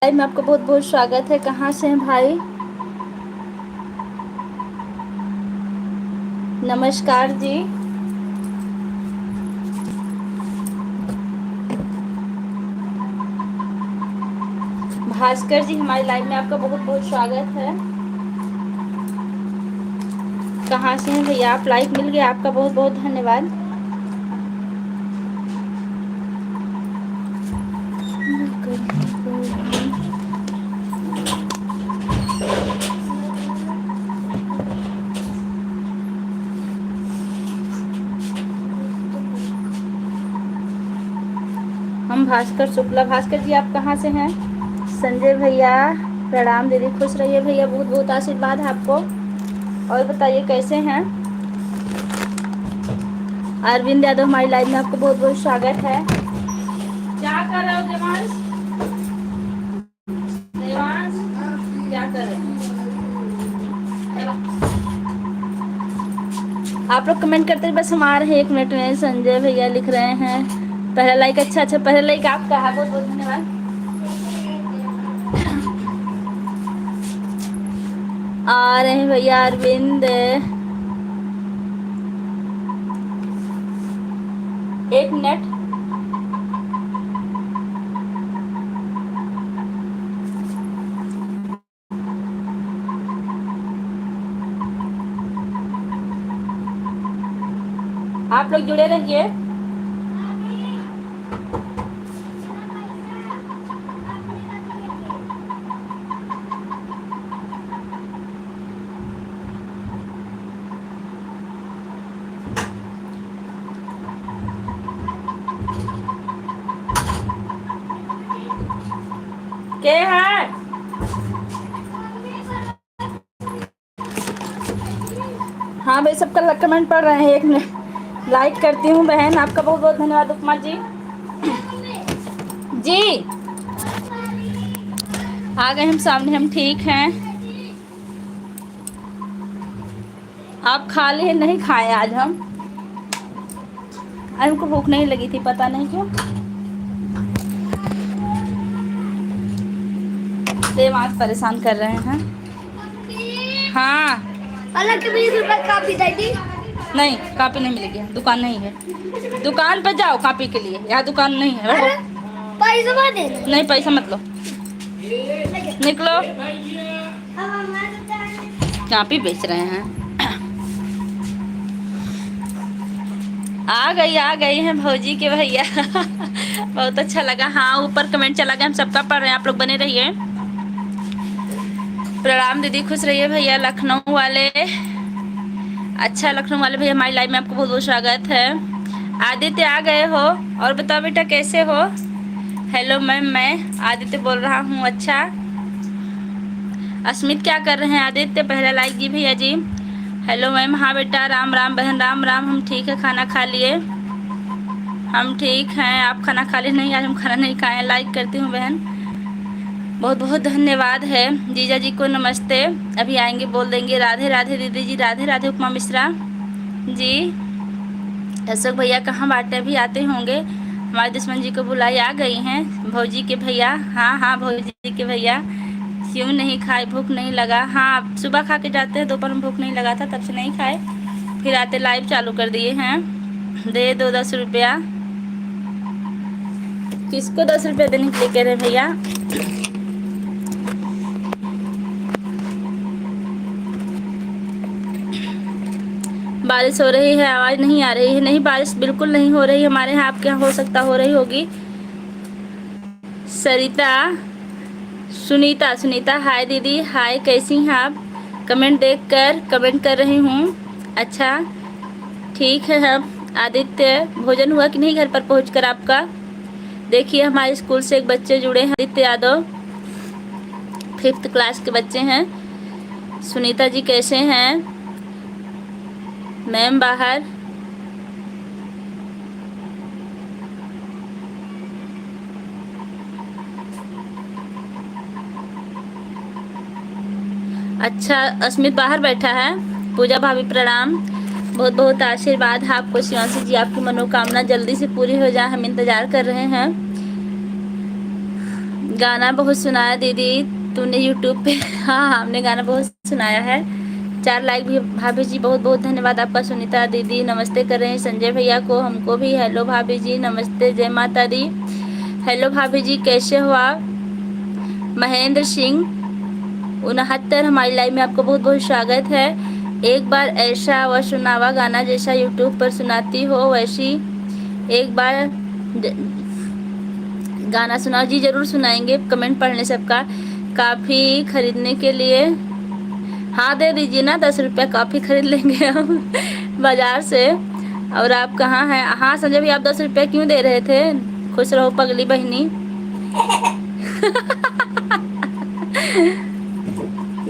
भाई में आपका बहुत बहुत स्वागत है। कहाँ से हैं भाई? नमस्कार जी। भास्कर जी, हमारी लाइव में आपका बहुत बहुत स्वागत है। कहाँ से हैं भैया आप? लाइक मिल गया, आपका बहुत बहुत धन्यवाद। हम भास्कर शुक्ला। भास्कर जी आप कहाँ से हैं? संजय भैया प्रणाम दीदी, खुश रहिए भैया, बहुत बहुत आशीर्वाद है आपको। और बताइए कैसे हैं? अरविंद यादव, हमारी लाइव में आपको बहुत बहुत स्वागत है। क्या कर रहे हो देवांश? देवांश क्या कर रहे हैं? आप लोग कमेंट करते हैं, बस हम आ रहे हैं 1 मिनट में। संजय भैया लिख रहे हैं पहला लाइक। अच्छा अच्छा, पहला लाइक आपका है, बहुत बहुत धन्यवाद। आ रहे हैं भैया अरविंद, 1 मिनट। आप लोग जुड़े रहिए। के है? हाँ भाई, सबका कमेंट पढ़ रहे हैं। 1 मिनट लाइक करती हूँ बहन, आपका बहुत बहुत धन्यवाद। उपमा जी जी आ गए हम सामने, हम ठीक हैं। आप खा लिए? नहीं खाए आज हम। आज हमको भूख नहीं लगी थी, पता नहीं क्यों। देवांश परेशान कर रहे हैं। हाँ अलग के 20 रुपए काफी दादी। नहीं, कापी नहीं मिलेगी, दुकान नहीं है। दुकान पर जाओ कापी के लिए, यहाँ दुकान नहीं है। पैसा दे। नहीं, पैसा मत लो, निकलो। कापी बेच रहे हैं। आ गई हैं भौजी के भैया। बहुत अच्छा लगा। हाँ, ऊपर कमेंट चला गया, हम सबका पढ़ रहे हैं, आप लोग बने रहिए। प्रणाम दीदी, खुश रहिए भैया। लखनऊ वाले, अच्छा लखनऊ वाले भैया, हमारी लाइव में आपको बहुत बहुत स्वागत है। आदित्य आ गए हो? और बताओ बेटा कैसे हो? हेलो मैम, मैं आदित्य बोल रहा हूँ। अच्छा, अस्मित क्या कर रहे हैं? आदित्य पहला लाइक जी भैया जी। Hello ma'am. हाँ बेटा, राम राम बहन, राम राम। हम ठीक है, खाना खा लिए? हम ठीक हैं, आप खाना खा लिए? नहीं, आज हम खाना नहीं खाए। लाइक करती हूँ बहन, बहुत बहुत धन्यवाद है। जीजा जी को नमस्ते, अभी आएंगे बोल देंगे। राधे राधे दीदी जी, राधे राधे उपमा मिश्रा जी। अशोक भैया कहाँ बांटे? अभी आते होंगे। हमारे दुश्मन जी को बुलाई आ गई हैं भौजी के भैया। हाँ हाँ भौजी के भैया, क्यों नहीं खाए? भूख नहीं लगा? हाँ, सुबह खा के जाते हैं, दोपहर में भूख नहीं लगा था, तब से नहीं खाए, फिर आते लाइव चालू कर दिए हैं। दे दो 10 रुपया। किसको 10 रुपया देने के लिए कह रहे हैं भैया? बारिश हो रही है, आवाज़ नहीं आ रही है। नहीं, बारिश बिल्कुल नहीं हो रही हमारे यहाँ। आपके यहाँ हो सकता हो रही होगी। सरिता, सुनीता, सुनीता हाय दीदी, हाय, कैसी हैं आप? कमेंट देखकर कमेंट कर रही हूँ। अच्छा, ठीक है। हम आदित्य, भोजन हुआ कि नहीं घर पर पहुँचकर आपका? देखिए, हमारे स्कूल से एक बच्चे जुड़े हैं, आदित्य यादव, 5th क्लास के बच्चे हैं। सुनीता जी कैसे हैं? मैम बाहर। अच्छा, अस्मित बाहर बैठा है। पूजा भाभी प्रणाम, बहुत बहुत आशीर्वाद है आपको शिवांशी जी, आपकी मनोकामना जल्दी से पूरी हो जाए, हम इंतजार कर रहे हैं। गाना बहुत सुनाया दीदी तूने यूट्यूब पे। हाँ, हमने गाना बहुत सुनाया है। 4 लाइक भी भाभी जी, बहुत बहुत धन्यवाद आपका। सुनीता दीदी नमस्ते कर रहे हैं संजय भैया को, हमको भी। हेलो भाभी जी, नमस्ते, जय माता दी। हेलो भाभी जी, कैसे हो आप? महेंद्र सिंह 69 हमारी लाइव में आपको बहुत बहुत स्वागत है। एक बार ऐसा व सुनावा गाना जैसा यूट्यूब पर सुनाती हो वैसी एक बार गाना सुनाओ। जी जरूर सुनाएंगे, कमेंट पढ़ने सबका। काफ़ी खरीदने के लिए, हाँ दे दीजिए ना, 10 रुपया काफ़ी खरीद लेंगे हम बाजार से। और आप कहाँ हैं? हाँ संजय भाई, आप 10 रुपया क्यों दे रहे थे? खुश रहो पगली बहनी।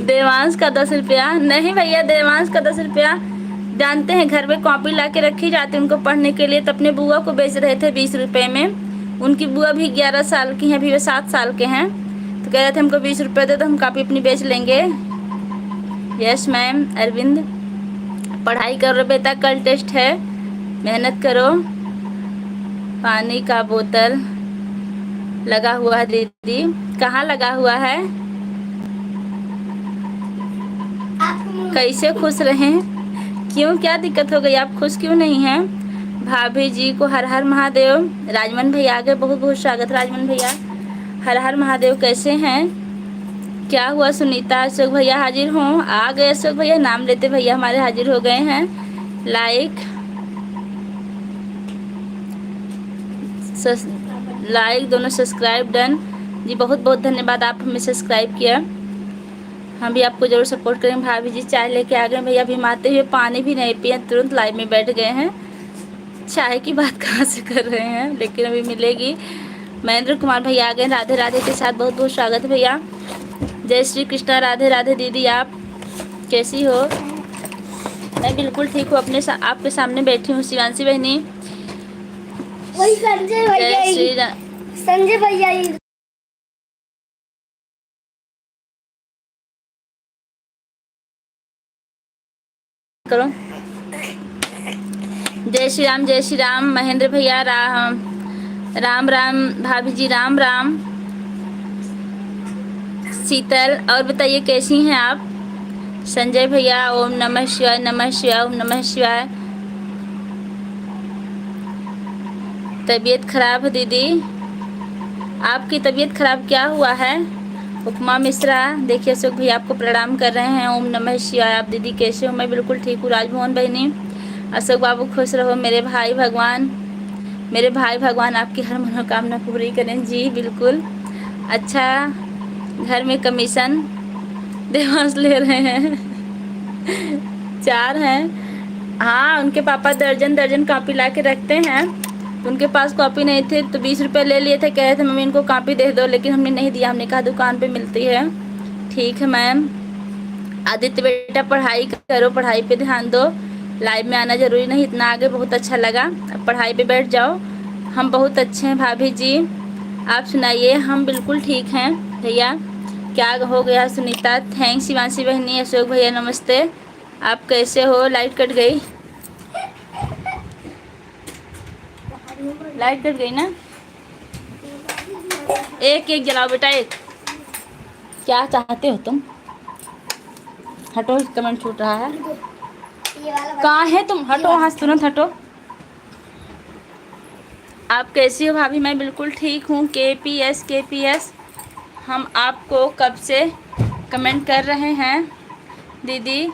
देवांश का 10 रुपया? नहीं भैया, देवांश का 10 रुपया जानते हैं, घर में कॉपी ला के रखी जाती है उनको पढ़ने के लिए। तो अपने बुआ को बेच रहे थे 20 रुपये में। उनकी बुआ भी 11 साल की हैं, अभी वे 7 साल के हैं। तो कह रहे थे हमको 20 रुपये दे, तो हम कॉपी अपनी बेच लेंगे। Yes ma'am. अरविंद, पढ़ाई करो बेटा, कल टेस्ट है, मेहनत करो। पानी का बोतल लगा हुआ है दीदी, कहाँ लगा हुआ है? कैसे खुश रहें? क्यों, क्या दिक्कत हो गई? आप खुश क्यों नहीं हैं? भाभी जी को हर हर महादेव। राजमन भैया आ गए, बहुत बहुत स्वागत राजमन भैया। हर हर महादेव, कैसे हैं? क्या हुआ सुनीता? अशोक भैया हाजिर हों? आ गए अशोक भैया, नाम लेते भैया हमारे हाजिर हो गए हैं। लाइक लाइक दोनों, सब्सक्राइब डन। जी बहुत बहुत धन्यवाद, आप हमें सब्सक्राइब किया। हम भी आपको जरूर सपोर्ट करेंगे। भाभी जी चाय लेके आ गए भैया, अभी आते हुए पानी भी नहीं पिए, तुरंत लाइव में बैठ गए हैं। चाय की बात कहाँ से कर रहे हैं, लेकिन अभी मिलेगी। महेंद्र कुमार भैया आ गए राधे राधे के साथ, बहुत बहुत स्वागत है भैया। जय श्री कृष्णा, राधे राधे दीदी, आप कैसी हो? मैं बिल्कुल ठीक हूँ, अपने आपके सामने बैठी हूँ। शिवांशी बहनी, वही संजय भैया, संजय भैया करो। जय श्री राम, जय श्री राम। महेंद्र भैया राम राम। भाभी जी राम राम। शीतल, और बताइए कैसी हैं आप? संजय भैया ओम नमः शिवाय, नमः शिवाय, ओम नमः शिवाय। तबीयत खराब है दीदी? आपकी तबीयत खराब क्या हुआ है? उपमा मिश्रा, देखिए अशोक भैया आपको प्रणाम कर रहे हैं। ओम नमः शिवाय। आप दीदी कैसे हो? मैं बिल्कुल ठीक हूँ। राजमोहन बहनी, अशोक बाबू खुश रहो। मेरे भाई भगवान आपकी हर मनोकामना पूरी करें। जी बिल्कुल। अच्छा, घर में कमीशन देवांश ले रहे हैं 4 हैं। हाँ, उनके पापा दर्जन दर्जन कॉपी ला के रखते हैं, तो उनके पास कॉपी नहीं थे, तो 20 रुपये ले लिए थे। कह रहे थे मम्मी इनको कॉपी दे दो, लेकिन हमने नहीं दिया, हमने कहा दुकान पे मिलती है। ठीक है मैम। आदित्य बेटा पढ़ाई करो, पढ़ाई पे ध्यान दो, लाइव में आना जरूरी नहीं। इतना आगे बहुत अच्छा लगा, अब पढ़ाई पे बैठ जाओ। हम बहुत अच्छे हैं भाभी जी, आप सुनाइए? हम बिल्कुल ठीक हैं भैया। क्या हो गया सुनीता? थैंक्स शिवांशी बहनी। अशोक भैया नमस्ते, आप कैसे हो? लाइट कट गई, लाइट कट गई ना? एक एक जलाओ बेटा, एक। क्या चाहते हो तुम? हटो, कमेंट छूट रहा है। कहाँ है तुम? हटो वहाँ से, तुरंत हटो। आप कैसी हो भाभी? मैं बिल्कुल ठीक हूँ। के पी एस हम आपको कब से कमेंट कर रहे हैं दीदी।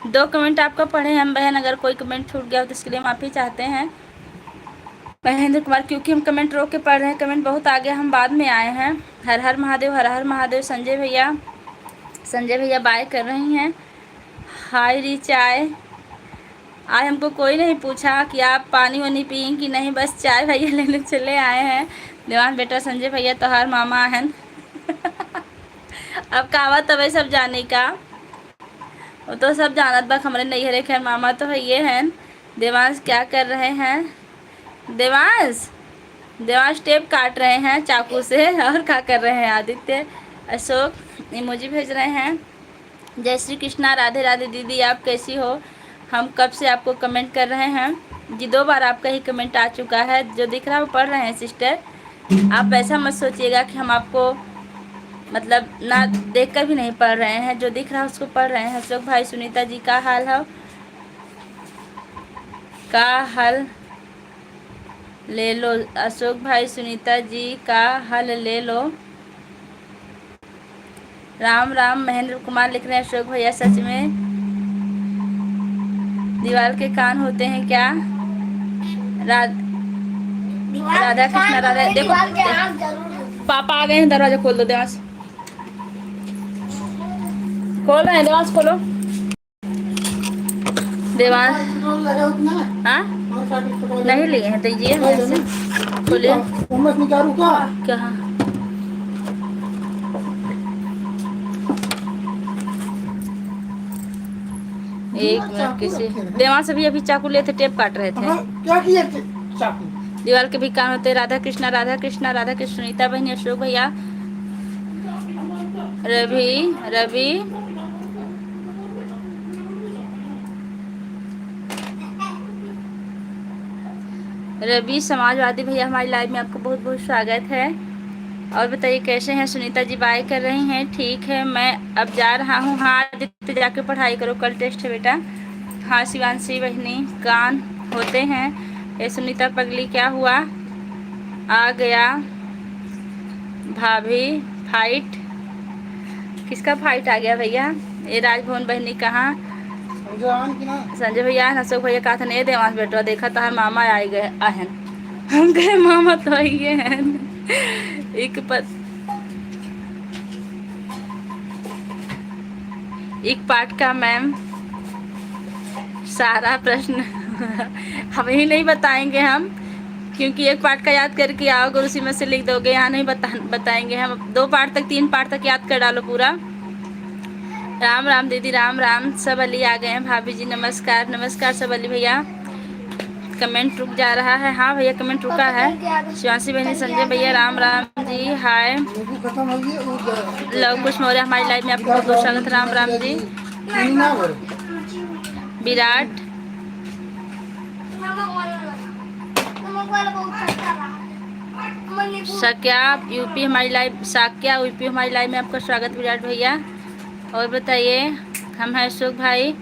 2 कमेंट आपका पढ़े हम बहन, अगर कोई कमेंट छूट गया हो तो इसके लिए माफ़ी चाहते हैं महेंद्र कुमार, क्योंकि हम कमेंट रोक के पढ़ रहे हैं। कमेंट बहुत आगे, हम बाद में आए हैं। हर हर महादेव, हर हर महादेव। संजय भैया बाय कर रही हैं। हाय रिचाय। आज हमको कोई नहीं पूछा कि आप पानी वानी पिए कि नहीं, बस चाय भैया लेने चले आए हैं। देवान बेटा संजय भैया तो हर मामा हैं। अब कहावत तब सब जाने का, वो तो सब जानत बा, हमारे नैहरे खैर मामा तो है ये हैं। देवांश क्या कर रहे हैं? देवांश टेप काट रहे हैं चाकू से। और क्या कर रहे हैं? आदित्य अशोक इमोजी भेज रहे हैं। जय श्री कृष्णा, राधे राधे दीदी, आप कैसी हो? हम कब से आपको कमेंट कर रहे हैं जी। 2 बार आपका ही कमेंट आ चुका है। जो दिख रहा है वो पढ़ रहे हैं सिस्टर। आप ऐसा मत सोचिएगा कि हम आपको मतलब ना देख कर भी नहीं पढ़ रहे हैं, जो दिख रहा है उसको पढ़ रहे हैं। अशोक भाई, सुनीता जी का हाल है? का हल ले लो अशोक भाई, सुनीता जी का हल ले लो। राम राम। महेंद्र कुमार लिख रहे हैं अशोक भैया, सच में दीवार के कान होते हैं क्या? राधा कृष्णा, राधा देखो पापा आ गए हैं, दरवाजा खोल दो। देवांश खोल रहे हैं, देवांश खोलो। देवांश हाँ नहीं लिए हैं, दीजिए खोलिए। क्या? एक मिनट, किसी देवांश अभी चाकू लिए थे, टेप काट रहे थे। क्या किया चाकू? दीवार के भी कान होते। राधा कृष्णा, राधा कृष्णा, राधा कृष्ण। सुनीता बहनी, अशोक भैया, रवि समाजवादी भैया, हमारी लाइव में आपको बहुत बहुत स्वागत है। और बताइए कैसे हैं? सुनीता जी बाय कर रही हैं। ठीक है, मैं अब जा रहा हूँ। हाँ आदित्य जाके पढ़ाई करो, कल टेस्ट है बेटा। हाँ शिवांशी बहनी, कान होते हैं। ये सुनीता पगली क्या हुआ? आ गया भाभी फाइट। किसका फाइट आ गया भैया? ये राजभवन बहनी कहाँ? संजय भैया, अशोक भैया कहा था नहीं देवांश बेटा, देखा तो हर मामा आ गए आहन। हम गए मामा तो ये हैं। एक पार्ट का मैम सारा प्रश्न हम ही नहीं बताएंगे हम, क्योंकि एक पार्ट का याद करके आओगे उसी में से लिख दोगे। यहाँ नहीं बताएंगे हम। 2 पार्ट तक 3 पार्ट तक याद कर डालो पूरा। राम राम दीदी, राम राम। सब अली आ गए हैं। भाभी जी नमस्कार। नमस्कार सब अली भैया। कमेंट रुक जा रहा है। हाँ भैया कमेंट रुका है। शिवांशी बहनी, संजय भैया, राम राम जी। हाय लव कुश मौर्य, हमारी लाइफ में आपको बहुत बहुत स्वागत। राम राम जी। विराट साक्या यूपी हमारी लाइव में आपका स्वागत विराट भैया। और बताइए, हम हैं अशोक भाई।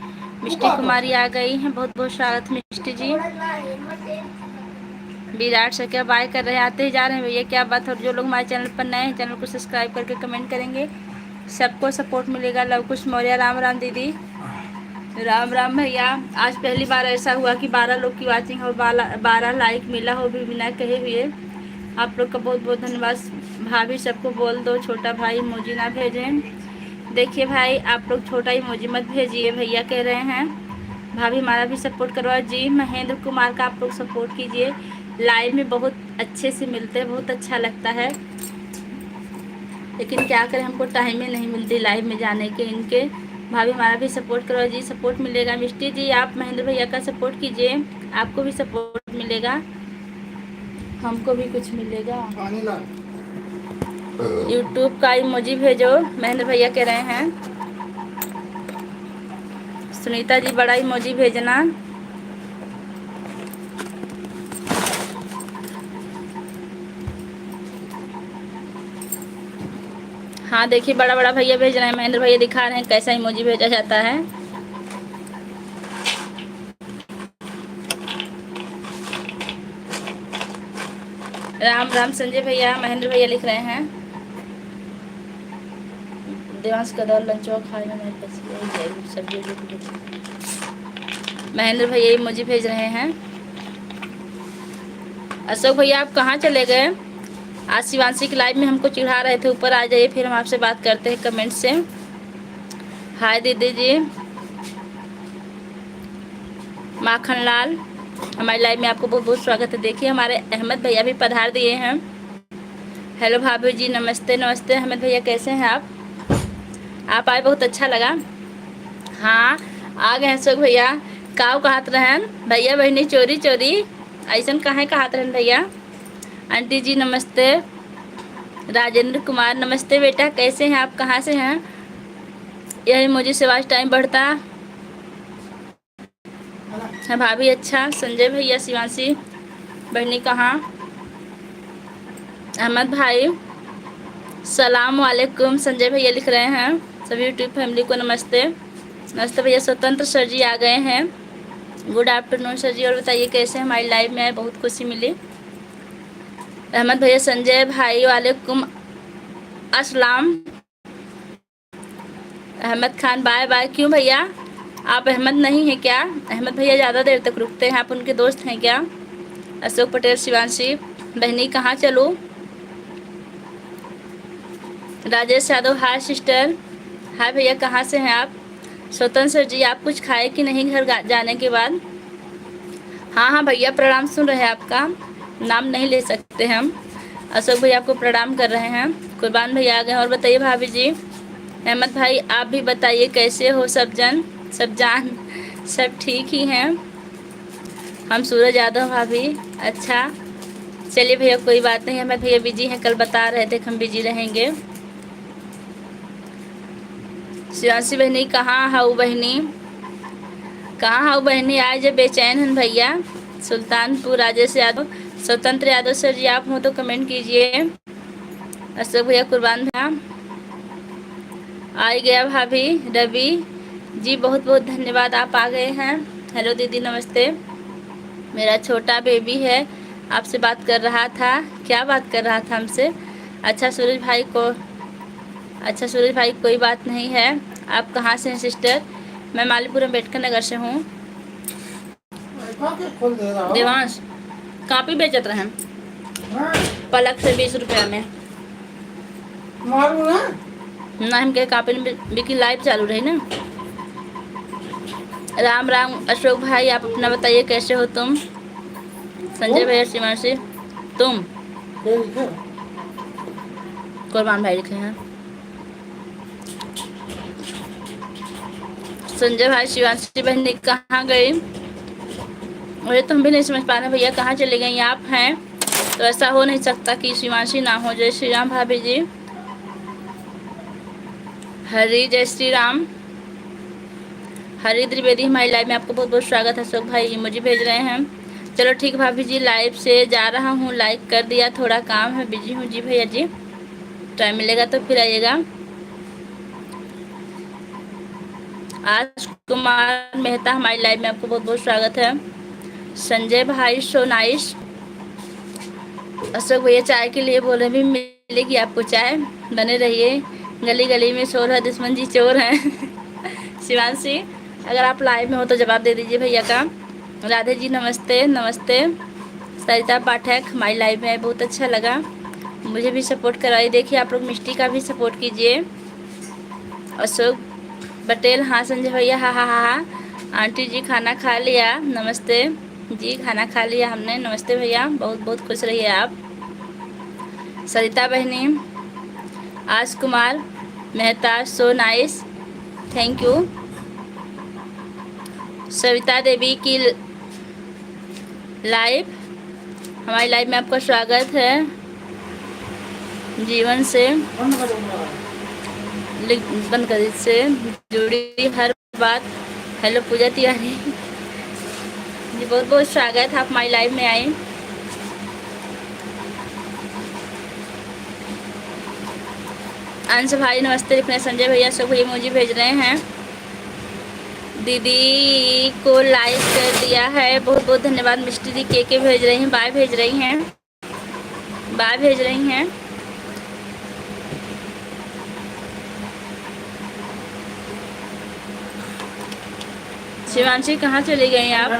मिष्टी कुमारी आ गई हैं, बहुत बहुत स्वागत मिष्टी जी। विराट से क्या बाय कर रहे हैं, आते ही जा रहे हैं भैया, क्या बात। और जो लोग हमारे चैनल पर नए हैं, चैनल को सब्सक्राइब करके कमेंट करेंगे, सबको सपोर्ट मिलेगा। लव कुश मौर्य, राम राम दीदी, राम राम भैया। आज पहली बार ऐसा हुआ कि 12 लोग की वाचिंग और 12 लाइक मिला हो भी बिना कहे हुए। आप लोग का बहुत बहुत धन्यवाद। भाभी सबको बोल दो छोटा भाई इमोजी ना भेजें। देखिए भाई, आप लोग छोटा इमोजी मत भेजिए, भैया कह रहे हैं। भाभी हमारा भी सपोर्ट करवाओ जी। महेंद्र कुमार का आप लोग सपोर्ट कीजिए। लाइव में बहुत अच्छे से मिलते हैं, बहुत अच्छा लगता है, लेकिन क्या करें, हमको टाइम ही नहीं मिलती लाइव में जाने के इनके। भाभी हमारा भी सपोर्ट करो जी, सपोर्ट मिलेगा। मिष्टी जी आप महेंद्र भैया का सपोर्ट कीजिए, आपको भी सपोर्ट मिलेगा, हमको भी कुछ मिलेगा। यूट्यूब का इमोजी भेजो, महेंद्र भैया कह रहे हैं। सुनीता जी बड़ा इमोजी भेजना। हाँ देखिए, बड़ा बड़ा भैया भेज रहे हैं, महेंद्र भैया दिखा रहे हैं कैसा इमोजी भेजा जाता है। राम राम संजय भैया, महेंद्र भैया लिख रहे हैं। देवांश का दौर लंचवा खाए में नहीं सब्जी। महेंद्र भैया इमोजी भेज रहे हैं। अशोक भैया आप कहाँ चले गए? आज शिवांशी की लाइव में हमको चिढ़ा रहे थे, ऊपर आ जाइए फिर हम आपसे बात करते हैं कमेंट से। हाय दीदी जी। माखन लाल, हमारी लाइव में आपको बहुत बहुत स्वागत है। देखिए हमारे अहमद भैया भी पधार दिए हैं। हेलो भाभी जी, नमस्ते नमस्ते। अहमद भैया कैसे हैं आप आए, बहुत अच्छा लगा। हाँ आ गए अशोक भैया। काव कहत रहन भैया बहनी चोरी चोरी, ऐसा कहाँ कहत रहन भैया। आंटी जी नमस्ते। राजेंद्र कुमार नमस्ते बेटा, कैसे हैं आप, कहाँ से हैं? यही मुझे से आज टाइम बढ़ता है भाभी। अच्छा संजय भैया, शिवांशी बहनी कहाँ? अहमद भाई सलाम वालेकुम। संजय भैया लिख रहे हैं सभी यूट्यूब फैमिली को नमस्ते। नमस्ते भैया। स्वतंत्र सर जी आ गए हैं। गुड आफ्टरनून सर जी, और बताइए कैसे हमारी लाइव में आए, बहुत खुशी मिली। अहमद भैया संजय भाई वालेकुम अस्सलाम। Ahmed Khan bye bye. क्यों भैया आप अहमद नहीं हैं क्या? अहमद भैया ज़्यादा देर तक रुकते हैं, आप उनके दोस्त हैं क्या? अशोक पटेल शिवांशी बहनी कहाँ चलूँ? Rajesh Yadav hi sister. Hi भैया कहाँ से हैं आप? स्वतंत्र सर जी आप कुछ खाए कि नहीं घर जाने के बाद? हाँ हाँ भैया प्रणाम, सुन रहे हैं आपका, नाम नहीं ले सकते हम। अशोक भैया आपको प्रणाम कर रहे हैं। कुर्बान भैया आ गए। और बताइए भाभी जी। अहमद भाई आप भी बताइए कैसे हो सब जान सब ठीक ही हैं। हम सूरज यादव भाभी। अच्छा चलिए भैया कोई बात नहीं, अहमद भैया बिजी हैं, कल बता रहे थे हम बिजी रहेंगे। शिवांशी बहनी कहाँ हाउ बहनी, कहाँ हाउ बहनी, आज जब बेचैन हैं भैया। सुल्तानपुर राजेश यादव। स्वतंत्र यादव सर जी आप हो तो कमेंट कीजिए। अशोक भैया कुर्बान भैया आ गया। भाभी रवि जी बहुत बहुत धन्यवाद, आप आ गए हैं। हेलो दीदी नमस्ते। मेरा छोटा बेबी है, आपसे बात कर रहा था। क्या बात कर रहा था हमसे? अच्छा सूरज भाई कोई बात नहीं है। आप कहाँ से हैं सिस्टर? मैं मालीपुर अम्बेडकर नगर से हूँ। देवांश कापी बेचत रहे पलक से 20 रुपया में ना, हम के कापी बिकी लाइव चालू रही ना। राम राम अशोक भाई आप अपना बताइए कैसे हो तुम? संजय भैया शिवांशी तुम कुर्बान भाई लिखे हैं। संजय भाई शिवांशी बहनी कहाँ गई? मुझे तो हम भी नहीं समझ पा रहे भैया कहाँ चले गई आप हैं, तो ऐसा हो नहीं सकता कि शिवांशी ना हो। जय श्री राम भाभी जी। हरी जय श्री राम। हरी द्विवेदी हमारी लाइव में आपको बहुत बहुत स्वागत है। अशोक भाई मुझे भेज रहे हैं। चलो ठीक भाभी जी लाइव से जा रहा हूँ, लाइक कर दिया, थोड़ा काम है बिजी हूँ जी भैया जी, टाइम मिलेगा तो फिर आइएगा। आज कुमार मेहता हमारी लाइव में आपको बहुत बहुत स्वागत है। संजय भाई सो नाइस। अशोक भैया चाय के लिए बोले भी मिलेगी आपको चाय, बने रहिए। गली गली में शोर है, दुश्मन जी चोर हैं। शिवांशी अगर आप लाइव में हो तो जवाब दे दीजिए भैया का। राधे जी नमस्ते नमस्ते। सरिता पाठक हमारी लाइव में बहुत अच्छा लगा, मुझे भी सपोर्ट कराइए। देखिए आप लोग मिष्टी का भी सपोर्ट कीजिए। अशोक पटेल हाँ संजय भैया हाँ हाँ हाँ हाँ। आंटी जी खाना खा लिया? नमस्ते जी खाना खा लिया हमने। नमस्ते भैया, बहुत बहुत खुश रहिए आप। सरिता बहनी, आज Kumar Mehta so nice, thank you. Savita Devi की लाइव, हमारी लाइव में आपका स्वागत है। जीवन से बंद कर से जुड़ी हर बात। हेलो पूजा तिवारी जी बहुत बहुत स्वागत है, आप हमारी लाइव में आए। अंश भाई नमस्ते लिख रहे हैं। संजय भैया सब भैया मुझे भेज रहे हैं। दीदी को लाइक कर दिया है, बहुत बहुत धन्यवाद। मिष्टी दी के भेज रही हैं, बाय भेज रही हैं। बाय भेज रही हैं। शिवांशी कहाँ चली गई आप?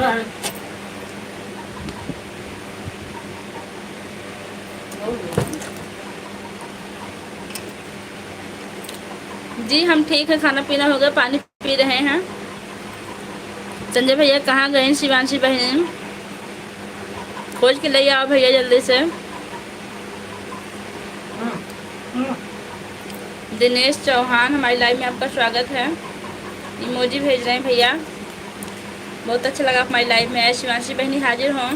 जी हम ठीक है, खाना पीना हो गया, पानी पी रहे हैं। संजय भैया कहाँ गए? शिवांशी बहन खोज के ले आओ भैया जल्दी से। दिनेश चौहान हमारी लाइव में आपका स्वागत है। इमोजी भेज रहे हैं भैया, बहुत अच्छा लगा हमारी लाइव में आए। शिवांशी बहनी हाजिर हों।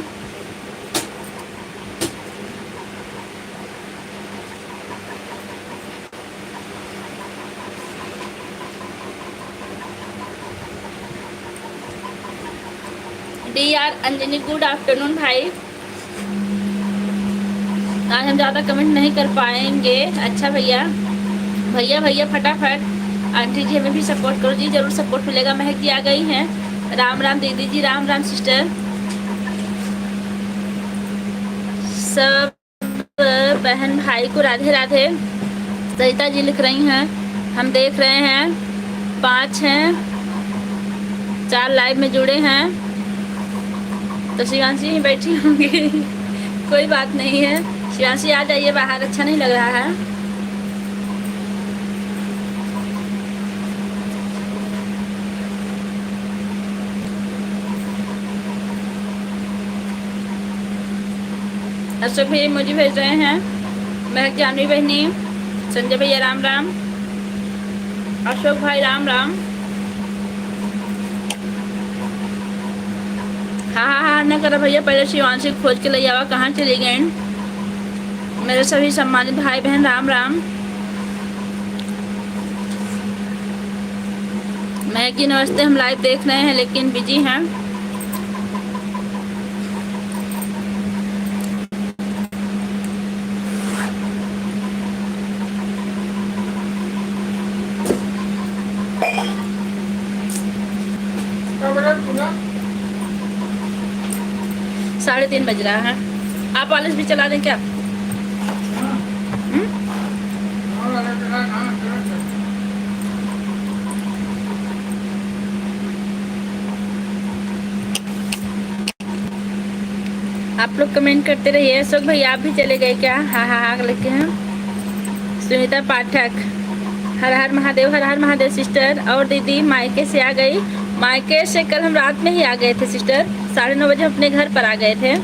D R Anjani good afternoon भाई। आज हम ज़्यादा कमेंट नहीं कर पाएंगे। अच्छा भैया भैया भैया फटाफट। आंटी जी हमें भी सपोर्ट करो जी, जरूर सपोर्ट मिलेगा। महक जी आ गई हैं। राम राम दीदी जी, राम राम सिस्टर। सब बहन भाई को राधे राधे। सरिता जी लिख रही हैं हम देख रहे हैं 5 हैं, 4 लाइव में जुड़े हैं। तो शिवांशी ही बैठी होंगी कोई बात नहीं है। शिवांशी आ जाइए बाहर, अच्छा नहीं लग रहा है। अशोक भैया मुझे भेज रहे हैं। महक जानवी बहनी, संजय भैया राम राम। अशोक भाई राम राम। हाँ न करो भैया, पहले शिवांशी खोज के ले आवा, कहाँ चली गए? मेरे सभी सम्मानित भाई बहन राम राम। महक जी नमस्ते, हम लाइव देख रहे हैं लेकिन बिजी हैं। साढ़े 3 बज रहा है। आप ऑलिस भी चला दें क्या? आप लोग कमेंट करते रहिए। अशोक भाई आप भी चले गए क्या? हाँ लिखे हैं। सुनीता पाठक हर हर महादेव, हर हर महादेव सिस्टर। और दीदी मायके से आ गई? मायके से कल हम रात में ही आ गए थे सिस्टर, 9:30 बजे अपने घर पर आ गए थे,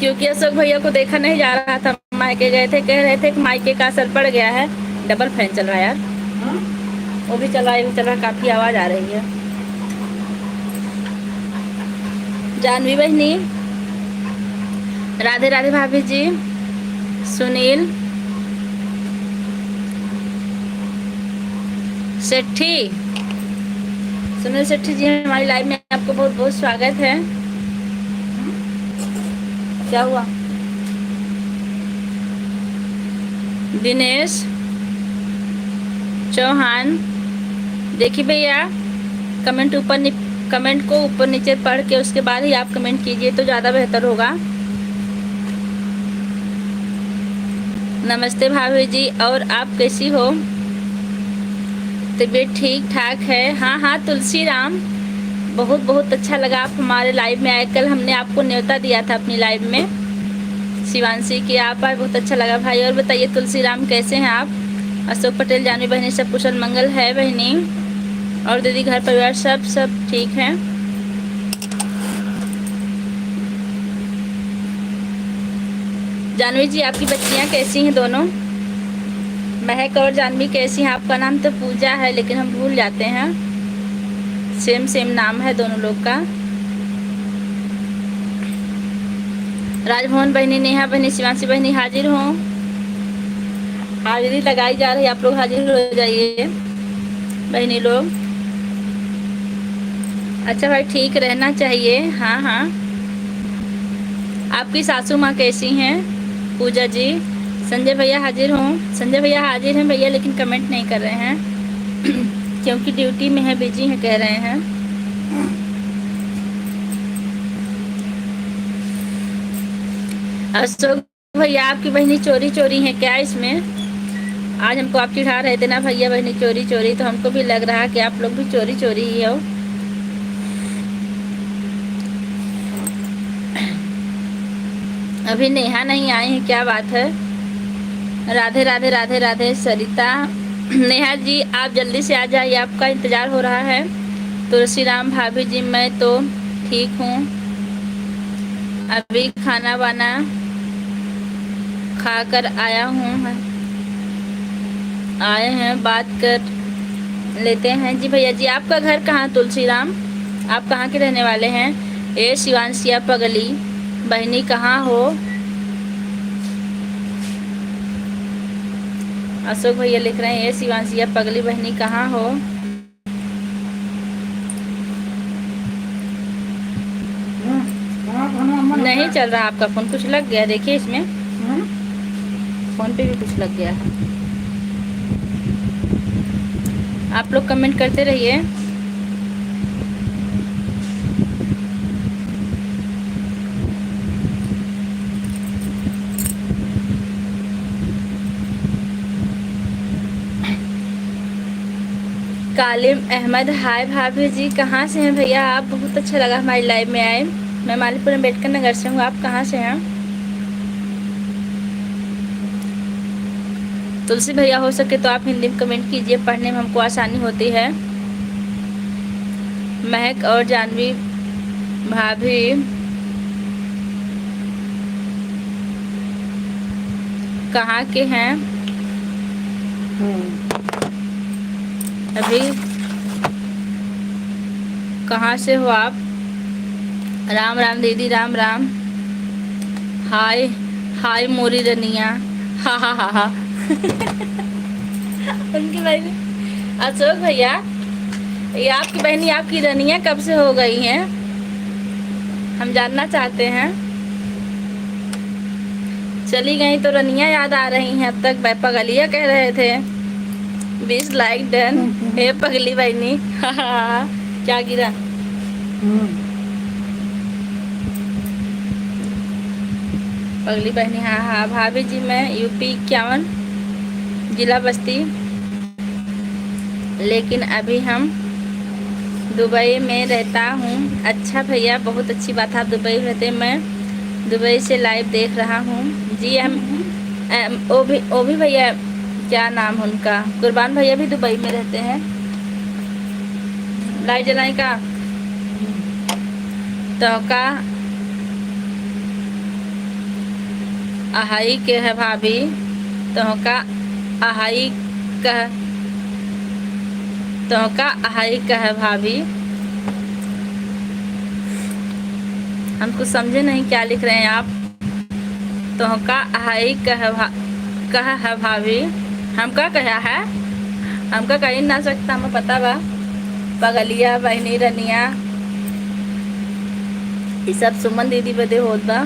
क्योंकि अशोक भैया को देखा नहीं जा रहा था। मायके गए थे, कह रहे थे कि मायके का असर पड़ गया है। डबल फैन चल रहा है यार, वो भी चल रहा है, ये भी चल रहा है, काफ़ी आवाज़ आ रही है। जानवी बहनी राधे राधे भाभी जी। सुनील सेठी, सुनील सेठी जी हमारी लाइव में आपको बहुत बहुत स्वागत है। क्या हुआ? दिनेश चौहान, देखिए भैया कमेंट को ऊपर नीचे पढ़ के उसके बाद ही आप कमेंट कीजिए तो ज़्यादा बेहतर होगा। नमस्ते भाभी जी, और आप कैसी हो? तबीयत ठीक ठाक है। हाँ तुलसी राम, बहुत बहुत अच्छा लगा आप हमारे लाइव में आए। कल हमने आपको न्योता दिया था अपनी लाइव में, शिवांशी की आप आए, बहुत अच्छा लगा भाई। और बताइए तुलसी राम कैसे हैं आप? अशोक पटेल जानवी बहनी सब कुशल मंगल है बहनी। और दीदी घर परिवार सब ठीक है। जानवी जी आपकी बच्चियाँ कैसी हैं दोनों? महक और जानवी कैसी हैं? आपका नाम तो पूजा है लेकिन हम भूल जाते हैं, सेम नाम है दोनों लोग का। राजभवन बहनी, नेहा बहनी, शिवांशी बहनी हाजिर हों। हाजिरी लगाई जा रही है, आप लोग हाजिर हो जाइए बहनी लोग। अच्छा भाई ठीक रहना चाहिए। हाँ आपकी सासू माँ कैसी हैं? पूजा जी। संजय भैया हाजिर हों। संजय भैया हाजिर हैं भैया, लेकिन कमेंट नहीं कर रहे हैं क्योंकि ड्यूटी में है, बिजी हैं कह रहे हैं। अशोक भैया आपकी बहनी चोरी चोरी है क्या इसमें? आज हमको आप चिढ़ा रहे थे ना भैया बहनी चोरी चोरी, तो हमको भी लग रहा कि आप लोग भी चोरी चोरी ही हो। अभी नेहा नहीं आई है, क्या बात है? राधे राधे राधे राधे सरिता। नेहा जी आप जल्दी से आ जाइए, आपका इंतज़ार हो रहा है। तुलसी राम भाभी जी मैं तो ठीक हूँ, अभी खाना वाना खा कर आया हूँ, आए हैं बात कर लेते हैं। जी भैया जी आपका घर कहाँ? तुलसी राम आप कहाँ के रहने वाले हैं? ए शिवानसिया पगली बहनी कहाँ हो? अशोक भैया लिख रहे हैं ए शिवानसिया पगली बहनी कहाँ हो? नहीं चल रहा आपका फ़ोन, कुछ लग गया देखिए इसमें, फ़ोन पे भी कुछ लग गया है। आप लोग कमेंट करते रहिए। कालिम अहमद हाय भाभी जी, कहाँ से हैं भैया आप? बहुत अच्छा लगा हमारी लाइव में आए। मैं मालीपुर अम्बेडकर नगर से हूँ, आप कहाँ से हैं? तुलसी भैया हो सके तो आप हिंदी में कमेंट कीजिए, पढ़ने में हमको आसानी होती है। महक और जानवी भाभी कहाँ के हैं अभी? कहाँ से हो आप? राम राम दीदी राम राम। हाय हाय मोरी रनिया, हा हा हा हा। उनकी बहनी अशोक भैया, ये आपकी बहनी आपकी रनिया कब से हो गई हैं? हम जानना चाहते हैं। चली गई तो रनिया याद आ रही हैं, अब तक पगलिया कह रहे थे। 20 लाइक डन। हे पगली बहनी क्या गिरा? पगली बहनी हाँ हाँ भाभी जी मैं यूपी 51 जिला बस्ती, लेकिन अभी हम दुबई में रहता हूँ। अच्छा भैया बहुत अच्छी बात है, आप दुबई रहते, मैं दुबई से लाइव देख रहा हूँ। जी हम ओ भी भैया, क्या नाम है उनका? कुर्बान भैया भी दुबई में रहते हैं। लाइव जलाने का तो का अहाई के है भाभी, तो का अहाई कह, तो का अहाई का है भाभी। हम कुछ समझे नहीं क्या लिख रहे हैं आप। तो का अहाई कह है भाभी, हम का कहा है? हमका कहीं ना सकता, हमें पता बा। पगलिया बहनी रनिया ये सब सुमन दीदी बदे होत बा।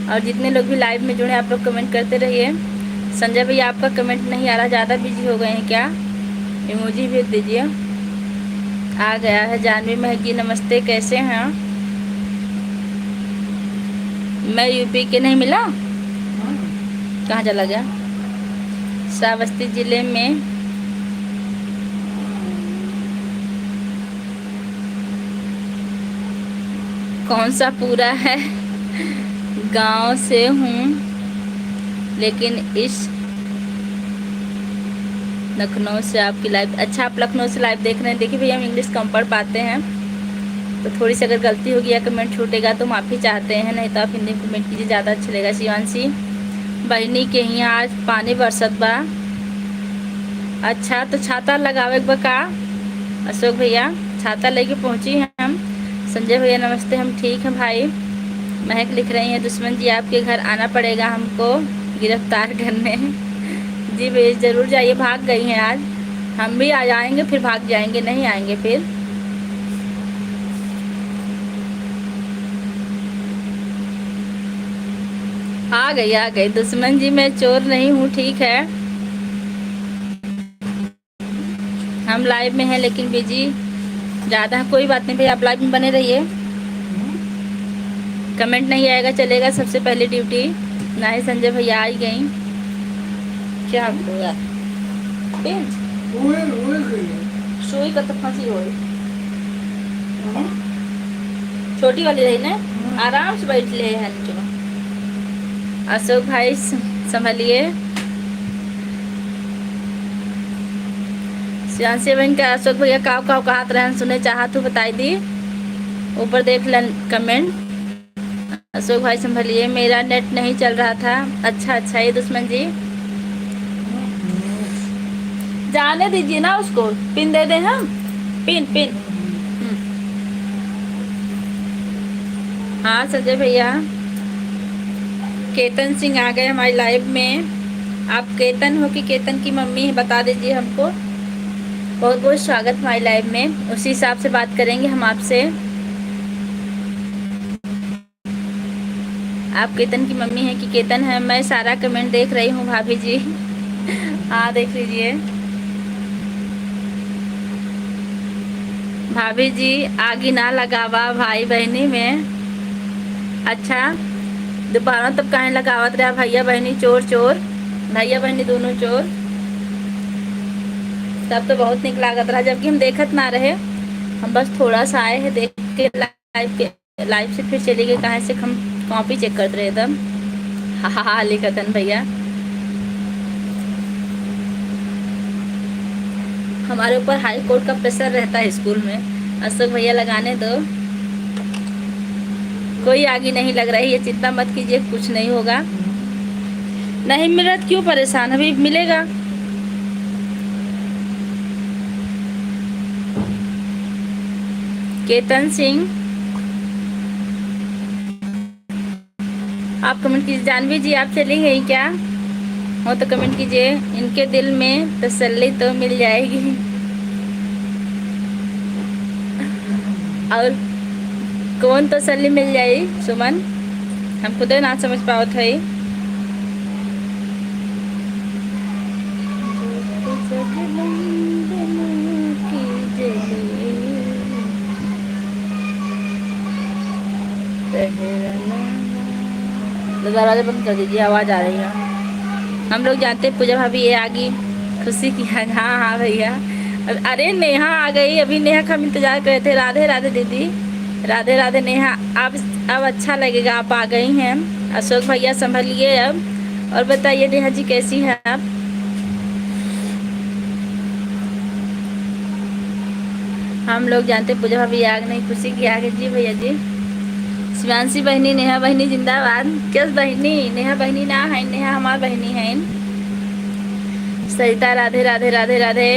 और जितने लोग भी लाइव में जुड़े आप लोग कमेंट करते रहिए। संजय भैया आपका कमेंट नहीं आ रहा, ज़्यादा बिजी हो गए हैं क्या? इमोजी भेज दीजिए। आ गया है। जानवी महकी नमस्ते, कैसे हैं? मैं यूपी के, नहीं मिला, कहाँ चला गया? श्रावस्ती जिले में कौन सा पूरा है? गांव से हूँ लेकिन इस लखनऊ से आपकी लाइव। अच्छा आप लखनऊ से लाइव देख रहे हैं। देखिए भैया हम इंग्लिश कम पढ़ पाते हैं, तो थोड़ी सी अगर गलती होगी या कमेंट छूटेगा तो माफ़ी चाहते हैं, नहीं तो आप हिंदी में कमेंट कीजिए, ज़्यादा अच्छा लगेगा। शिवानशी बहनी के यहाँ आज पानी बरसत बा। अच्छा तो छाता लगावे बा का? अशोक भैया छाता लेके पहुँची हैं हम। संजय भैया नमस्ते, हम ठीक हैं भाई। महक लिख रही हैं दुश्मन जी आपके घर आना पड़ेगा हमको गिरफ्तार करने। जी भैया ज़रूर जाइए, भाग गई हैं आज। हम भी आ जाएंगे फिर भाग जाएंगे, नहीं आएंगे फिर। आ गई दुश्मन जी, मैं चोर नहीं हूँ, ठीक है। हम लाइव में हैं लेकिन बिजी ज़्यादा है, कोई बात नहीं भैया आप लाइव में बने रहिए। कमेंट नहीं आएगा चलेगा, सबसे पहले ड्यूटी। ना ही संजय भैया आई गई। क्या होगा पेन सुई का तो फंसी हो छोटी वाली रही ना, आराम से बैठ ले है नीचे। अशोक भाई संभलिए। शिवांशी बहन का अशोक भैया काव काव कहत रहन सुने चाहत तू बताई दी, ऊपर देख लन कमेंट। अशोक भाई संभलिए, मेरा नेट नहीं चल रहा था। अच्छा अच्छा, ये दुश्मन जी जाने दीजिए ना, उसको पिन दे दे हम। पिन पिन हाँ संजय भैया। केतन सिंह आ गए हमारी लाइव में। आप केतन हो कि केतन की मम्मी है बता दीजिए हमको। बहुत बहुत स्वागत हमारी लाइव में, उसी हिसाब से बात करेंगे हम आपसे। आप केतन की मम्मी है कि केतन है? मैं सारा कमेंट देख रही हूँ भाभी जी। हाँ देख लीजिए भाभी जी, आगे ना लगावा भाई बहनी में। अच्छा दोबारा तब कहीं लगावत रहा भैया बहनी चोर चोर, भैया बहनी दोनों चोर। तब तो बहुत निक लागत रहा, जबकि हम देखत ना रहे, हम बस थोड़ा सा आए हैं देख के लाइव से फिर चले गए। कहाँ से हम कॉपी चेक करते रहे एकदम। हा लिखतन भैया हमारे ऊपर हाई कोर्ट का प्रेशर रहता है स्कूल में। अशोक भैया लगाने दो, कोई आगे नहीं लग रही है, चिंता मत कीजिए, कुछ नहीं होगा। नहीं मिल रहा क्यों परेशान, अभी मिलेगा। केतन सिंह आप कमेंट कीजिए। जानवी जी आप चली गई क्या? हो तो कमेंट कीजिए, इनके दिल में तसल्ली तो मिल जाएगी। और कौन तसल्ली मिल जाए सुमन, हम खुद ना समझ पाओ थे। दरवाजा बंद कर दीजिए, आवाज आ रही है। हम लोग जानते हैं पूजा भाभी ये आ गई, खुशी की। हाँ हाँ भैया। अरे नेहा आ गई, अभी नेहा का हम इंतजार कर रहे थे। राधे राधे दीदी, राधे राधे नेहा। अब अच्छा लगेगा, आप आ गई हैं। अशोक भैया संभलिए अब। और बताइए नेहा जी कैसी हैं आप? हम लोग जानते पूजा भाभी आग नहीं, खुशी की आगे। जी भैया जी। शिवांशी बहनी, नेहा बहनी जिंदाबाद। किस बहनी? नेहा बहनी ना है, नेहा हमार बहनी है। सरिता राधे राधे राधे राधे।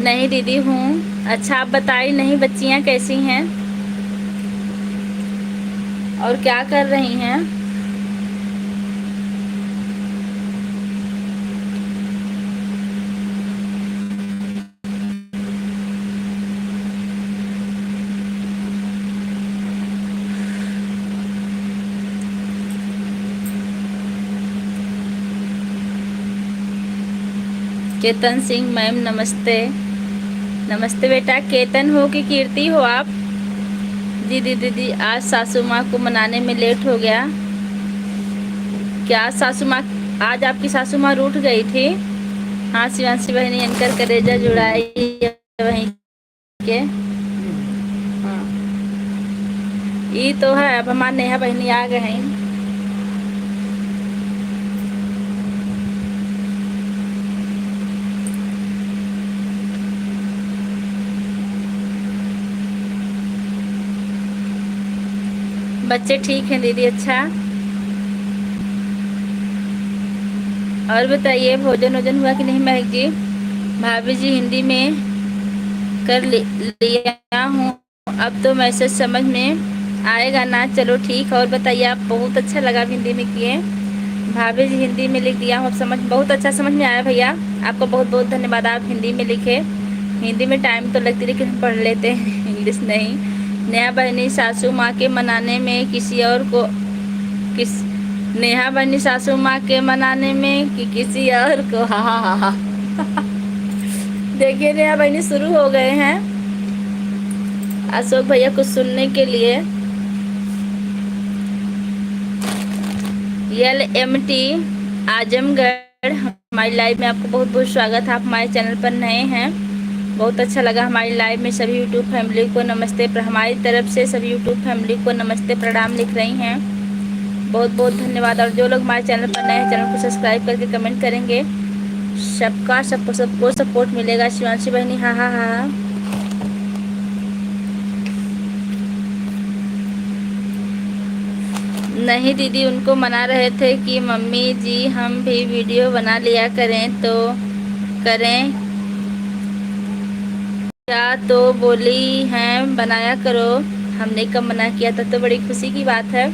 नहीं दीदी हूँ। अच्छा आप बताइए, नहीं बच्चियाँ कैसी हैं और क्या कर रही हैं? केतन सिंह मैम नमस्ते। नमस्ते बेटा। केतन हो कि कीर्ति हो आप? जी दीदी आज सासू माँ को मनाने में लेट हो गया। क्या सासू माँ, आज आपकी सासू माँ रूठ गई थी? हाँ शिवांशी बहनी इनकर कलेजा जुड़ाई वहीं के। हाँ ये तो है। अब हमारे नेहा बहनी आ गए हैं। बच्चे ठीक हैं दीदी? अच्छा और बताइए भोजन वोजन हुआ कि नहीं महक जी? भाभी जी हिंदी में कर लिया हूँ, अब तो मैसेज समझ में आएगा ना? चलो ठीक। और बताइए आप, बहुत अच्छा लगा हिंदी में किए। भाभी जी हिंदी में लिख दिया हूँ, अब समझ बहुत अच्छा समझ में आया भैया, आपको बहुत बहुत धन्यवाद। आप हिंदी में लिखे, हिंदी में टाइम तो लगती लेकिन हम पढ़ लेते हैं, इंग्लिश नहीं। नेहा बहनी सासू माँ के मनाने में किसी और को नेहा बहनी सासू माँ के मनाने में कि किसी और को। हा देखिए नेहा बहनी शुरू हो गए हैं। अशोक भैया कुछ सुनने के लिए LMT आजमगढ़ हमारी लाइव में आपको बहुत बहुत स्वागत है। आप हमारे चैनल पर नए हैं, बहुत अच्छा लगा हमारी लाइव में। सभी यूट्यूब फैमिली को नमस्ते, हमारी तरफ से सभी यूट्यूब फैमिली को नमस्ते प्रणाम लिख रही हैं, बहुत बहुत धन्यवाद। और जो लोग हमारे चैनल पर नए हैं, चैनल को सब्सक्राइब करके कमेंट करेंगे, सबको सपोर्ट मिलेगा। शिवांशी बहनी हाँ हाँ हाँ। नहीं दीदी, उनको मना रहे थे कि मम्मी जी हम भी वीडियो बना लिया करें, तो करें क्या? तो बोली हैं बनाया करो। हमने कब मना किया था? तो बड़ी खुशी की बात है।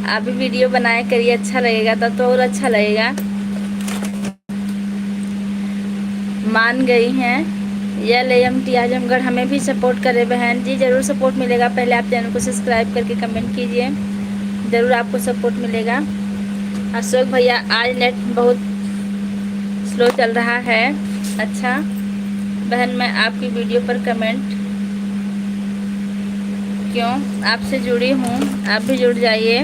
आप भी वीडियो बनाया करिए, अच्छा लगेगा, तब तो और अच्छा लगेगा। मान गई हैं। LMT आजमगढ़ हमें भी सपोर्ट करे बहन जी, ज़रूर सपोर्ट मिलेगा। पहले आप चैनल को सब्सक्राइब करके कमेंट कीजिए, ज़रूर आपको सपोर्ट मिलेगा। अशोक भैया आज नेट बहुत स्लो चल रहा है। अच्छा बहन, मैं आपकी वीडियो पर कमेंट क्यों? आपसे जुड़ी हूँ, आप भी जुड़ जाइए।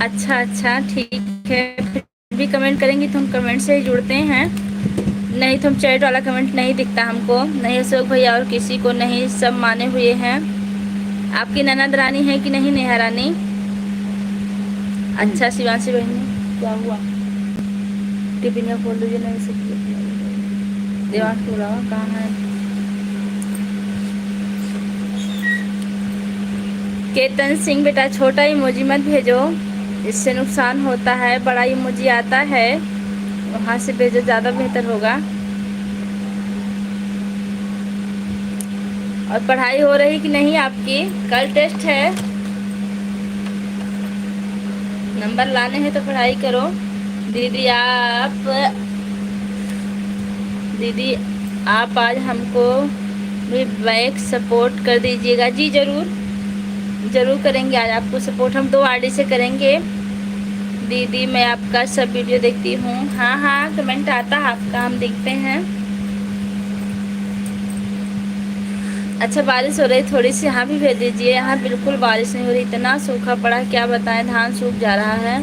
अच्छा ठीक है, फिर भी कमेंट करेंगी तो हम कमेंट से ही जुड़ते हैं, नहीं तो हम चैट वाला कमेंट नहीं दिखता हमको। नहीं अशोक भैया और किसी को नहीं, सब माने हुए हैं। आपकी ननद रानी है कि नहीं नेहा रानी? अच्छा शिवांशी बहनी क्या हुआ? टिफिन खोल दीजिए, नहीं सकती देवान को बुलावा, कहाँ है? केतन सिंह बेटा छोटा इमोजी मत भेजो, इससे नुकसान होता है। बड़ा इमोजी आता है, वहाँ से भेजो, ज़्यादा बेहतर होगा। और पढ़ाई हो रही कि नहीं आपकी? कल टेस्ट है, नंबर लाने हैं तो पढ़ाई करो। दीदी आप आज हमको भी बैक सपोर्ट कर दीजिएगा। जी ज़रूर करेंगे, आज आपको सपोर्ट हम 2 आईडी से करेंगे। दीदी मैं आपका सब वीडियो देखती हूँ। हाँ कमेंट आता है आपका, हम देखते हैं। अच्छा बारिश हो रही थोड़ी सी, यहाँ भी भेज दीजिए। यहाँ बिल्कुल बारिश नहीं हो रही, इतना सूखा पड़ा क्या बताएं, धान सूख जा रहा है।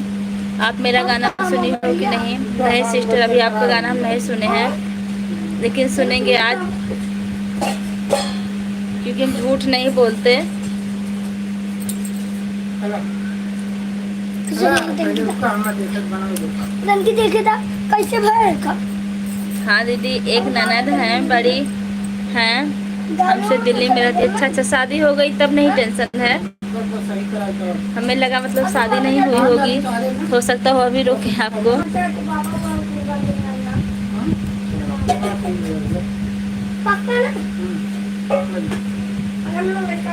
आप मेरा गाना सुनी हो कि नहीं? नहीं सिस्टर, अभी आपका गाना हम नहीं सुने हैं, लेकिन सुनेंगे आज, क्योंकि हम झूठ नहीं बोलते। देखे था कैसे भरेगा? हाँ दीदी, एक ननद हैं, बड़ी हैं, हमसे दिल्ली में रहती है। अच्छा शादी हो गई तब नहीं टेंशन है, हमें लगा मतलब शादी नहीं हुई होगी, हो सकता हो अभी रोके आपको।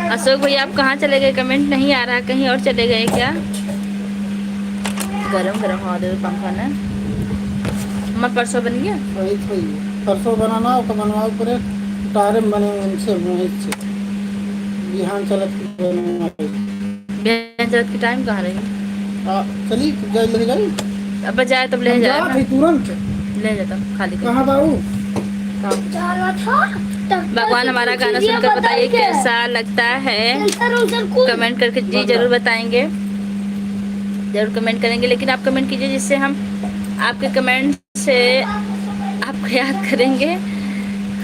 अशोक भैया आप कहाँ चले गए? कमेंट नहीं आ रहा, कहीं और चले गए क्या? गरम हवा दे पंखा ने। मैं परसों बन गया, परसों बनाना और बनवाओ पूरे तारे बने उनसे बिहान चलत की टाइम कहाँ रही? चली ले जाई, अब जाए तब ले जाए, तुरंत ले जाता खाली। कहाँ बाबू भगवान हमारा गाना सुनकर बताइए कैसा लगता है, कमेंट करके जी जरूर बताएंगे, जरूर कमेंट करेंगे। लेकिन आप कमेंट कीजिए जिससे हम आपके कमेंट से आपको याद करेंगे।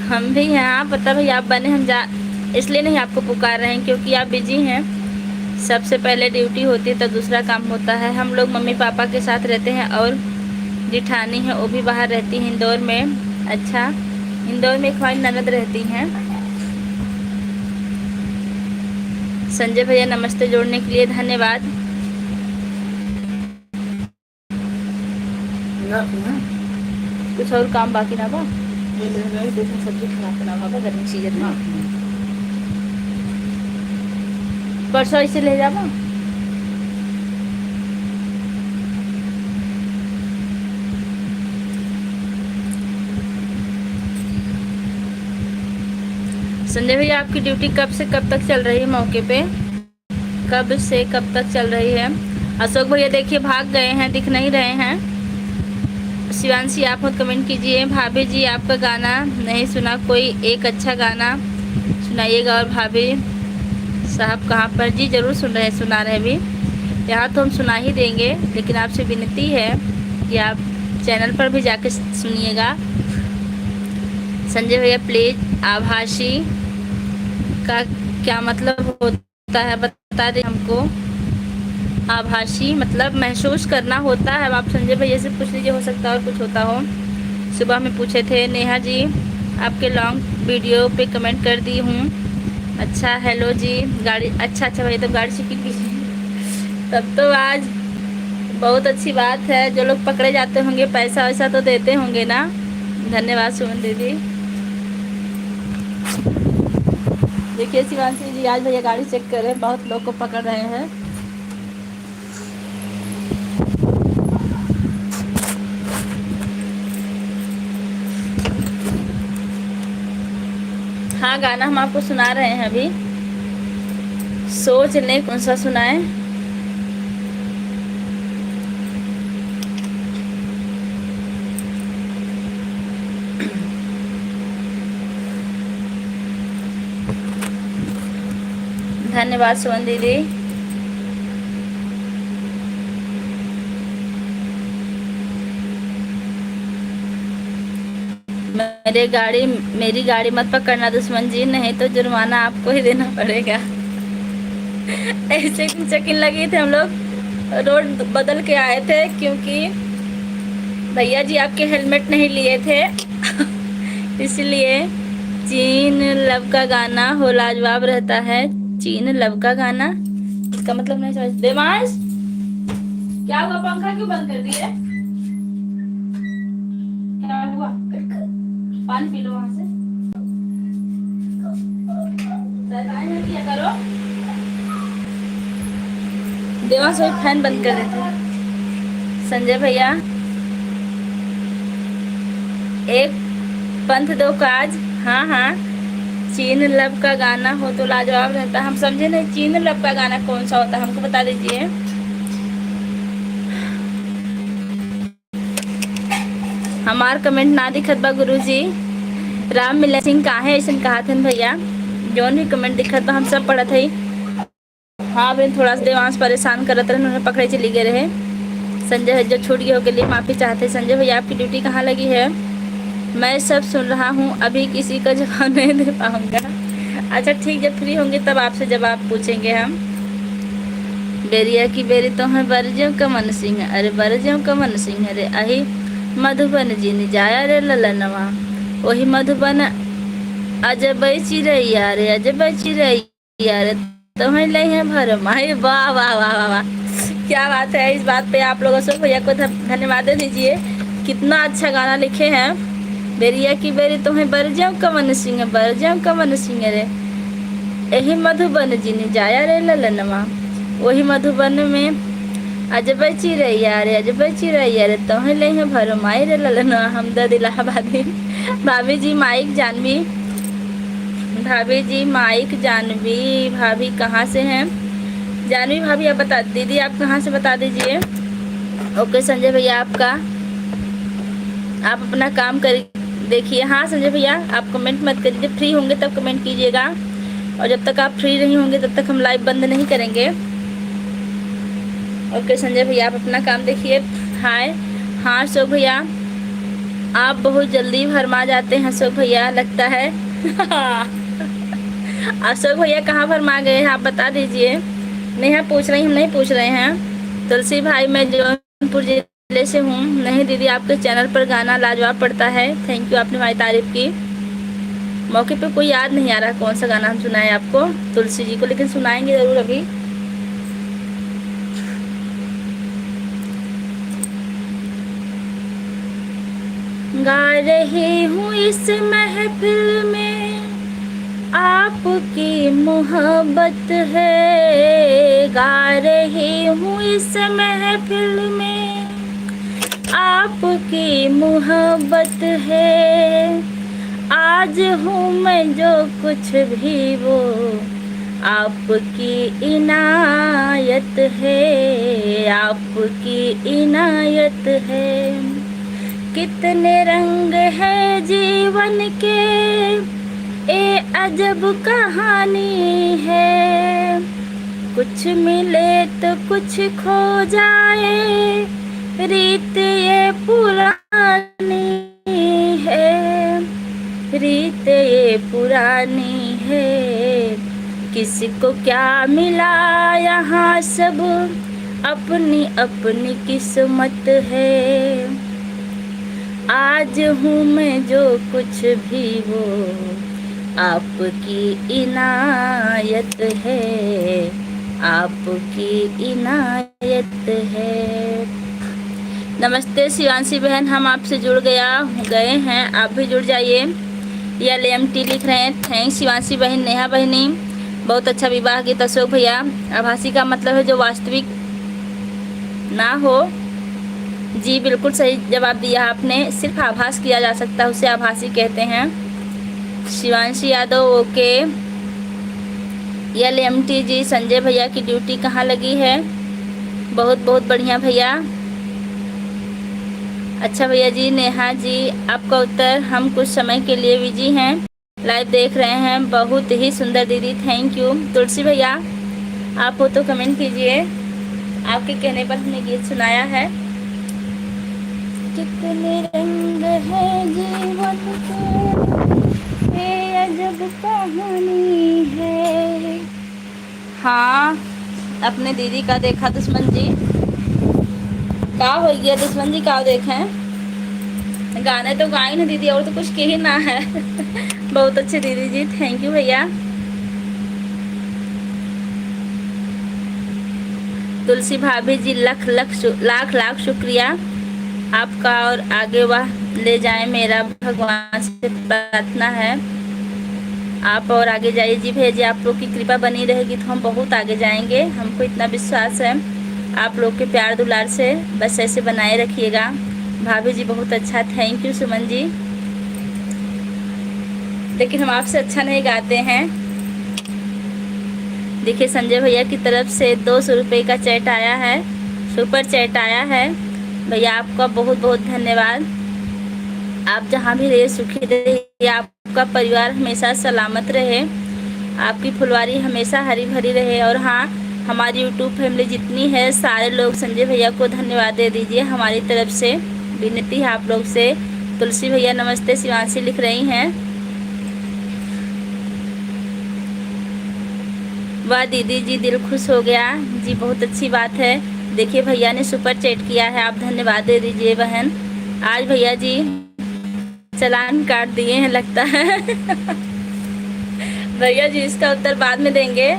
हम भी यहाँ पता भाई आप बने, हम इसलिए नहीं आपको पुकार रहे हैं क्योंकि आप बिजी हैं। सबसे पहले ड्यूटी होती है, तब दूसरा काम होता है। हम लोग मम्मी पापा के साथ रहते हैं, और जिठानी है वो भी बाहर रहती है इंदौर में। अच्छा इंदौर में एक हमारी ननद रहती हैं। संजय भैया नमस्ते, जोड़ने के लिए धन्यवाद। कुछ और काम बाकी ना बा, सब्जी खराब बना बा, गर्मी सीजन में परसों इसे ले जावा। संजय भैया आपकी ड्यूटी कब से कब तक चल रही है मौके पे? कब से कब तक चल रही है? अशोक भैया देखिए भाग गए हैं, दिख नहीं रहे हैं। शिवांशी आप खुद कमेंट कीजिए। भाभी जी आपका गाना नहीं सुना, कोई एक अच्छा गाना सुनाइएगा। और भाभी साहब कहाँ पर? जी जरूर सुना रहे भी। यहाँ तो हम सुना ही देंगे, लेकिन आपसे विनती है कि आप चैनल पर भी जाके सुनिएगा। संजय भैया प्लीज आभासी का क्या मतलब होता है बता दें हमको। आभासी मतलब महसूस करना होता है। आप संजय भैया से पूछ लीजिए, हो सकता है और कुछ होता हो। सुबह में पूछे थे। नेहा जी आपके लॉन्ग वीडियो पे कमेंट कर दी हूँ। अच्छा हेलो जी। गाड़ी अच्छा भैया तो गाड़ी सीखी कीजिए। तब तो आज बहुत अच्छी बात है। जो लोग पकड़े जाते होंगे पैसा वैसा तो देते होंगे ना। धन्यवाद सुमन दीदी। देखिए शिवांशी जी आज भैया गाड़ी चेक कर रहे हैं, बहुत लोग को पकड़ रहे हैं। हाँ गाना हम आपको सुना रहे हैं अभी। सोच लें कौन सा सुनाएं। धन्यवाद सुमन दीदी। मेरी गाड़ी मत पकड़ना दुश्मन जी, नहीं तो जुर्माना आपको ही देना पड़ेगा। ऐसे चेकिंग लगी थे, हम लोग रोड बदल के आए थे क्योंकि भैया जी आपके हेलमेट नहीं लिए थे। इसलिए चीन लव का गाना हो लाजवाब रहता है। चीन लव का गाना इसका मतलब नहीं समझ। देवांश क्या हुआ, पंखा क्यों बंद कर दिए? क्या हुआ? पानी पी लो वहां से। किया करो। देवांश वही फैन बंद कर देते। संजय भैया एक पंथ दो काज। हाँ हाँ चीन लव का गाना हो तो लाजवाब रहता। हम समझे नहीं, चीन लव का गाना कौन सा होता है हमको बता दीजिए। हमार कमेंट ना दिखत बा गुरुजी। राम मिलन सिंह काहे ऐसा कहा थे भैया, जौन भी कमेंट दिखत बा हम सब पढ़त है। हाँ बहन थोड़ा सा देवांश परेशान करत रहे, उन्होंने पकड़े चली गए रहे। संजय जो छूट गया के लिए माफ़ी चाहते। संजय भैया आपकी ड्यूटी कहाँ लगी है? मैं सब सुन रहा हूँ, अभी किसी का जवाब नहीं दे पाऊँगा। अच्छा ठीक, जब फ्री होंगे तब आपसे जवाब पूछेंगे हम। बेरिया की बेरी तो है बरजों का मन सिंह, अरे बरजों का मन सिंह रे अही मधुबन जी ने जाया रे ललनवा, वही मधुबन अजब चिड़ैया रे अजब चिड़ैया रे तुम्हें ले है भर माही। वाह वाह वाह वाह वाह, क्या बात है। इस बात पे आप लोगों से भैया को धन्यवाद दे दीजिए, कितना अच्छा गाना लिखे हैं। बेरिया की बेरी तुम्हें बरजों का मन सिंह, बरजों का मन सिंह रे यही मधुबन जी ने जाया रे ललनवा, वही मधुबन में अजब चिड़ैया रे अजब चिड़ैया रे तुम्हें ले है भर माई रे ललनवा। हमदर्द इलाहाबादी। भाभी जी माइक जानवी, भाभी जी माइक जानवी भाभी कहाँ से हैं? जानवी भाभी आप बता दीदी, आप कहाँ से बता दीजिए। ओके संजय भैया आपका, आप अपना काम कर देखिए। हाँ संजय भैया आप कमेंट मत करिए, फ्री होंगे तब कमेंट कीजिएगा, और जब तक आप फ्री नहीं होंगे तब तक हम लाइव बंद नहीं करेंगे। ओके संजय भैया आप अपना काम देखिए। हाय हाँ अशोक भैया आप बहुत जल्दी भरमा जाते हैं अशोक भैया लगता है। अशोक भैया कहाँ भरमा गए हैं आप बता दीजिए। नेहा पूछ रही, हम नहीं पूछ रहे हैं। तुलसी भाई मैं जौनपुर जिले से हूँ। नहीं दीदी आपके चैनल पर गाना लाजवाब पड़ता है, थैंक यू आपने हमारी तारीफ की। मौके पे कोई याद नहीं आ रहा कौन सा गाना हम सुनाएं आपको तुलसी जी को, लेकिन सुनाएंगे ज़रूर अभी। गा रही हूँ इस महफिल में आपकी मोहब्बत है, गा रही हूँ इस महफिल में आपकी मोहब्बत है। आज हूँ मैं जो कुछ भी वो आपकी इनायत है, आपकी इनायत है। कितने रंग है जीवन के ए अजब कहानी है, कुछ मिले तो कुछ खो जाए, रीत ये पुरानी है, रीत ये पुरानी है। किसी को क्या मिला यहाँ, सब अपनी अपनी किस्मत है। आज हूँ मैं जो कुछ भी वो आपकी इनायत है, आपकी इनायत है। नमस्ते शिवांशी बहन, हम आपसे जुड़ गए हैं, आप भी जुड़ जाइए। LMT लिख रहे हैं, थैंक्स शिवांशी बहन। नेहा बहनी, बहुत अच्छा विवाह गीत। अशोक भैया, आभासी का मतलब है जो वास्तविक ना हो। जी बिल्कुल सही जवाब दिया आपने, सिर्फ आभास किया जा सकता है उसे आभासी कहते हैं। शिवांशी यादव ओके। LMT जी, संजय भैया की ड्यूटी कहाँ लगी है? बहुत बहुत बढ़िया भैया, अच्छा भैया जी। नेहा जी, आपका उत्तर, हम कुछ समय के लिए बिजी हैं, लाइव देख रहे हैं। बहुत ही सुंदर दीदी, थैंक यू। तुलसी भैया, आप हो तो कमेंट कीजिए, आपके कहने पर हमने गीत सुनाया है। कितने रंग है जीवन के, ये अजब कहानी है। हाँ, अपने दीदी का देखा दुश्मन जी, का हो गया दुश्मन जी, का देखें। गाने तो गाए ना दीदी, और तो कुछ कही ना है। बहुत अच्छे दीदी जी, थैंक यू भैया। तुलसी भाभी जी, लाख लाख शुक्रिया आपका, और आगे वह ले जाए मेरा भगवान से प्रार्थना है, आप और आगे जाइए। जी भैया जी, आप लोग की कृपा बनी रहेगी तो हम बहुत आगे जाएंगे, हमको इतना विश्वास है आप लोग के प्यार दुलार से, बस ऐसे बनाए रखिएगा। भाभी जी बहुत अच्छा, थैंक यू सुमन जी। लेकिन हम आपसे अच्छा नहीं गाते हैं। देखिए संजय भैया की तरफ से 200 रुपये का चैट आया है, सुपर चैट आया है भैया, आपका बहुत बहुत धन्यवाद। आप जहाँ भी रहे सुखी रहिए, आपका परिवार हमेशा सलामत रहे, आपकी फुलवारी हमेशा हरी भरी रहे। और हाँ, हमारी यूट्यूब फैमिली जितनी है, सारे लोग संजय भैया को धन्यवाद दे दीजिए, हमारी तरफ से विनती है आप लोग से। तुलसी भैया नमस्ते, शिवांशी लिख रही हैं। वाह दीदी जी, दिल खुश हो गया जी, बहुत अच्छी बात है। देखिए भैया ने सुपर चैट किया है, आप धन्यवाद दे दीजिए बहन। आज भैया जी चालान काट दिए हैं लगता है। भैया जी इसका उत्तर बाद में देंगे,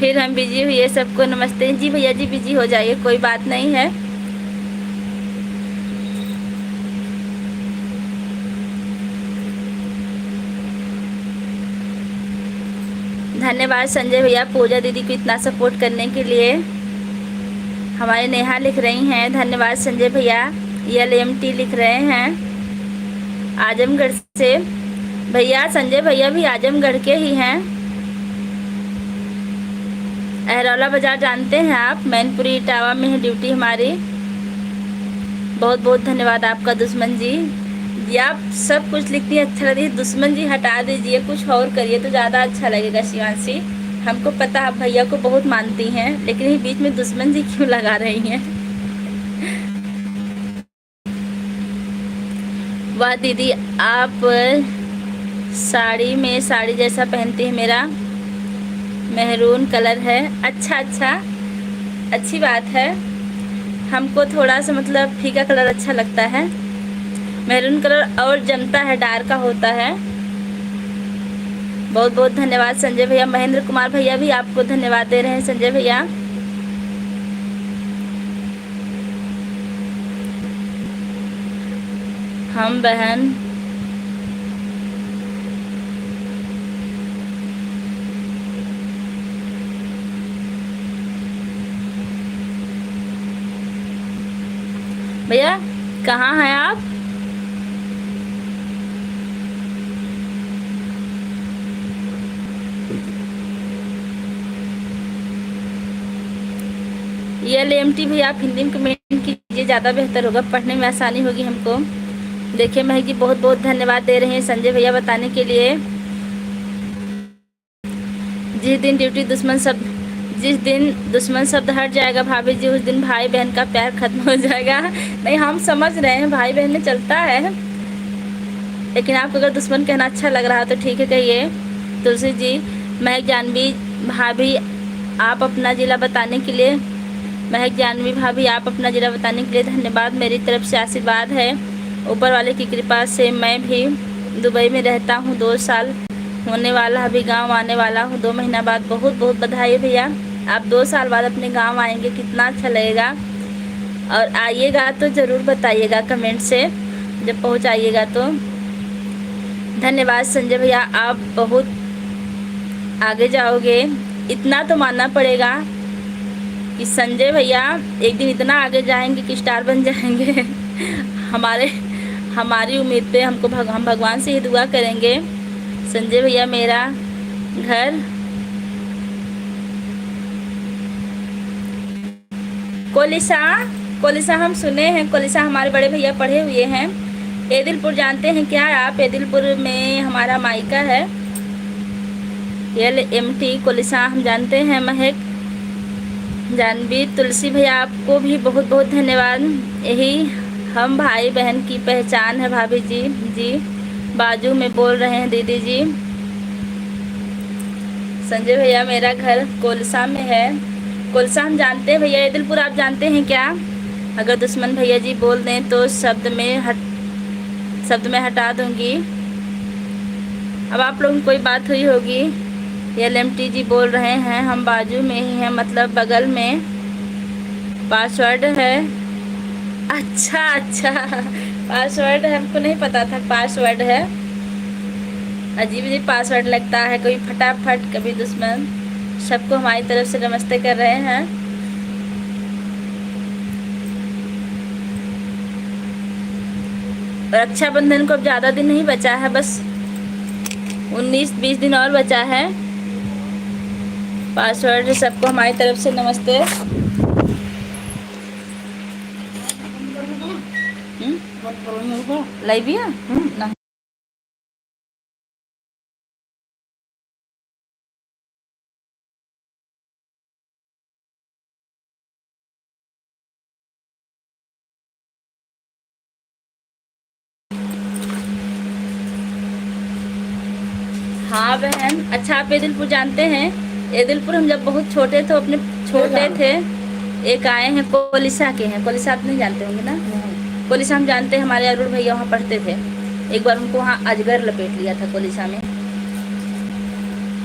फिर हम बिजी हुए। सबको नमस्ते जी, भैया जी बिजी हो जाइए, कोई बात नहीं है। धन्यवाद संजय भैया, पूजा दीदी को इतना सपोर्ट करने के लिए। हमारे नेहा लिख रही हैं, धन्यवाद संजय भैया। LMT लिख रहे हैं आजमगढ़ से। भैया संजय भैया भी आजमगढ़ के ही हैं। अहरौला बाजार जानते हैं आप, मैनपुरी इटावा में है ड्यूटी हमारी। बहुत बहुत धन्यवाद आपका दुश्मन जी। जी आप सब कुछ लिखती है, अच्छा लगती है। दुश्मन जी हटा दीजिए, कुछ और करिए तो ज़्यादा अच्छा लगेगा शिवांशी। हमको पता आप भैया को बहुत मानती हैं, लेकिन ये बीच में दुश्मन जी क्यों लगा रही हैं? वाह दीदी, आप साड़ी में साड़ी जैसा पहनती है, मेरा मेहरून कलर है। अच्छा अच्छा, अच्छी बात है। हमको थोड़ा सा मतलब फीका कलर अच्छा लगता है, मैरून कलर और जमता है, डार्क होता है। बहुत बहुत धन्यवाद संजय भैया। महेंद्र कुमार भैया भी आपको धन्यवाद दे रहे हैं संजय भैया। हम बहन भैया कहाँ हैं आप? LMT भैया आप हिंदी में कमेंट कीजिए, ज़्यादा बेहतर होगा, पढ़ने में आसानी होगी हमको। देखिए महक जी बहुत बहुत धन्यवाद दे रहे हैं संजय भैया बताने के लिए। जिस दिन दुश्मन शब्द हट जाएगा भाभी जी, उस दिन भाई बहन का प्यार खत्म हो जाएगा। नहीं, हम समझ रहे हैं, भाई बहन में चलता है, लेकिन आपको अगर दुश्मन कहना अच्छा लग रहा तो ठीक है, कहिए। तुलसी जी, महक जानवी भाभी आप अपना ज़िला बताने के लिए आप अपना ज़िला बताने के लिए धन्यवाद। मेरी तरफ से आशीर्वाद है, ऊपर वाले की कृपा से। मैं भी दुबई में रहता हूँ, 2 साल होने वाला, अभी गांव आने वाला हूँ 2 महीना बाद। बहुत बहुत बधाई भैया, आप 2 साल बाद अपने गांव आएंगे, कितना अच्छा लगेगा। और आइएगा तो ज़रूर बताइएगा कमेंट से जब पहुँच आइएगा तो। धन्यवाद संजय भैया, आप बहुत आगे जाओगे, इतना तो मानना पड़ेगा कि संजय भैया एक दिन इतना आगे जाएंगे कि स्टार बन जाएंगे। हमारी उम्मीद पे हम भगवान से ही दुआ करेंगे। संजय भैया, मेरा घर कोलिसा हम सुने हैं, कोलिसा हमारे बड़े भैया पढ़े हुए हैं। एदिलपुर जानते हैं क्या आप? एदिलपुर में हमारा मायका है, LMT कोलिसा हम जानते हैं। महक जानवी, तुलसी भैया आपको भी बहुत बहुत धन्यवाद। यही हम भाई बहन की पहचान है भाभी जी। जी बाजू में बोल रहे हैं दीदी जी। संजय भैया, मेरा घर कोलसा में है। कोलसा हम जानते हैं भैया। एदिलपुर आप जानते हैं क्या? अगर दुश्मन भैया जी बोल दें तो शब्द में हटा दूंगी। अब आप लोगों की कोई बात हुई होगी। LMT जी बोल रहे हैं, हम बाजू में ही हैं, मतलब बगल में। पासवर्ड है? अच्छा, पासवर्ड है, हमको नहीं पता था पासवर्ड है। अजीब अजीब पासवर्ड लगता है, कभी फटाफट कभी दुश्मन। सबको हमारी तरफ से नमस्ते कर रहे हैं। रक्षाबंधन को अब ज़्यादा दिन नहीं बचा है, बस 19-20 दिन और बचा है। पासवर्ड सबको हमारी तरफ से नमस्ते। लाइव भी है ना? हाँ बहन, अच्छा आप एदिलपुर जानते हैं? एदिलपुर हम जब बहुत छोटे थे एक आए हैं, कोलिसा के हैं। कोलिसा आप नहीं जानते होंगे ना? कोलिसा हम जानते हैं, हमारे अरुण भैया वहाँ पढ़ते थे। एक बार उनको वहाँ अजगर लपेट लिया था कोलिसा में।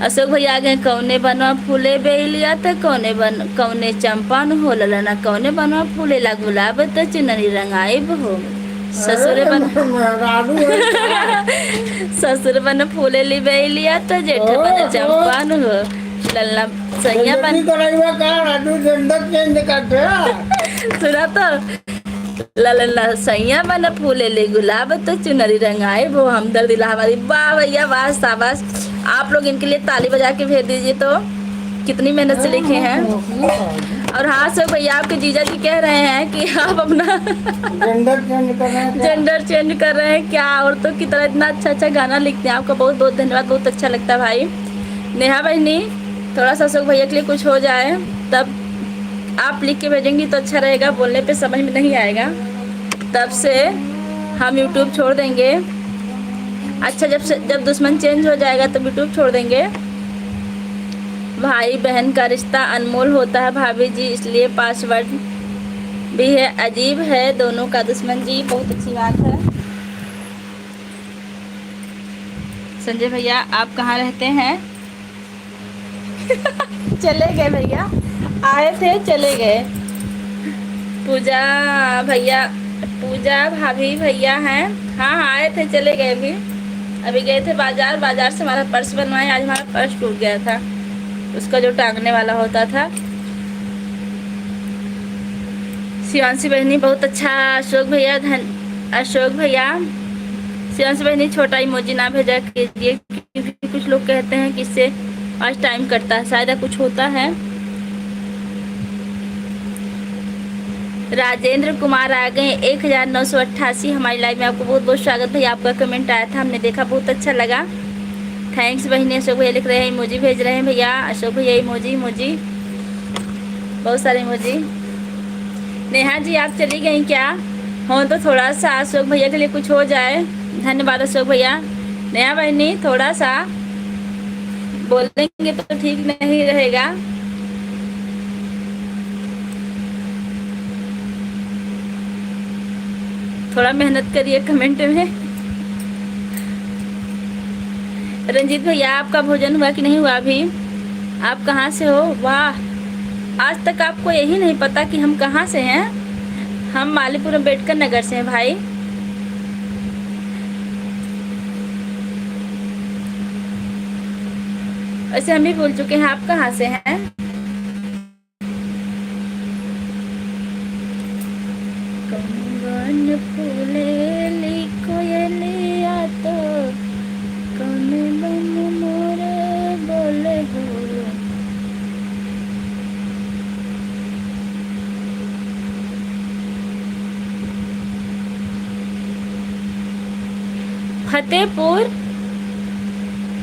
अशोक भैया आ गए। कौने बनवा फूले बेलिया तो कौने चंपा न हो ललना, कौने बनवा फूले ला गुलाब तो चुनरी रंगाई हो। ससुर बन फूले ली बेलिया तो जेठ बन चंपा न हो ललना सैया बन। सुना तो, ललना सैया बन फूले ले गुलाब तो चुनरी रंगाए वो हमदर्द इलाहाबादी। वाह भैया वाह, शाबाश। आप लोग इनके लिए ताली बजा के भेज दीजिए तो, कितनी मेहनत से लिखे हैं। और हाँ सर भैया, आपके जीजा जी कह रहे हैं कि आप अपना जेंडर चेंज कर रहे हैं क्या? औरतों की तरह इतना अच्छा गाना लिखते हैं। आपका बहुत बहुत धन्यवाद, बहुत अच्छा लगता है भाई। नेहा बहनी, थोड़ा सा अशोक भैया के लिए कुछ हो जाए तब आप लिख के भेजेंगी तो अच्छा रहेगा, बोलने पे समझ में नहीं आएगा, तब से हम यूट्यूब छोड़ देंगे। अच्छा, जब दुश्मन चेंज हो जाएगा तब यूट्यूब छोड़ देंगे। भाई बहन का रिश्ता अनमोल होता है भाभी जी, इसलिए पासवर्ड भी है। अजीब है दोनों का दुश्मन जी, बहुत अच्छी बात है। संजय भैया आप कहाँ रहते हैं? चले गए भैया, आए थे चले गए। पूजा भाभी भैया हैं? हाँ आए थे चले गए। अभी गए थे बाजार से हमारा पर्स बनवाए। आज हमारा पर्स टूट गया था, उसका जो टांगने वाला होता था। शिवांशी बहनी बहुत अच्छा। अशोक भैया शिवांशी बहनी छोटा इमोजी ना भेजा कीजिए, क्योंकि कुछ लोग कहते हैं कि इससे आज टाइम कटता है, शायद कुछ होता है। राजेंद्र कुमार आ गए 1988 हमारी लाइव में। आपको बहुत बहुत स्वागत भैया। आपका कमेंट आया था, हमने देखा, बहुत अच्छा लगा। थैंक्स बहिनी। अशोक भैया लिख रहे हैं, इमोजी भेज रहे हैं भैया। अशोक भैया इमोजी इमोजी, बहुत सारे इमोजी। नेहा जी आप चली गई क्या? हो तो थोड़ा सा अशोक भैया के लिए कुछ हो जाए। धन्यवाद अशोक भैया। नेहा बहनी थोड़ा सा बोलेंगे तो ठीक नहीं रहेगा। थोड़ा मेहनत करिए कमेंट में। रंजीत भैया आपका भोजन हुआ कि नहीं हुआ अभी? आप कहाँ से हो? वाह, आज तक आपको यही नहीं पता कि हम कहाँ से हैं। हम मालीपुर अम्बेडकर नगर से हैं भाई। वैसे हम भी भूल चुके हैं आप कहाँ से हैं। कंगन फूलेली कोयलिया तो कौन बन मोरे बोले हो। फतेहपुर,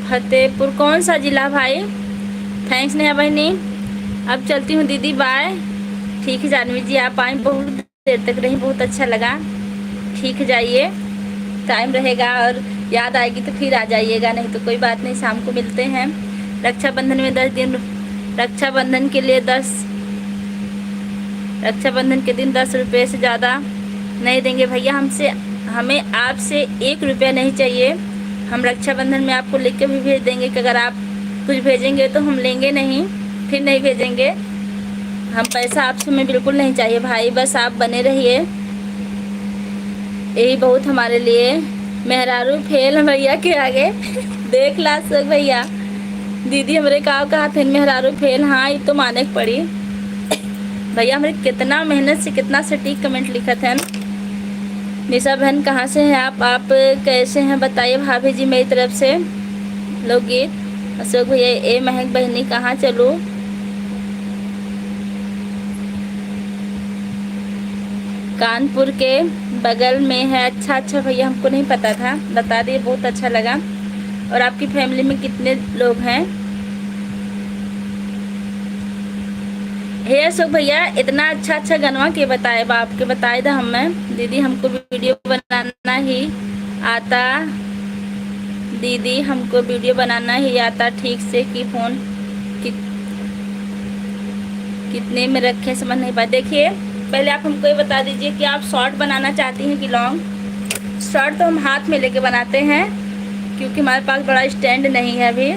फतेहपुर कौन सा जिला भाई? थैंक्स नेहा बहनी। अब चलती हूँ दीदी, बाय। ठीक है जानवी जी, आप आए, बहुत देर तक रही, बहुत अच्छा लगा। ठीक है जाइए, टाइम रहेगा और याद आएगी तो फिर आ जाइएगा, नहीं तो कोई बात नहीं, शाम को मिलते हैं। रक्षाबंधन में 10 दिन, रक्षाबंधन के लिए 10, रक्षाबंधन के दिन 10 रुपये से ज़्यादा नहीं देंगे भैया। हमें आपसे 1 रुपया नहीं चाहिए। हम रक्षाबंधन में आपको लिख के भी भेज देंगे कि अगर आप कुछ भेजेंगे तो हम लेंगे नहीं, फिर नहीं भेजेंगे। हम पैसा आपसे हमें बिल्कुल नहीं चाहिए भाई, बस आप बने रहिए, यही बहुत हमारे लिए। मेहरारू फेल भैया के आगे देख ला सक भैया। दीदी हमारे कहा थे मेहरारू फेल, हाँ ये तो माने पड़ी भैया। हमारे कितना मेहनत से कितना सटीक कमेंट लिखा था। निशा बहन कहाँ से हैं आप कैसे हैं बताइए भाभी जी मेरी तरफ से लोकगीत। अशोक भैया ए महक बहनी कहाँ चलूँ? कानपुर के बगल में है। अच्छा अच्छा भैया, हमको नहीं पता था, बता दिए, बहुत अच्छा लगा। और आपकी फैमिली में कितने लोग हैं? हे अशोक भैया इतना अच्छा अच्छा गनवा के बताए, बाप के बताए था हमें। दीदी हमको वीडियो बनाना ही आता, दीदी हमको वीडियो बनाना ही आता ठीक से, कि फ़ोन कितने में रखें समझ नहीं पाए। देखिए पहले आप हमको ये बता दीजिए कि आप शॉर्ट बनाना चाहती हैं कि लॉन्ग। शॉर्ट तो हम हाथ में लेके बनाते हैं क्योंकि हमारे पास बड़ा स्टैंड नहीं है अभी,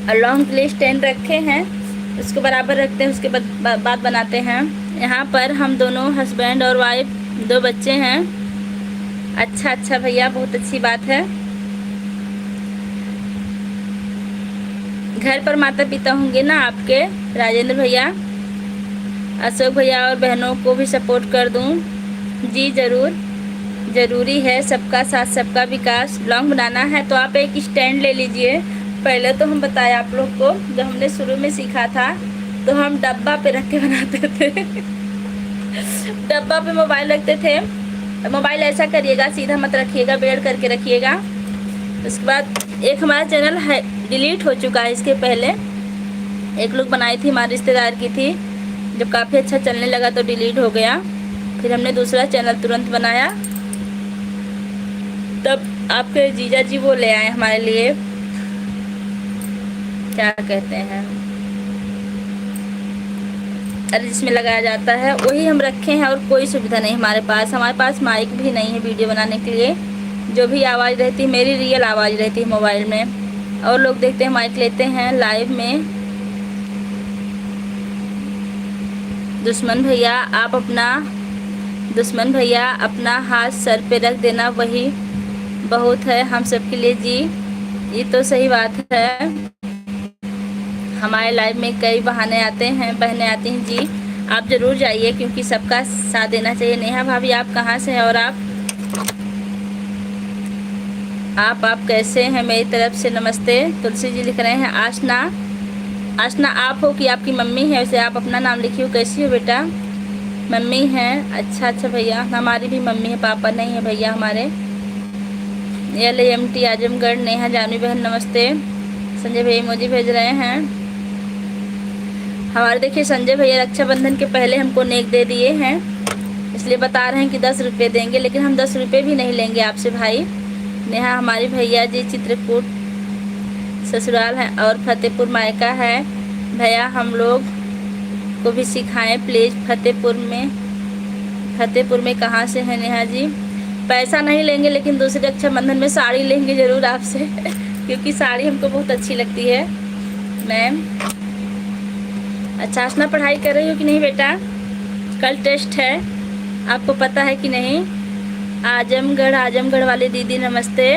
और लॉन्ग के लिए स्टैंड रखे हैं, उसको बराबर रखते हैं, उसके बाद बनाते हैं। यहाँ पर हम दोनों हस्बैंड और वाइफ, 2 बच्चे हैं। अच्छा अच्छा भैया, बहुत अच्छी बात है। घर पर माता पिता होंगे ना आपके राजेंद्र भैया? अशोक भैया और बहनों को भी सपोर्ट कर दूं? जी ज़रूर, ज़रूरी है, सबका साथ सबका विकास। लॉन्ग बनाना है तो आप एक स्टैंड ले लीजिए। पहले तो हम बताए आप लोग को, जब हमने शुरू में सीखा था तो हम डब्बा पे रख के बनाते थे डब्बा पे मोबाइल रखते थे। मोबाइल ऐसा करिएगा, सीधा मत रखिएगा, बेड़ करके रखिएगा। उसके बाद एक हमारा चैनल है डिलीट हो चुका है, इसके पहले एक लोग बनाई थी, हमारे रिश्तेदार की थी, जब काफ़ी अच्छा चलने लगा तो डिलीट हो गया। फिर हमने दूसरा चैनल तुरंत बनाया, तब आपके जीजा जी वो ले आए हमारे लिए, क्या कहते हैं, अरे जिसमें लगाया जाता है वही हम रखे हैं। और कोई सुविधा नहीं हमारे पास माइक भी नहीं है वीडियो बनाने के लिए। जो भी आवाज़ रहती है मेरी रियल आवाज़ रहती है मोबाइल में, और लोग देखते हैं माइक लेते हैं लाइव में। दुश्मन भैया अपना हाथ सर पे रख देना, वही बहुत है हम सब के लिए जी। ये तो सही बात है। हमारे लाइव में कई बहाने आते हैं, बहनें आती हैं जी। आप ज़रूर जाइए क्योंकि सबका साथ देना चाहिए। नेहा भाभी आप कहाँ से हैं और आप कैसे हैं? मेरी तरफ से नमस्ते। तुलसी जी लिख रहे हैं आशना आप हो कि आपकी मम्मी है? वैसे आप अपना नाम लिखी हो। कैसी हो बेटा? मम्मी हैं, अच्छा अच्छा भैया, हमारी भी मम्मी है, पापा नहीं है भैया हमारे। LAMT आजमगढ़, नेहा जानवी बहन नमस्ते। संजय भैया इमोजी भेज रहे हैं। हमारे देखिए संजय भैया रक्षाबंधन के पहले हमको नेक दे दिए हैं, इसलिए बता रहे हैं कि 10 रुपये देंगे, लेकिन हम 10 रुपये भी नहीं लेंगे आपसे भाई। नेहा हमारी भैया जी चित्रकूट ससुराल है और फतेहपुर मायका है। भैया हम लोग को भी सिखाएं प्लीज़। फतेहपुर में कहाँ से है नेहा जी? पैसा नहीं लेंगे, लेकिन दूसरे रक्षाबंधन में साड़ी लेंगे ज़रूर आपसे क्योंकि साड़ी हमको बहुत अच्छी लगती है। मैम अच्छा आसना पढ़ाई कर रही हो कि नहीं बेटा? कल टेस्ट है, आपको पता है कि नहीं? आजमगढ़ वाली दीदी नमस्ते।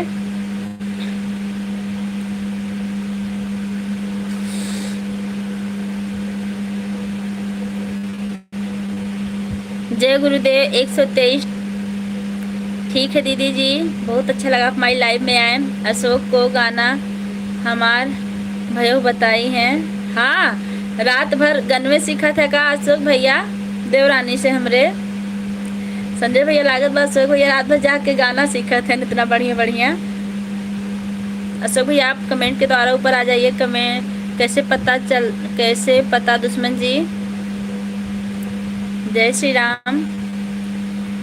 जय गुरुदेव 123। ठीक है दीदी जी, बहुत अच्छा लगा हमारी लाइव में आए। अशोक को गाना हमार भयो बताई हैं। हाँ, रात भर गनवे सीखा था का अशोक भैया देवरानी से हमरे। संजय भैया लागत बा अशोक भैया रात भर जाके गाना सीखा थे इतना बढ़िया बढ़िया। अशोक भैया आप कमेंट के द्वारा ऊपर आ जाइए। कमेंट कैसे पता दुश्मन जी। जय श्री राम।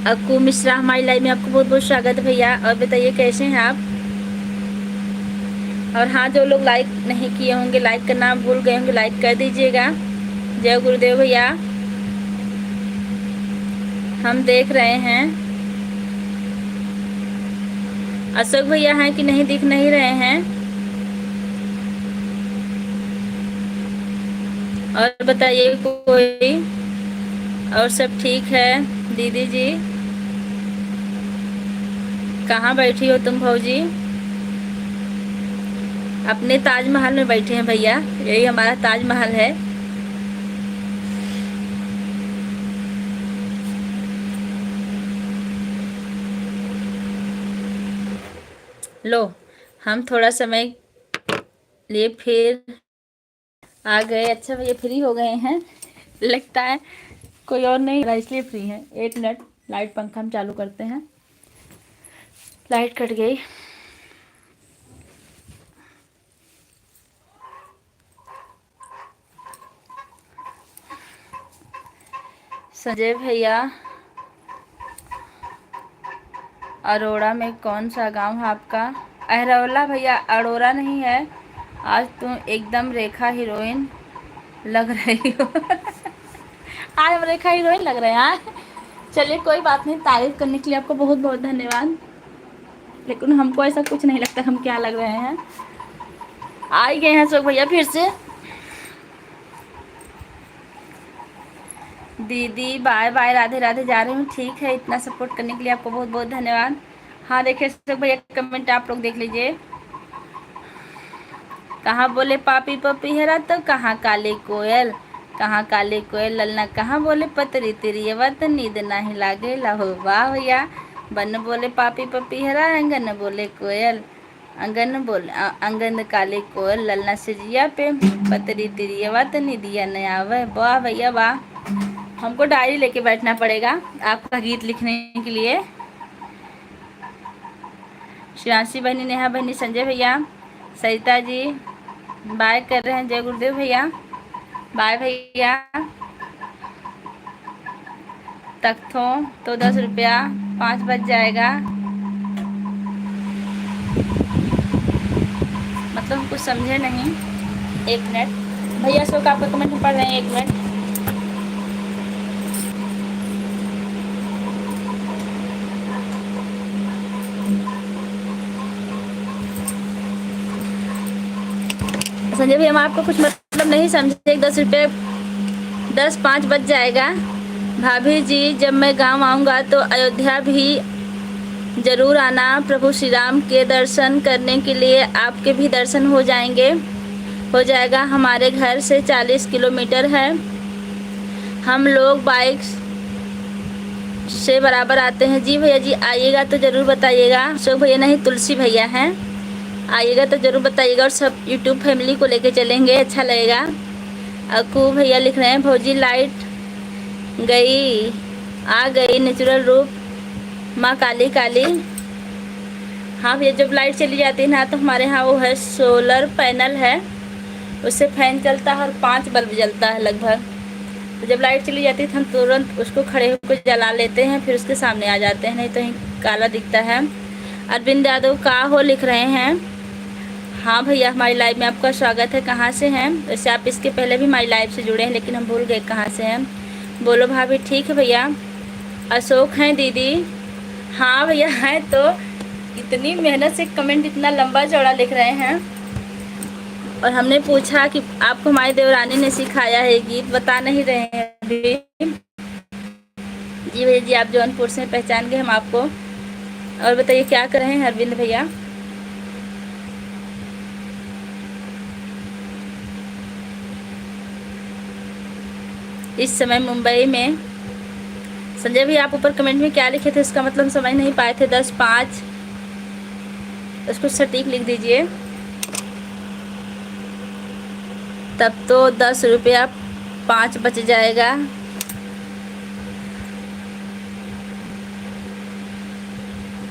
अक्कू मिश्रा हमारी लाइव में आपको बहुत बहुत स्वागत है भैया। और बताइए कैसे हैं आप? और हाँ, जो लोग लाइक नहीं किए होंगे, लाइक करना भूल गए होंगे, लाइक कर दीजिएगा। जय गुरुदेव भैया, हम देख रहे हैं। अशोक भैया हैं कि नहीं, दिख नहीं रहे हैं। और बताइए कोई। और सब ठीक है दीदी जी? कहाँ बैठी हो तुम भौजी? अपने ताजमहल में बैठे हैं भैया, यही हमारा ताजमहल है। लो, हम थोड़ा समय लिए फिर आ गए। अच्छा भैया फ्री हो गए हैं लगता है, कोई और नहीं रहा इसलिए फ्री है। 1 मिनट, लाइट पंखा हम चालू करते हैं। लाइट कट गई। संजय भैया अरोड़ा में कौन सा गांव है आपका? अहरौला भैया, अरोड़ा नहीं है। आज तुम एकदम रेखा हीरोइन लग रही हो आज हम रेखा हीरोइन लग रहे हैं। चलिए कोई बात नहीं, तारीफ करने के लिए आपको बहुत बहुत धन्यवाद, लेकिन हमको ऐसा कुछ नहीं लगता हम क्या लग रहे हैं। आ ही गए हैं अशोक भैया फिर से। दीदी बाय बाय, राधे राधे जा रही हूँ। ठीक है, इतना सपोर्ट करने के लिए आपको बहुत बहुत धन्यवाद। हाँ देखिए अशोक भैया कमेंट आप लोग देख लीजिए। कहाँ बोले पापी पपी हरा तो कहाँ काले कोयल, कहाँ काले कोयल ललना कहाँ बोले पतरी तेरी वत नींद नहीं लागे लहो। वाह भैया। बन बोले पापी पपी हरा, अंगन बोले कोयल, अंगन काले कोयल ललना सिजिया पे पतरी तेरी वत नींदिया न आवे। वाह भैया वाह। हमको डायरी लेके बैठना पड़ेगा आपका गीत लिखने के लिए। शिवांशी बहनी, नेहा बहनी, संजय भैया, सरिता जी बाय कर रहे हैं। जय गुरुदेव भैया, बाय भैया। तख्तों तो 10 रुपया, 5 बज जाएगा। मतलब हम कुछ समझे नहीं। 1 मिनट भैया, शोक आपका कमेंट पढ़ रहे हैं। 1 मिनट। संजय भैया हम आपको कुछ मतलब नहीं समझे। 10 रुपये, 10-5 बज जाएगा। भाभी जी जब मैं गांव आऊँगा तो अयोध्या भी ज़रूर आना। प्रभु श्री राम के दर्शन करने के लिए आपके भी दर्शन हो जाएगा। हमारे घर से 40 किलोमीटर है। हम लोग बाइक से बराबर आते हैं। जी भैया जी, आइएगा तो ज़रूर बताइएगा। अशोक भैया नहीं, तुलसी भैया हैं। आइएगा तो ज़रूर बताइएगा, और सब यूट्यूब फैमिली को लेके चलेंगे, अच्छा लगेगा। अक्कू भैया लिख रहे हैं, भौजी लाइट आ गई नेचुरल रूप माँ काली काली। हाँ भैया, जब लाइट चली जाती है ना तो हमारे यहाँ वो है सोलर पैनल है, उससे फैन चलता है और 5 बल्ब जलता है लगभग। तो जब लाइट चली जाती है तो हम तुरंत उसको खड़े होकर जला लेते हैं, फिर उसके सामने आ जाते हैं, नहीं तो ही काला दिखता है। अरविंद यादव का हो लिख रहे हैं। हाँ भैया, हमारी लाइव में आपका स्वागत है। कहाँ से हैं? वैसे आप इसके पहले भी हमारी लाइव से जुड़े हैं, लेकिन हम भूल गए कहाँ से हैं। बोलो भाभी। ठीक है भैया। अशोक हैं दीदी? हाँ भैया हैं। तो इतनी मेहनत से कमेंट इतना लंबा चौड़ा लिख रहे हैं। और हमने पूछा कि आपको हमारी देवरानी ने सिखाया है गीत, बता नहीं रहे हैं अभी। जी भैया जी, आप जौनपुर से पहचान गए हम आपको। और बताइए क्या कर रहे हैं अरविंद भैया? इस समय मुंबई में। संजय भी आप ऊपर कमेंट में क्या लिखे थे उसका मतलब समझ नहीं पाए थे। 10-5 उसको सटीक लिख दीजिए, तब तो 10 रुपया 5 बच जाएगा।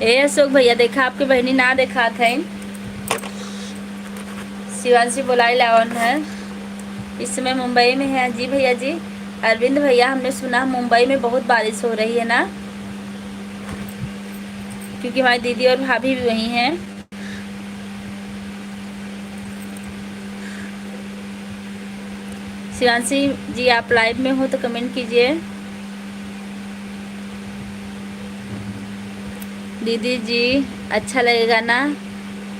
ए अशोक भैया, देखा आपकी बहनी ना देखा था। शिवांशी बोलाई लावन है, इस समय मुंबई में है। जी भैया जी। अरविंद भैया, हमने सुना मुंबई में बहुत बारिश हो रही है ना, क्योंकि हमारी दीदी और भाभी भी वहीं हैं। शिवांशी जी, आप लाइव में हो तो कमेंट कीजिए। दीदी जी, अच्छा लगेगा ना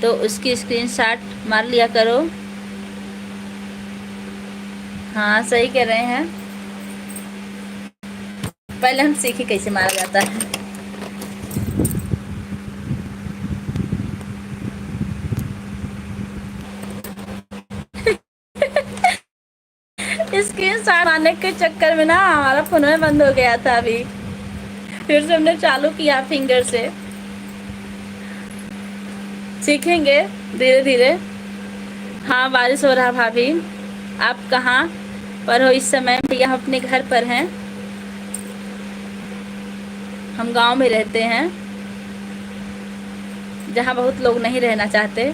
तो उसकी स्क्रीनशॉट मार लिया करो। हाँ सही कह रहे हैं, पहले हम सीखे कैसे मारा जाता है। स्क्रीनशॉट मारने के चक्कर में ना हमारा फोन में बंद हो गया था, अभी फिर से हमने चालू किया फिंगर से। सीखेंगे धीरे धीरे। हाँ बारिश हो रहा भाभी। आप कहाँ पर हो इस समय? भैया हम अपने घर पर हैं, हम गांव में रहते हैं जहाँ बहुत लोग नहीं रहना चाहते।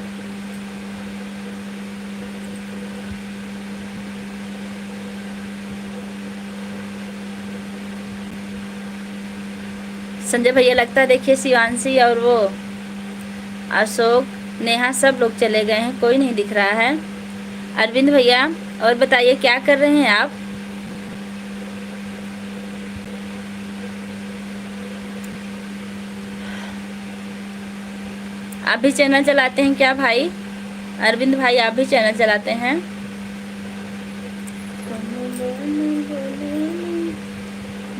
संजय भैया, लगता है देखिए शिवांशी और वो अशोक, नेहा सब लोग चले गए हैं, कोई नहीं दिख रहा है। अरविंद भैया, और बताइए क्या कर रहे हैं आप? आप भी चैनल चलाते हैं क्या भाई? अरविंद भाई, आप भी चैनल चलाते हैं?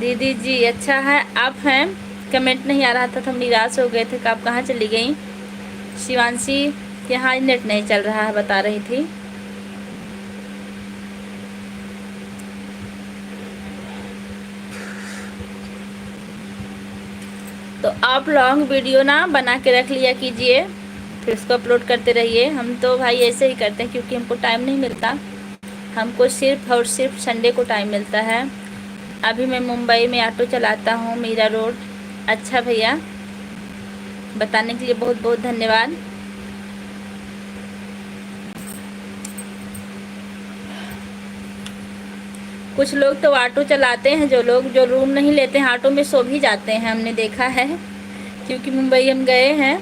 दीदी जी, अच्छा है आप हैं। कमेंट नहीं आ रहा था तो हम निराश हो गए थे कि आप कहाँ चली गई। शिवांशी, यहाँ नेट नहीं चल रहा है बता रही थी। तो आप लॉन्ग वीडियो ना बना के रख लिया कीजिए, फिर उसको अपलोड करते रहिए। हम तो भाई ऐसे ही करते हैं क्योंकि हमको टाइम नहीं मिलता, हमको सिर्फ और सिर्फ संडे को टाइम मिलता है। अभी मैं मुंबई में ऑटो चलाता हूँ, मीरा रोड। अच्छा भैया, बताने के लिए बहुत बहुत धन्यवाद। कुछ लोग तो ऑटो चलाते हैं, जो लोग जो रूम नहीं लेते हैं ऑटो में सो भी जाते हैं, हमने देखा है। क्योंकि मुंबई हम गए हैं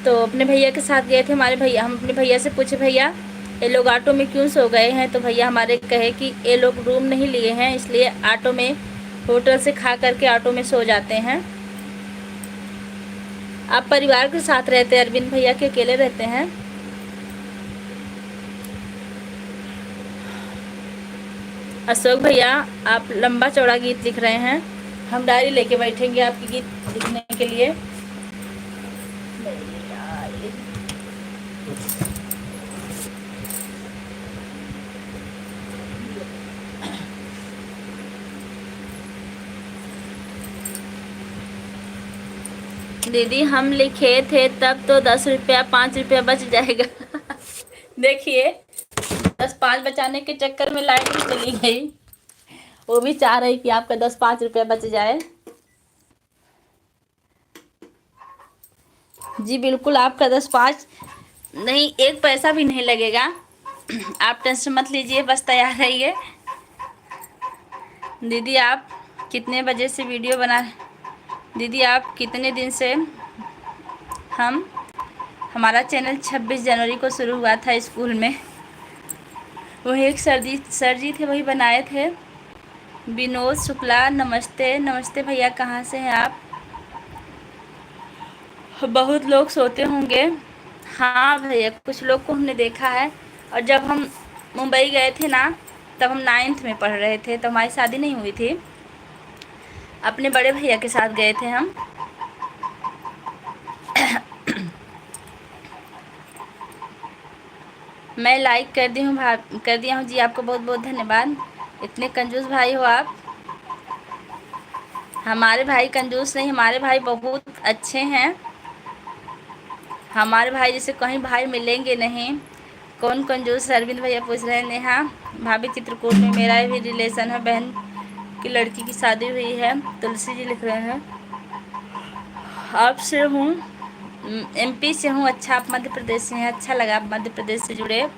तो अपने भैया के साथ गए थे। हमारे भैया, हम अपने भैया से पूछे भैया ये लोग ऑटो में क्यों सो गए हैं, तो भैया हमारे कहे कि ये लोग रूम नहीं लिए हैं इसलिए ऑटो में, होटल से खा करके ऑटो में सो जाते हैं। आप परिवार के साथ रहते हैं अरविंद भैया के अकेले रहते हैं? अशोक भैया, आप लंबा चौड़ा गीत लिख रहे हैं, हम डायरी लेके बैठेंगे आपकी गीत लिखने के लिए। दीदी हम लिखे थे तब तो 10 रुपया 5 रुपया बच जाएगा। देखिए 10-5 बचाने के चक्कर में लाइट भी चली गई। वो भी चाह रही कि आपका 10-5 रुपया बच जाए। जी बिल्कुल, आपका 10-5 नहीं, 1 पैसा भी नहीं लगेगा। आप टेंशन मत लीजिए, बस तैयार रहिए। दीदी आप कितने बजे से वीडियो बना, दीदी आप कितने दिन से, हम हमारा चैनल 26 जनवरी को शुरू हुआ था स्कूल में। वही एक सर जी थे, वही बनाए थे। विनोद शुक्ला, नमस्ते नमस्ते भैया, कहाँ से हैं आप? बहुत लोग सोते होंगे। हाँ भैया, कुछ लोग को हमने देखा है। और जब हम मुंबई गए थे ना, तब हम 9th में पढ़ रहे थे, तो हमारी शादी नहीं हुई थी। अपने बड़े भैया के साथ गए थे हम। मैं लाइक कर दी हूँ, कर दिया हूँ जी, आपको बहुत बहुत धन्यवाद। इतने कंजूस भाई हो आप। हमारे भाई कंजूस नहीं, हमारे भाई बहुत अच्छे हैं। हमारे भाई जैसे कहीं भाई मिलेंगे नहीं। कौन कंजूस? अरविंद भैया पूछ रहे हैं। नेहा भाभी चित्रकूट में मेरा भी रिलेशन है, बहन की लड़की की शादी हुई है। तुलसी जी लिख रहे हैं आपसे हूँ, MP से हूँ। अच्छा, आप मध्य प्रदेश से हैं, अच्छा लगा आप मध्य प्रदेश से जुड़े।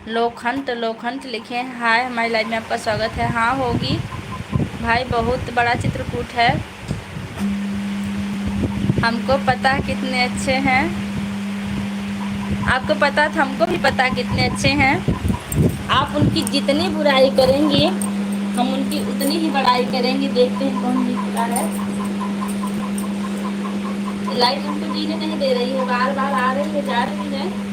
लोखंड लोखंड लिखे हैं, हाय हमारी लाइव में आपका स्वागत है। हाँ होगी भाई, बहुत बड़ा चित्रकूट है। हमको पता कितने अच्छे हैं, आपको पता था, हमको भी पता कितने अच्छे हैं। आप उनकी जितनी बुराई करेंगी, हम उनकी उतनी ही बड़ाई करेंगे। देखते हैं कौन जीतता है। लाइट हमको जीने नहीं दे रही है, बार बार आ रही है, जा रही है।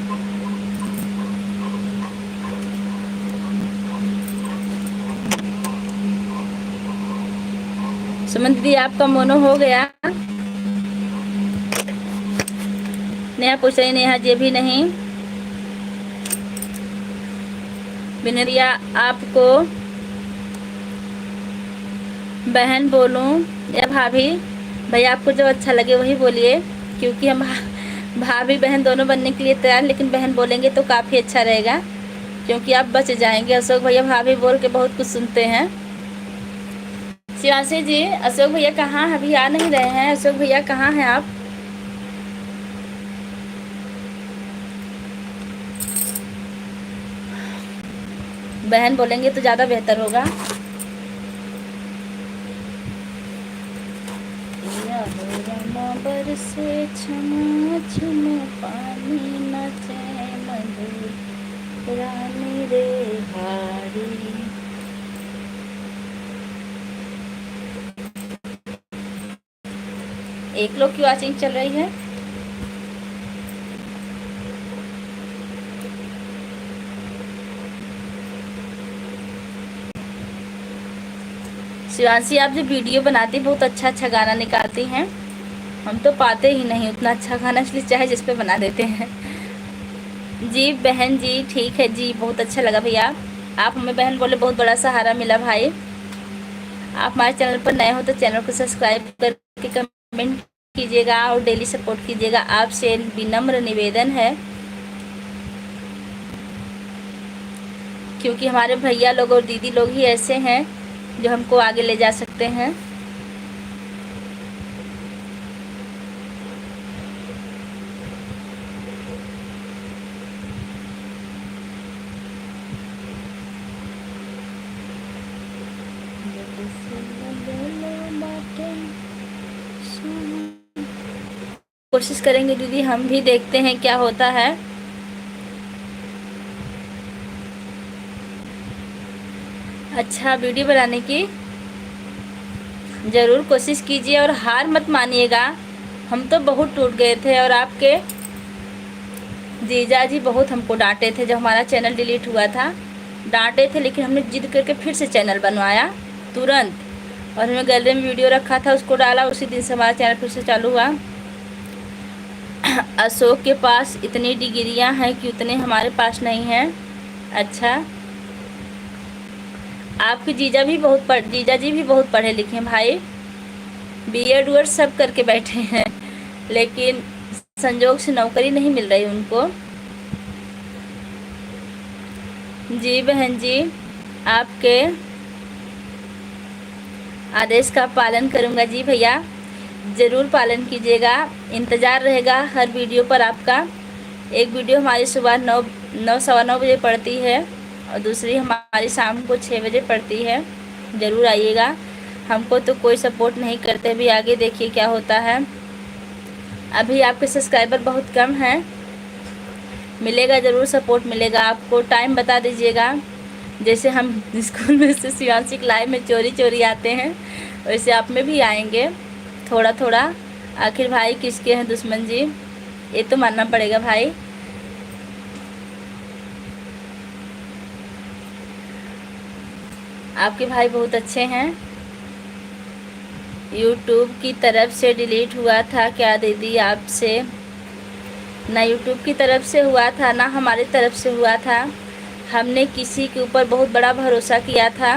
सुमन दीदी आपका मोनो हो गया? नेहा पूछ रही, नेहा जी भी नहीं। बिनरिया आपको बहन बोलूं या भाभी? भैया आपको जो अच्छा लगे वही बोलिए, क्योंकि हम भाभी बहन दोनों बनने के लिए तैयार, लेकिन बहन बोलेंगे तो काफ़ी अच्छा रहेगा, क्योंकि आप बच जाएंगे। अशोक भैया भाभी बोल के बहुत कुछ सुनते हैं। शिवासी जी, अशोक भैया कहाँ हैं? अभी आ नहीं रहे हैं। अशोक भैया कहाँ हैं आप? बहन बोलेंगे तो ज़्यादा बेहतर होगा। बरसे छमा छम पानी नाचे मधुर रानी रे हारी। एक लोग की वॉचिंग चल रही है। शिवांशी आप जो वीडियो बनाती बहुत अच्छा अच्छा गाना निकालती हैं, हम तो पाते ही नहीं उतना अच्छा गाना, इसलिए चाहे जिस पे बना देते हैं। जी बहन जी, ठीक है जी, बहुत अच्छा लगा भैया, आप हमें बहन बोले, बहुत बड़ा सहारा मिला भाई। आप हमारे चैनल पर नए हो तो चैनल को सब्सक्राइब करके कमेंट कीजिएगा और डेली सपोर्ट कीजिएगा। आपसे विनम्र निवेदन है, क्योंकि हमारे भैया लोग और दीदी लोग ही ऐसे हैं जो हमको आगे ले जा सकते हैं। कोशिश करेंगे दीदी, हम भी देखते हैं क्या होता है। अच्छा, वीडियो बनाने की ज़रूर कोशिश कीजिए और हार मत मानिएगा। हम तो बहुत टूट गए थे, और आपके जीजा जी बहुत हमको डांटे थे जब हमारा चैनल डिलीट हुआ था। डांटे थे, लेकिन हमने जिद करके फिर से चैनल बनवाया तुरंत, और हमें गैलरी में वीडियो रखा था उसको डाला, उसी दिन से हमारा चैनल फिर से चालू हुआ। अशोक के पास इतनी डिग्रियां हैं कि उतने हमारे पास नहीं हैं। अच्छा, आपके जीजा जी भी बहुत पढ़े लिखे हैं भाई, BEd वर्ड सब करके बैठे हैं, लेकिन संजोग से नौकरी नहीं मिल रही उनको। जी बहन जी, आपके आदेश का पालन करूँगा जी भैया, ज़रूर पालन कीजिएगा। इंतज़ार रहेगा हर वीडियो पर आपका। एक वीडियो हमारी सुबह 9 सवा 9 बजे पड़ती है और दूसरी हमारी शाम को 6 बजे पड़ती है। ज़रूर आइएगा। हमको तो कोई सपोर्ट नहीं करते, भी आगे देखिए क्या होता है। अभी आपके सब्सक्राइबर बहुत कम हैं, मिलेगा ज़रूर, सपोर्ट मिलेगा आपको। टाइम बता दीजिएगा। जैसे हम स्कूल में से शिवांशी लाइव में चोरी चोरी आते हैं, वैसे आप में भी आएंगे थोड़ा थोड़ा। आखिर भाई किसके हैं दुश्मन जी, ये तो मानना पड़ेगा भाई। आपके भाई बहुत अच्छे हैं। यूट्यूब की तरफ से डिलीट हुआ था क्या दीदी आपसे? ना यूट्यूब की तरफ से हुआ था, ना हमारी तरफ से हुआ था। हमने किसी के ऊपर बहुत बड़ा भरोसा किया था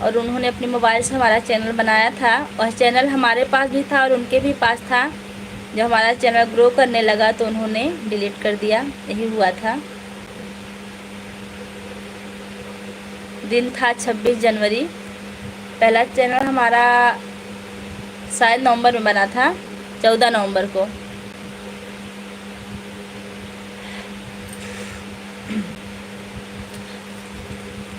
और उन्होंने अपने मोबाइल से हमारा चैनल बनाया था, और चैनल हमारे पास भी था और उनके भी पास था। जब हमारा चैनल ग्रो करने लगा तो उन्होंने डिलीट कर दिया, यही हुआ था। दिन था 26 जनवरी। पहला चैनल हमारा शायद नवंबर में बना था, 14 नवंबर को।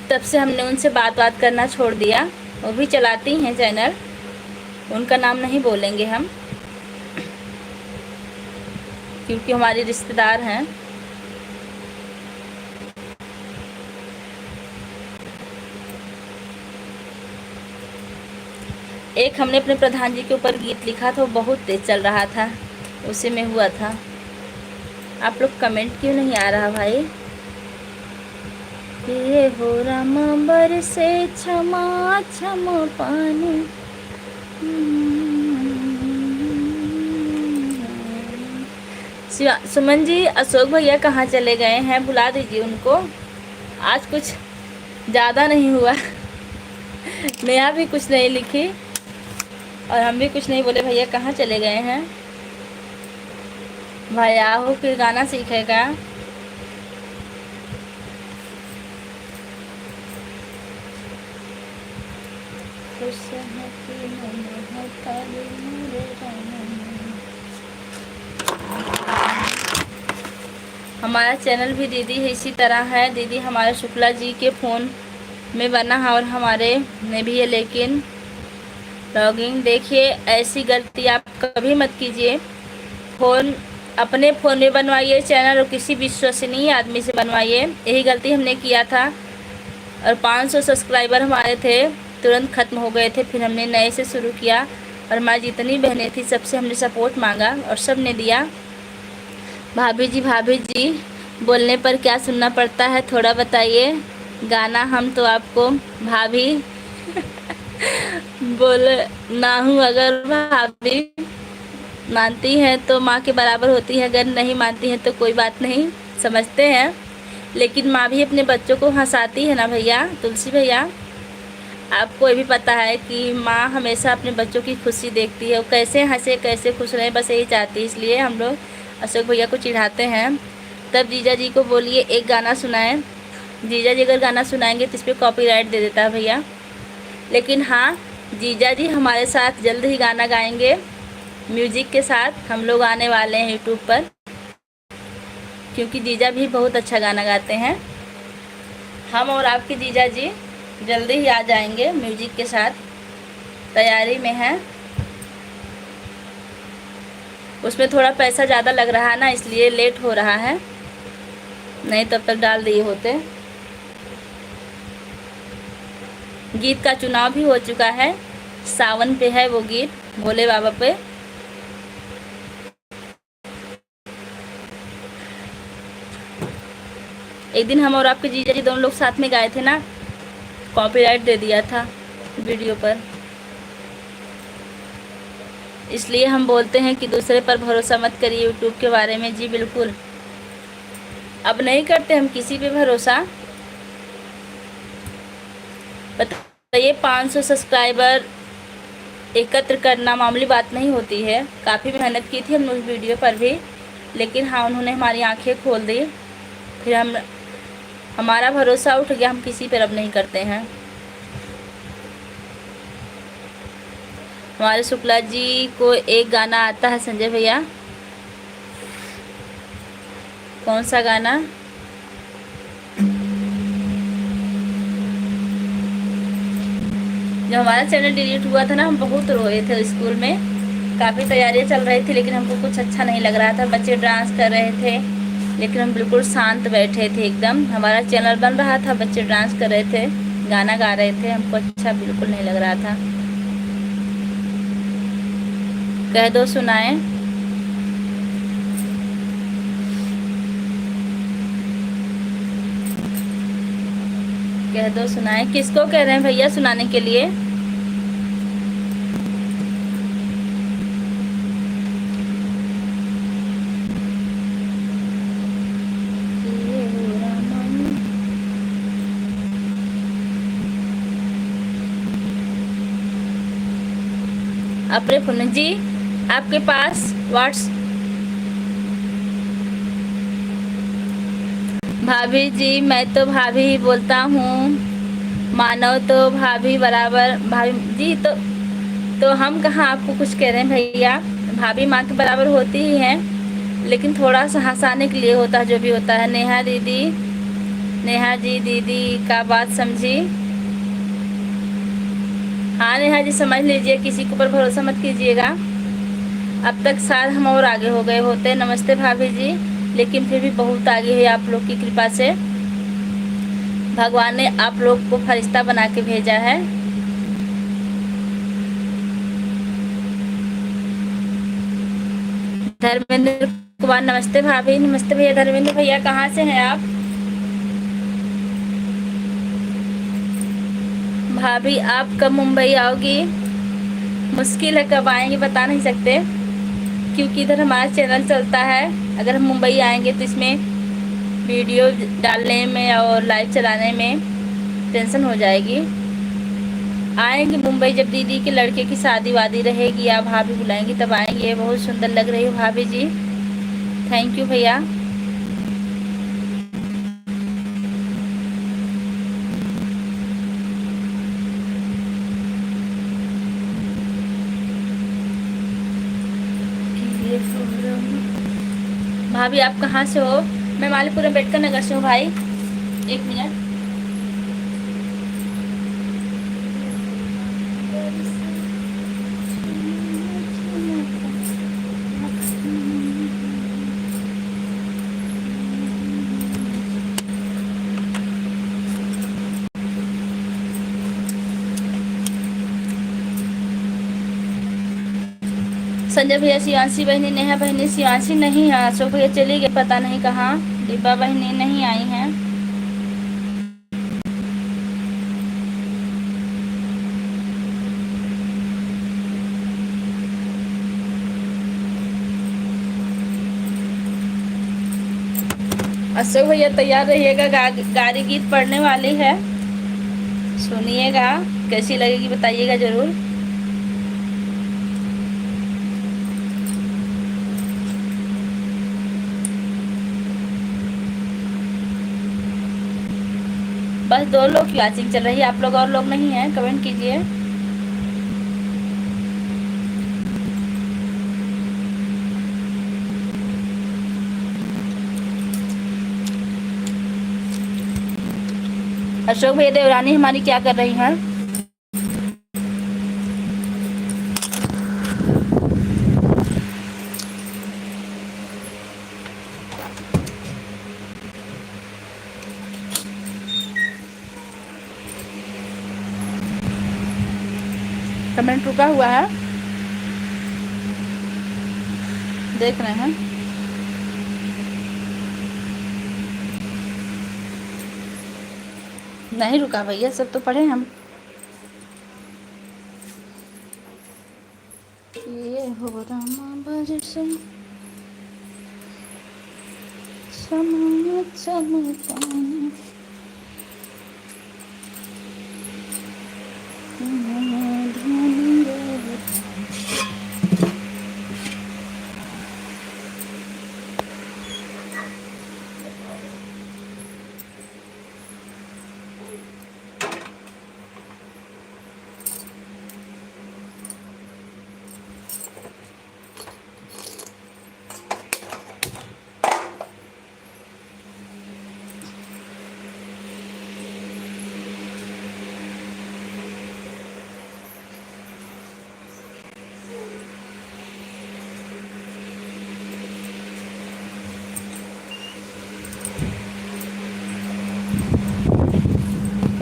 तब से हमने उनसे बात करना छोड़ दिया। वो भी चलाती हैं चैनल, उनका नाम नहीं बोलेंगे हम क्योंकि हमारे रिश्तेदार हैं। एक हमने अपने प्रधान जी के ऊपर गीत लिखा था, वो बहुत तेज चल रहा था, उसी में हुआ था। आप लोग कमेंट क्यों नहीं आ रहा भाई? ये हो राम बरसे क्षमा क्षम पानी। सुमन जी, अशोक भैया कहाँ चले गए हैं? बुला दीजिए उनको। आज कुछ ज़्यादा नहीं हुआ। नेहा भी कुछ नहीं लिखी और हम भी कुछ नहीं बोले। भैया कहाँ चले गए हैं? भाई आओ, फिर गाना सीखेगा। हमारा चैनल भी दीदी है इसी तरह है। दीदी हमारे शुक्ला जी के फ़ोन में बना है और हमारे में भी है, लेकिन लॉगिंग देखिए, ऐसी गलती आप कभी मत कीजिए। फ़ोन अपने फ़ोन में बनवाइए चैनल और किसी विश्वसनीय आदमी से बनवाइए। यही गलती हमने किया था और 500 सब्सक्राइबर हमारे थे, तुरंत ख़त्म हो गए थे। फिर हमने नए से शुरू किया और हमारी जितनी बहनें थी सबसे हमने सपोर्ट मांगा और सब ने दिया। भाभी जी बोलने पर क्या सुनना पड़ता है, थोड़ा बताइए। गाना हम तो आपको भाभी बोल ना हूँ, अगर भाभी मानती हैं तो माँ के बराबर होती है, अगर नहीं मानती हैं तो कोई बात नहीं, समझते हैं। लेकिन माँ भी अपने बच्चों को हंसाती है ना भैया, तुलसी भैया। आपको ये भी पता है कि माँ हमेशा अपने बच्चों की खुशी देखती है, वो कैसे हंसे कैसे खुश रहे, बस यही चाहती है। इसलिए हम लोग अशोक भैया को चिढ़ाते हैं। तब जीजा जी को बोलिए एक गाना सुनाएं। जीजा जी अगर गाना सुनाएंगे तो इस पर कॉपीराइट दे देता है भैया। लेकिन हाँ, जीजा जी हमारे साथ जल्द ही गाना गाएंगे म्यूजिक के साथ। हम लोग आने वाले हैं यूट्यूब पर, क्योंकि जीजा भी बहुत अच्छा गाना गाते हैं। हम और आपके जीजा जी जल्दी ही आ जाएंगे म्यूजिक के साथ, तैयारी में हैं। उसमें थोड़ा पैसा ज़्यादा लग रहा है ना, इसलिए लेट हो रहा है, नहीं तब तक डाल दिए होते। गीत का चुनाव भी हो चुका है, सावन पे है वो गीत, भोले बाबा पे। एक दिन हम और आपके जीजा जी दोनों लोग साथ में गाए थे ना, कॉपीराइट दे दिया था वीडियो पर। इसलिए हम बोलते हैं कि दूसरे पर भरोसा मत करिए यूट्यूब के बारे में। जी बिल्कुल, अब नहीं करते हम किसी पे भरोसा। बताइए, 500 सब्सक्राइबर एकत्र करना मामूली बात नहीं होती है। काफ़ी मेहनत की थी हमने उस वीडियो पर भी, लेकिन हाँ, उन्होंने हमारी आंखें खोल दी। फिर हम हमारा भरोसा उठ गया, हम किसी पर अब नहीं करते हैं। हमारे शुक्ला जी को एक गाना आता है संजय भैया, कौन सा गाना? जब हमारा चैनल डिलीट हुआ था ना, हम बहुत रोए थे स्कूल में, काफ़ी तैयारियां चल रही थी लेकिन हमको कुछ अच्छा नहीं लग रहा था। बच्चे डांस कर रहे थे लेकिन हम बिल्कुल शांत बैठे थे एकदम। हमारा चैनल बन रहा था, बच्चे डांस कर रहे थे, गाना गा रहे थे, हमको अच्छा बिल्कुल नहीं लग रहा था। कह दो सुनाए। कह दो सुनाए, किसको कह रहे हैं भैया सुनाने के लिए? अपने फोन जी, आपके पास व्हाट्स भाभी जी, मैं तो भाभी ही बोलता हूँ, मानो तो भाभी बराबर। भाभी जी तो हम कहाँ आपको कुछ कह रहे हैं भैया, भाभी माँ के बराबर होती ही हैं, लेकिन थोड़ा सा हंसाने के लिए होता है, जो भी होता है। नेहा दीदी, नेहा जी दीदी का बात समझी। हाँ नेहा जी समझ लीजिए, किसी के ऊपर भरोसा मत कीजिएगा। अब तक शायद हम और आगे हो गए होते। नमस्ते भाभी जी, लेकिन फिर भी बहुत आगे है आप लोग की कृपा से। भगवान ने आप लोग को फरिश्ता बना के भेजा है। धर्मेंद्र कुमार, नमस्ते भाभी। नमस्ते भैया। धर्मेंद्र भैया कहाँ से हैं आप? भाभी आप कब मुंबई आओगी? मुश्किल है, कब आएंगे बता नहीं सकते, क्योंकि इधर हमारा चैनल चलता है। अगर हम मुंबई आएंगे तो इसमें वीडियो डालने में और लाइव चलाने में टेंशन हो जाएगी। आएंगे मुंबई जब दीदी के लड़के की शादी वादी रहेगी, या भाभी बुलाएंगी तब आएंगे। बहुत सुंदर लग रही हो भाभी जी, थैंक यू भैया। भाभी आप कहाँ से हो? मैं मालीपुर अम्बेडकर नगर से हूँ भाई। एक मिनट। संजय भैया, शिवांशी बहनी, नेहा बहनी, शिवांशी नहीं है, अशोक भैया चली गए पता नहीं कहाँ। दीपा बहनी नहीं आई हैं। अशोक भैया तैयार रहिएगा, गाड़ी गीत पढ़ने वाली है, सुनिएगा, कैसी लगेगी बताइएगा जरूर। बस 2 लोग की वॉचिंग चल रही है, आप लोग और लोग नहीं हैं, कमेंट कीजिए। अशोक भैया, देवरानी हमारी क्या कर रही हैं? कमेंट रुका हुआ है, देख रहे हैं। नहीं रुका भैया, सब तो पढ़े हम। ये हो रामा बरसे समय चलता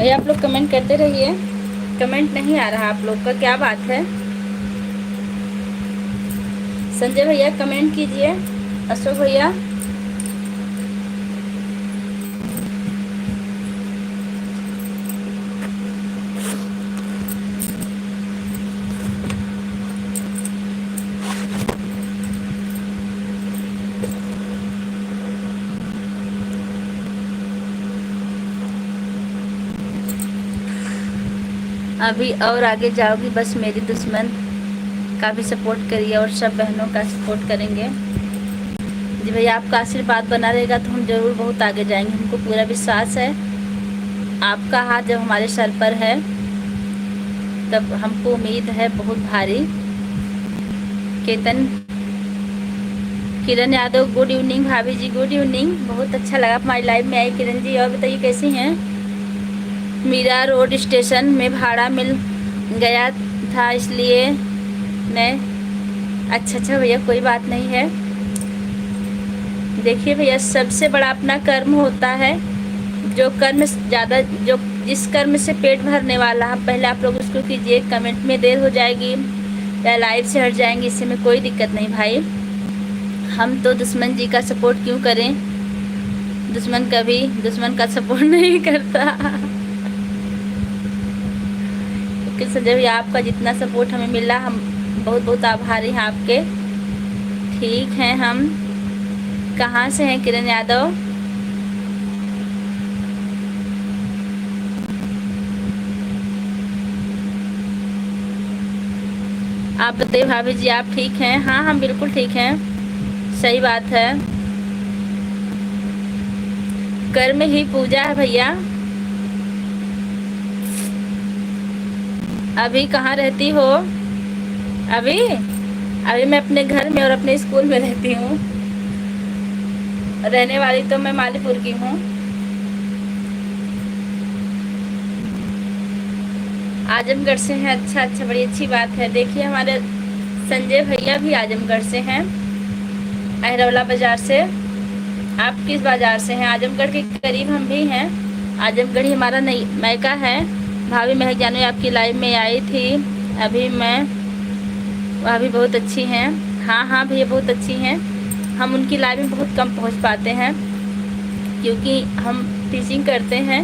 भैया आप लोग कमेंट करते रहिए। कमेंट नहीं आ रहा आप लोग का, क्या बात है। संजय भैया कमेंट कीजिए, अशोक भैया। अभी और आगे जाओगी बस मेरी दुश्मन, का भी सपोर्ट करिए और सब बहनों का सपोर्ट करेंगे। जी भैया आपका आशीर्वाद बना रहेगा तो हम ज़रूर बहुत आगे जाएंगे, हमको पूरा विश्वास है। आपका हाथ जब हमारे सर पर है तब हमको उम्मीद है बहुत भारी। केतन किरण यादव गुड इवनिंग भाभी जी, गुड इवनिंग। बहुत अच्छा लगा हमारी लाइव में आई किरण जी। और बताइए कैसी हैं। मीरा रोड स्टेशन में भाड़ा मिल गया था इसलिए ने। अच्छा भैया कोई बात नहीं है। देखिए भैया सबसे बड़ा अपना कर्म होता है। जो कर्म ज़्यादा, जो जिस कर्म से पेट भरने वाला है पहले आप लोग उसको कीजिए। कमेंट में देर हो जाएगी या लाइव से हट जाएंगे, इससे में कोई दिक्कत नहीं भाई। हम तो दुश्मन जी का सपोर्ट क्यों करें, दुश्मन कभी दुश्मन का सपोर्ट नहीं करता। क्योंकि संजय भैया आपका जितना सपोर्ट हमें मिला, हम बहुत बहुत आभारी हैं आपके। ठीक हैं हम। कहाँ से हैं किरण यादव। आप बताइए भाभी जी आप ठीक हैं। हाँ हम बिल्कुल ठीक हैं, सही बात है। कर्म ही पूजा है भैया। अभी कहाँ रहती हो। अभी अभी मैं अपने घर में और अपने स्कूल में रहती हूँ। रहने वाली तो मैं मालीपुर की हूँ। आजमगढ़ से हैं। अच्छा बड़ी अच्छी बात है। देखिए हमारे संजय भैया भी आजमगढ़ से हैं, अहरौला बाजार से। आप किस बाजार से हैं। आजमगढ़ के करीब हम भी हैं। आजमगढ़ ही हमारा नई मैका है। भाभी महक जानवी आपकी लाइव में आई थी अभी मैं, वह भी बहुत अच्छी हैं। हाँ भैया बहुत अच्छी हैं। हम उनकी लाइव में बहुत कम पहुंच पाते हैं क्योंकि हम टीचिंग करते हैं।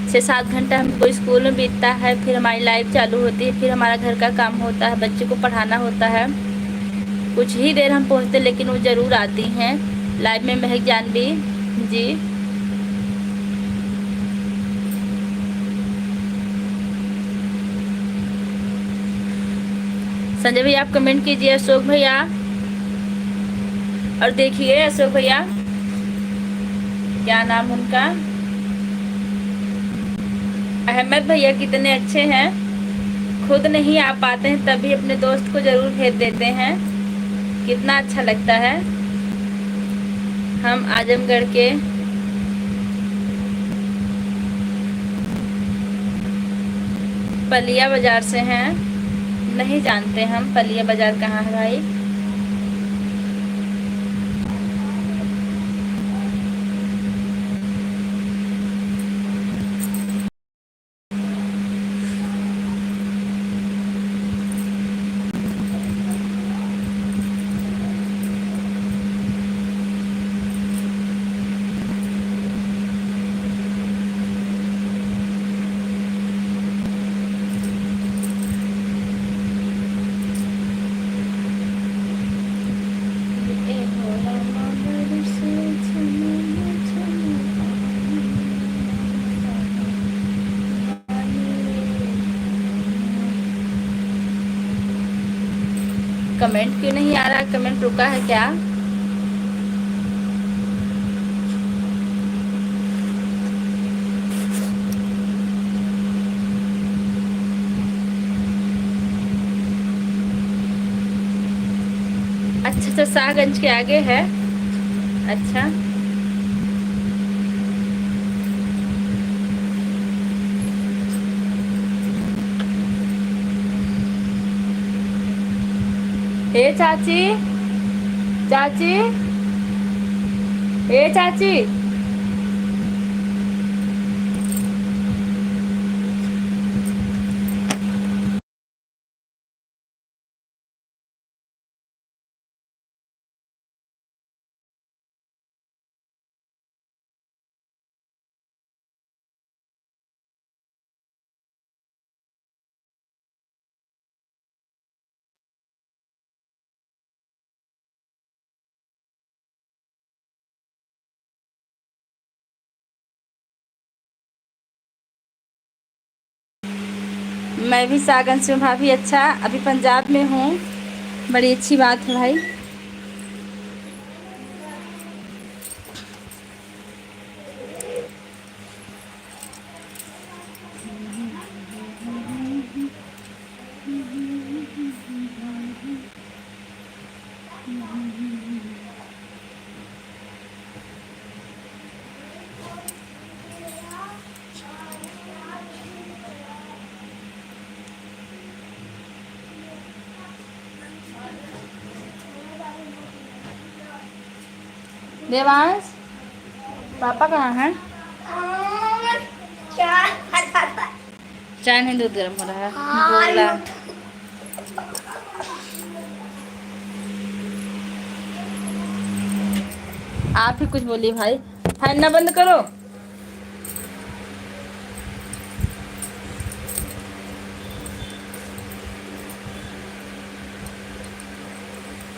6-7 घंटा हमको स्कूल में बीतता है, फिर हमारी लाइव चालू होती है, फिर हमारा घर का काम होता है, बच्चे को पढ़ाना होता है। कुछ ही देर हम पहुंचते लेकिन वो ज़रूर आती हैं लाइव में महक जानवी जी। संजय भैया आप कमेंट कीजिए। अशोक भैया, और देखिए अशोक भैया क्या नाम उनका, अहमद भैया कितने अच्छे हैं। खुद नहीं आ पाते हैं तभी अपने दोस्त को ज़रूर भेज देते हैं। कितना अच्छा लगता है। हम आजमगढ़ के पलिया बाज़ार से हैं। नहीं जानते हम पलिया बाज़ार कहाँ है भाई। कमेंट क्यों नहीं आ रहा, कमेंट रुका है क्या। अच्छा शाहगंज के आगे है। अच्छा हे चाची, चाची, हे चाची, मैं भी सागन से हूँ भाभी। अच्छा, अभी पंजाब में हूँ। बड़ी अच्छी बात है भाई। देवांश, पापा कहाँ हैं? चाय नहीं, दूध गर्म हो रहा है। बोला आप ही कुछ बोलिए भाई। फैन ना बंद करो।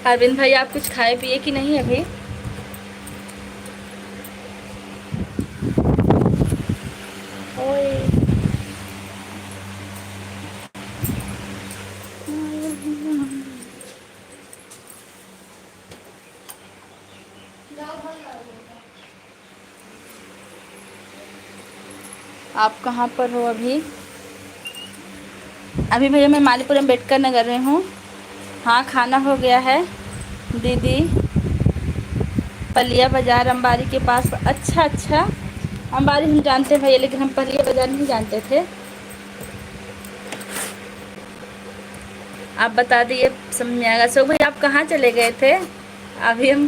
अरविंद भाई, आप कुछ खाए पिए कि नहीं अभी? ओए आप कहाँ पर हो अभी? अभी भैया मैं मालीपुर अम्बेडकर नगर में हूँ। हाँ, खाना हो गया है दीदी। पलिया बाज़ार अंबारी के पास। अच्छा अच्छा, अंबारी हम जानते हैं भैया, लेकिन हम पलिया बाज़ार नहीं जानते थे। आप बता दिए, समझ में आएगा। सो भाई, आप कहाँ चले गए थे? अभी हम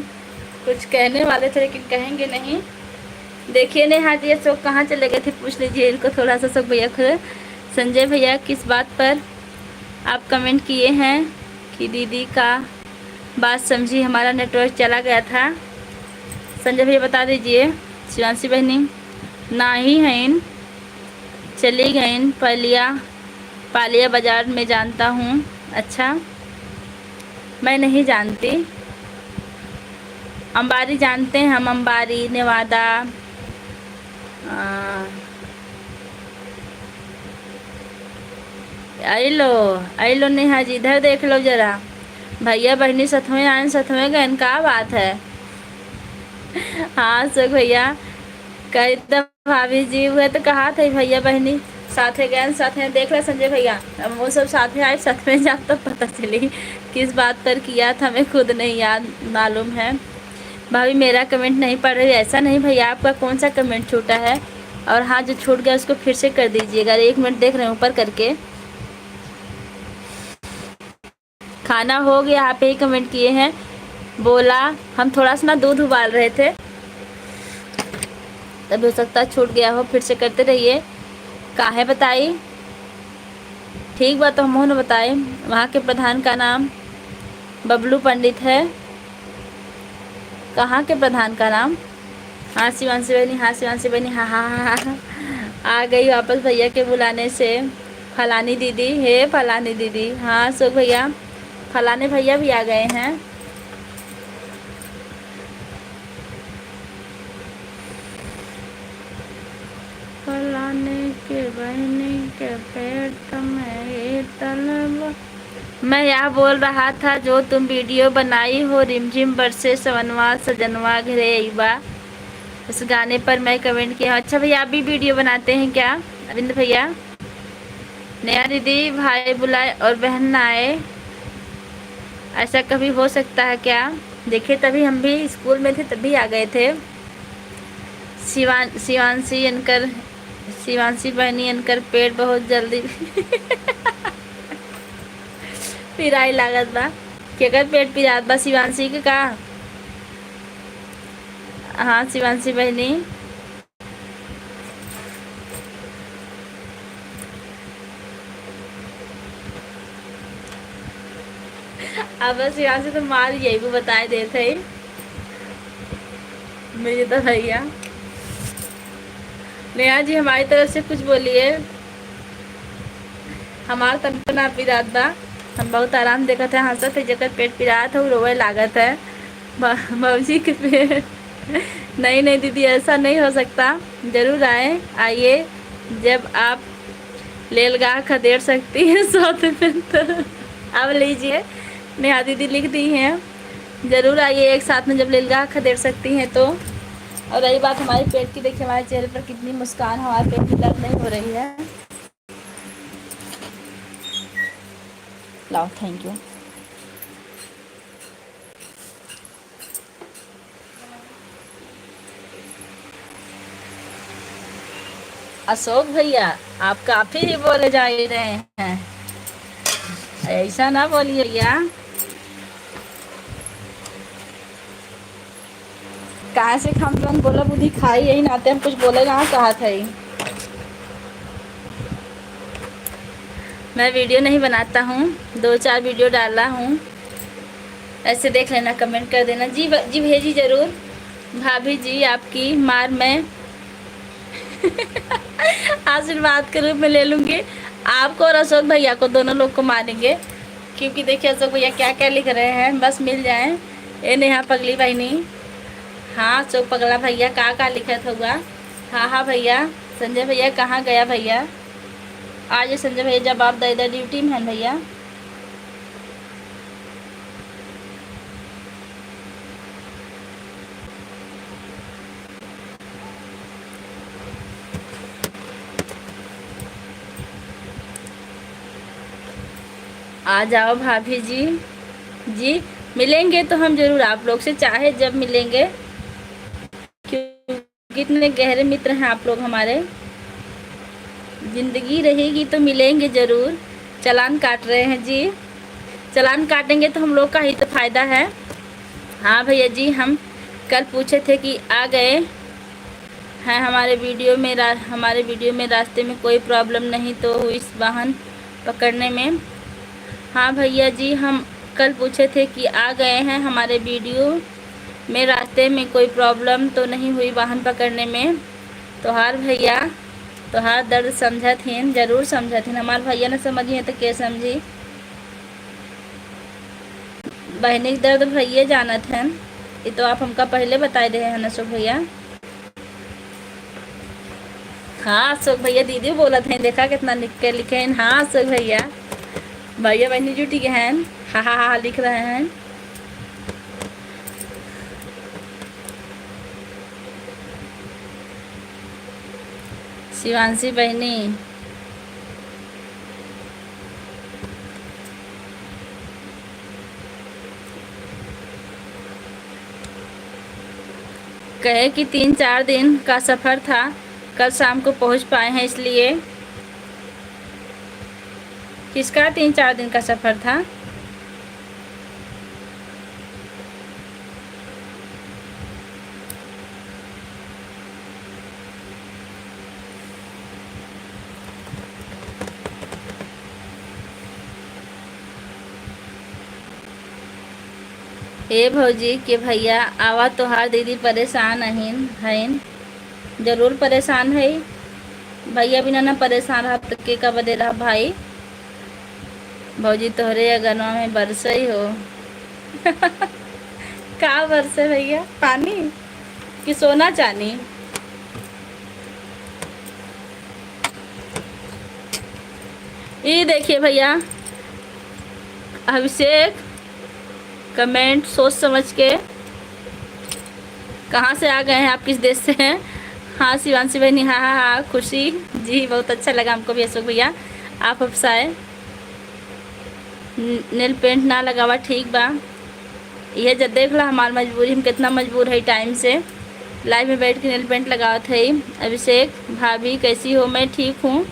कुछ कहने वाले थे लेकिन कहेंगे नहीं। देखिए नेहा जी, सो कहाँ चले गए थे, पूछ लीजिए इनको थोड़ा सा। सब भैया खुद। संजय भैया, किस बात पर आप कमेंट किए हैं कि दीदी का बात समझी, हमारा नेटवर्क चला गया था? संजय भैया बता दीजिए। शिवांशी बहनी, ना ही हैं, चली गईं पालिया बाज़ार में जानता हूँ। अच्छा, मैं नहीं जानती। अंबारी जानते हैं हम, अंबारी नेवादा। आई लो नेहा जी, इधर देख लो जरा। भैया बहनी सतवें आए सतवें गए, का बात है? हाँ सुख भैया, कही तो भाभी जी हुए तो कहा थे भैया बहनी साथे गए साथे। देख रहे संजय भैया, अब वो सब साथे आए साथ में जा तो पता चली किस बात पर किया था, हमें खुद नहीं याद मालूम है। भाभी मेरा कमेंट नहीं पढ़ रही, ऐसा नहीं भैया, आपका कौन सा कमेंट छूटा है? और हाँ, जो छूट गया उसको फिर से कर दीजिएगा। 1 मिनट देख रहे हैं ऊपर करके। खाना हो गया, आप ही कमेंट किए हैं। बोला हम थोड़ा सा ना दूध उबाल रहे थे, तभी हो सकता है छूट गया हो। फिर से करते रहिए। काहे बताई? ठीक बात तो हम न बताए। वहाँ के प्रधान का नाम बबलू पंडित है। कहाँ के प्रधान का नाम? हाँ शिवांशी बहनी, हाँ शिवांशी बहनी, हाँ हाँ हाँ हाँ। आ गई वापस भैया के बुलाने से। फलानी दीदी है, फलानी दीदी। हाँ सुख भैया, फलाने भैया भी आ गए हैं। फलाने के बहनी के पेट में ये तलब। मैं यह बोल रहा था, जो तुम वीडियो बनाई हो, रिमझिम बरसे सवनवा सजनवा घरे अइबा, उस गाने पर मैं कमेंट किया। अच्छा भैया, आप भी वीडियो बनाते हैं क्या अरविंद भैया? नया दीदी, भाई बुलाए और बहन ना आए, ऐसा कभी हो सकता है क्या? देखिए, तभी हम भी स्कूल में थे तभी आ गए थे। शिवांशी बहनी इनकर पेट बहुत जल्दी पिराई लागत बा। केकर पेट पिरात बा? शिवांशी के का? हाँ शिवांशी बहनी, अब बस शिवांशी तो मार यही वो बताए देते ही मेरी तो भैया। नेहा जी, हमारी तरफ से कुछ बोलिए। हमार तन तो ना पिरात बा, हम बहुत आराम देखा थे, हंसत है। जकर पेट पिरात है वो रोवे लागत है। बाबूजी के पेट नहीं नहीं दीदी, ऐसा नहीं हो सकता। ज़रूर आए, आइए। जब आप लेलगा खदेड़ सकती है 100 रुपये तो। अब लीजिए, नेहा दीदी लिख दी हैं, ज़रूर आइए एक साथ में जब लेलगा खदेड़ सकती हैं तो। और रही बात हमारे पेट की, देखिए हमारे चेहरे पर कितनी मुस्कान, हमारे पेट में दर्द नहीं हो रही है। लाओ, थैंक यू। अशोक भैया, आप काफी ही बोले जा रहे हैं, ऐसा ना बोलिए भैया। कहाँ से हम तुरंत बोला बुद्धि खाई, यही नाते हम कुछ बोले ना, कहा था ही। मैं वीडियो नहीं बनाता हूँ, 2-4 वीडियो डाला हूँ, ऐसे देख लेना, कमेंट कर देना। जी जी भेजी ज़रूर भाभी जी, आपकी मार मैं आशीर्वाद के रूप में ले लूँगी। आपको और अशोक भैया को, दोनों लोग को मारेंगे, क्योंकि देखिए अशोक भैया क्या क्या लिख रहे हैं, बस मिल जाए। ए नेहा पगली बहनी, हाँ अशोक पगला भैया का लिखा था हुआ। हाँ हाँ भैया। संजय भैया कहाँ गया भैया, आज संजय भैया जवाब दे, इधर ड्यूटी में है भैया। आ जाओ भाभी जी। जी मिलेंगे तो हम ज़रूर आप लोग से, चाहे जब मिलेंगे, क्योंकि इतने गहरे मित्र हैं आप लोग हमारे। ज़िंदगी रहेगी तो मिलेंगे ज़रूर। चालान काट रहे हैं जी, चालान काटेंगे तो हम लोग का ही तो फ़ायदा है। हाँ भैया जी, हम कल पूछे थे कि आ गए हैं हमारे वीडियो में रास्ते में कोई प्रॉब्लम नहीं तो हुई इस वाहन पकड़ने में। हाँ भैया जी, हम कल पूछे थे कि आ गए हैं हमारे वीडियो में, रास्ते में कोई प्रॉब्लम तो नहीं हुई वाहन पकड़ने में। तोहार भैया तोहार दर्द समझत हिन, जरूर समझत हिन। हमारे भैया ने समझी है तो के समझी, बहनी के दर्द भैया जानत हैं, ये तो आप हमका पहले बताए दे हैं अशोक भैया। हाँ अशोक भैया, दीदी बोलत हैं, देखा कितना लिख के लिखे हैं। हाँ अशोक भैया, भैया बहनी जुटी के हैं, हाँ हाँ हाँ लिख रहे हैं। शिवांशी बहनी, कहे कि 3-4 दिन का सफ़र था, कल शाम को पहुंच पाए हैं, इसलिए। किसका 3-4 दिन का सफ़र था? ए भौजी के भैया आवा, तोहार दीदी परेशान हईन, जरूर परेशान है। भैया बिना ना परेशान रहा तो के का बदे रहा भाई। भौजी तोहरे अगनवा में बरसई हो का बरसे भैया, पानी कि सोना चानी? ये देखिए भैया, अभिषेक कमेंट सोच समझ के, कहाँ से आ गए हैं आप, किस देश से हैं? हाँ शिवांशी बहनी, हाँ हाँ हाँ खुशी जी, बहुत अच्छा लगा हमको भी अशोक भैया आप हफ्साए। नेल पेंट ना लगावा ठीक बा, यह जब देख ला हमार मजबूरी, हम कितना मजबूर है टाइम से लाइव में बैठ के नेल पेंट लगावत है। अभिषेक भाभी कैसी हो? मैं ठीक हूँ।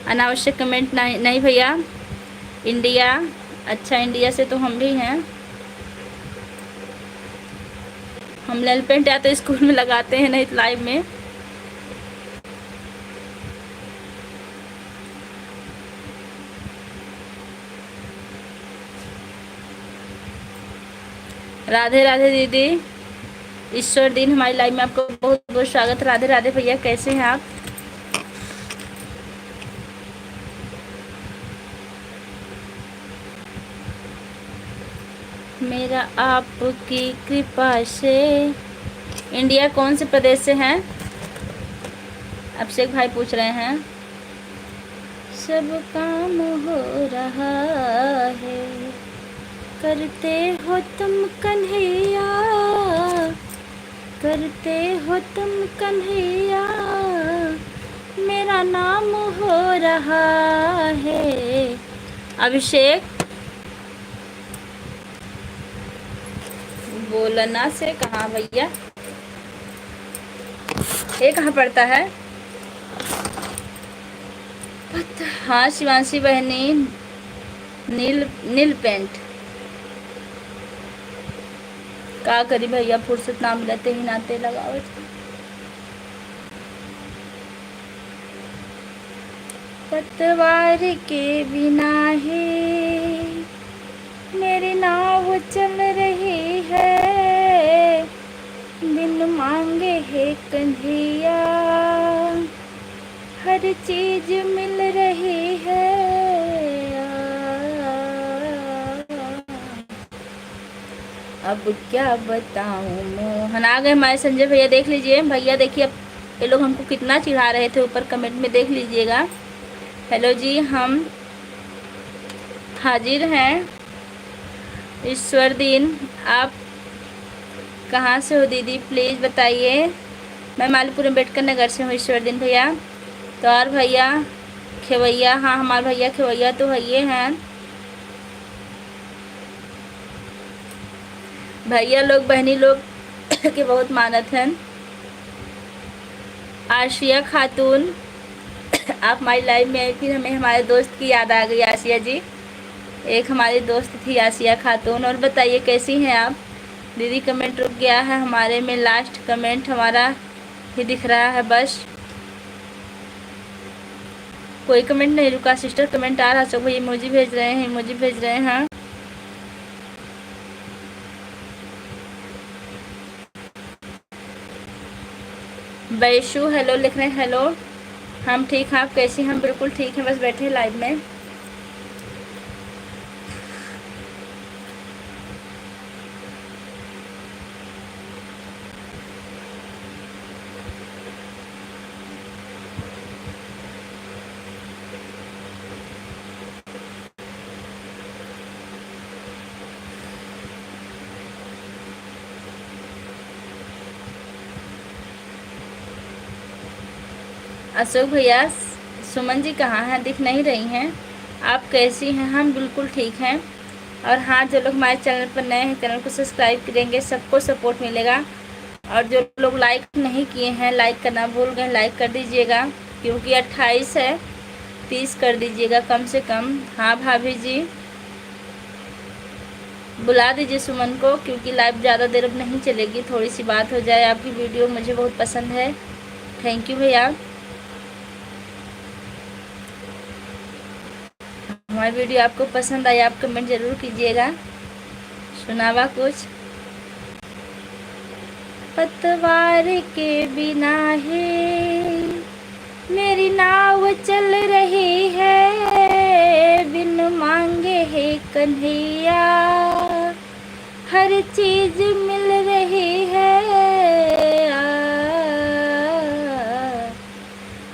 अनावश्यक कमेंट नहीं भैया। इंडिया, अच्छा इंडिया से तो हम भी हैं। हम नेल पेंट या तो स्कूल में लगाते हैं, नहीं तो लाइव में। राधे राधे दीदी, ईश्वर दिन हमारी लाइफ में आपको बहुत बहुत स्वागत। राधे राधे भैया, कैसे हैं आप? मेरा आपकी कृपा से। इंडिया कौन से प्रदेश से हैं? अभिषेक भाई पूछ रहे हैं। सब काम हो रहा है। करते हो तुम कन्हैया, करते हो तुम कन्हैया, मेरा नाम हो रहा है। अभिषेक बोलना से कहाँ भैया, ये कहाँ पड़ता है? हाँ शिवांशी बहनी, नील नील पेंट का करी भैया, फुर्सत नाम लेते ही नाते लगाओ। पतवार के बिना है मेरी नाव चल रही है, बिन मांगे है कन्हैया हर चीज मिल रही है। अब क्या बताऊं मोहन। आ गए हमारे संजय भैया, देख लीजिए भैया, देखिए अब ये लोग हमको कितना चिढ़ा रहे थे, ऊपर कमेंट में देख लीजिएगा। हेलो जी, हम हाजिर हैं। ईश्वर दिन, आप कहाँ से हो दीदी प्लीज़ बताइए। मैं मालपुर अम्बेडकर नगर से हूँ ईश्वर दिन भैया। तो और भैया खेवैया, हाँ हमारे भैया खेवैया तो है, ये हैं भैया लोग, बहनी लोग के बहुत मानत हैं। आशिया खातून, आप हमारी लाइव में आई, फिर हमें हमारे दोस्त की याद आ गई। आशिया जी, एक हमारी दोस्त थी आशिया खातून। और बताइए कैसी हैं आप दीदी? कमेंट रुक गया है हमारे में, लास्ट कमेंट हमारा ही दिख रहा है बस, कोई कमेंट नहीं रुका। सिस्टर कमेंट आ रहा, सब भाई इमोजी भेज रहे हैं, इमोजी भेज रहे हैं। बैशु हेलो लिख रहे हैं, हेलो हम ठीक हैं, आप कैसी? हम बिल्कुल ठीक हैं, बस बैठे हैं लाइव में। अशोक भैया, सुमन जी कहाँ हैं? दिख नहीं रही हैं। आप कैसी हैं? हम बिल्कुल ठीक हैं। और हाँ, जो लोग हमारे चैनल पर नए हैं, चैनल को सब्सक्राइब करेंगे, सबको सपोर्ट मिलेगा। और जो लोग लाइक नहीं किए हैं, लाइक करना भूल गए, लाइक कर दीजिएगा, क्योंकि 28 है, 30 कर दीजिएगा कम से कम। हाँ भाभी जी, बुला दीजिए सुमन को, क्योंकि लाइव ज़्यादा देर अब नहीं चलेगी, थोड़ी सी बात हो जाए। आपकी वीडियो मुझे बहुत पसंद है, थैंक यू भैया। हमारी वीडियो आपको पसंद आई, आप कमेंट ज़रूर कीजिएगा। सुनावा कुछ। पतवार के बिना है मेरी नाव चल रही है, बिन मांगे है कन्हैया हर चीज मिल रही है।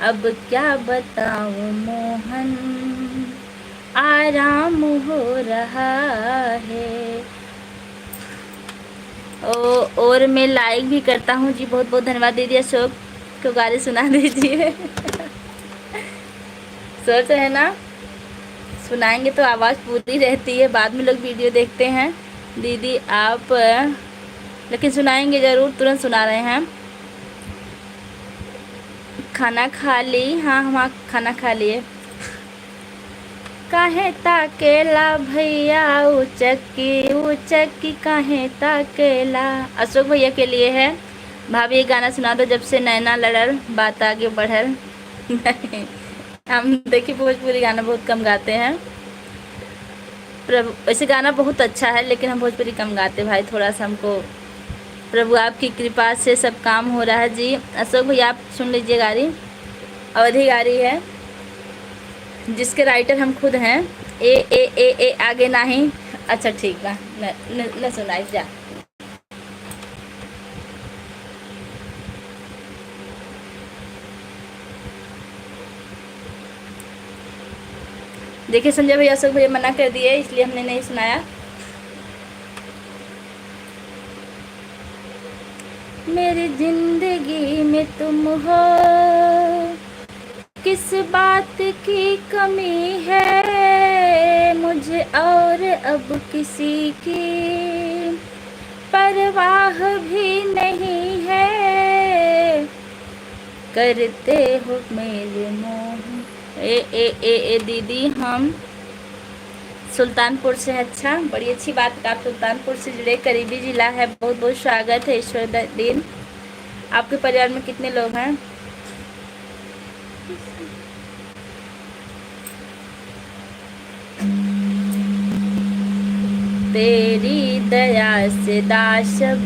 अब क्या बताऊं मोहन, आराम हो रहा है। और मैं लाइक भी करता हूँ जी, बहुत बहुत धन्यवाद दीदी। अशोक को गाली सुना दीजिए। सोच है ना, सुनाएंगे तो आवाज़ पूरी रहती है, बाद में लोग वीडियो देखते हैं। दीदी आप, लेकिन सुनाएंगे ज़रूर, तुरंत सुना रहे हैं। खाना खा ली? हाँ हम खाना खा लिए। काहे ताकेला भैया उचक्की काहे ताकेला। अशोक भैया के लिए है। भाभी गाना सुना दो, जब से नैना लड़ल बात आगे बढ़ल। नहीं, हम देखिए भोजपुरी गाना बहुत कम गाते हैं। प्रभु वैसे गाना बहुत अच्छा है, लेकिन हम भोजपुरी कम गाते भाई, थोड़ा सा हमको प्रभु आपकी कृपा से सब काम हो रहा है जी। अशोक भैया आप सुन लीजिए, गाड़ी अवधि गाड़ी है, जिसके राइटर हम खुद हैं। ए ए ए ए आगे नहीं। अच्छा ठीक है, न सुनाई जा। देखिए संजय भैया अशोक भैया मना कर दिए, इसलिए हमने नहीं सुनाया। मेरी जिंदगी में तुम हो, किस बात की कमी है मुझे और अब किसी की परवाह भी नहीं है, करते हो मेरे मोह। ए दीदी हम सुल्तानपुर से हैं। अच्छा, बड़ी अच्छी बात है, आप सुल्तानपुर से जुड़े, करीबी जिला है। बहुत बहुत स्वागत है ईश्वर दिन। आपके परिवार में कितने लोग हैं? तेरी दया से दाशब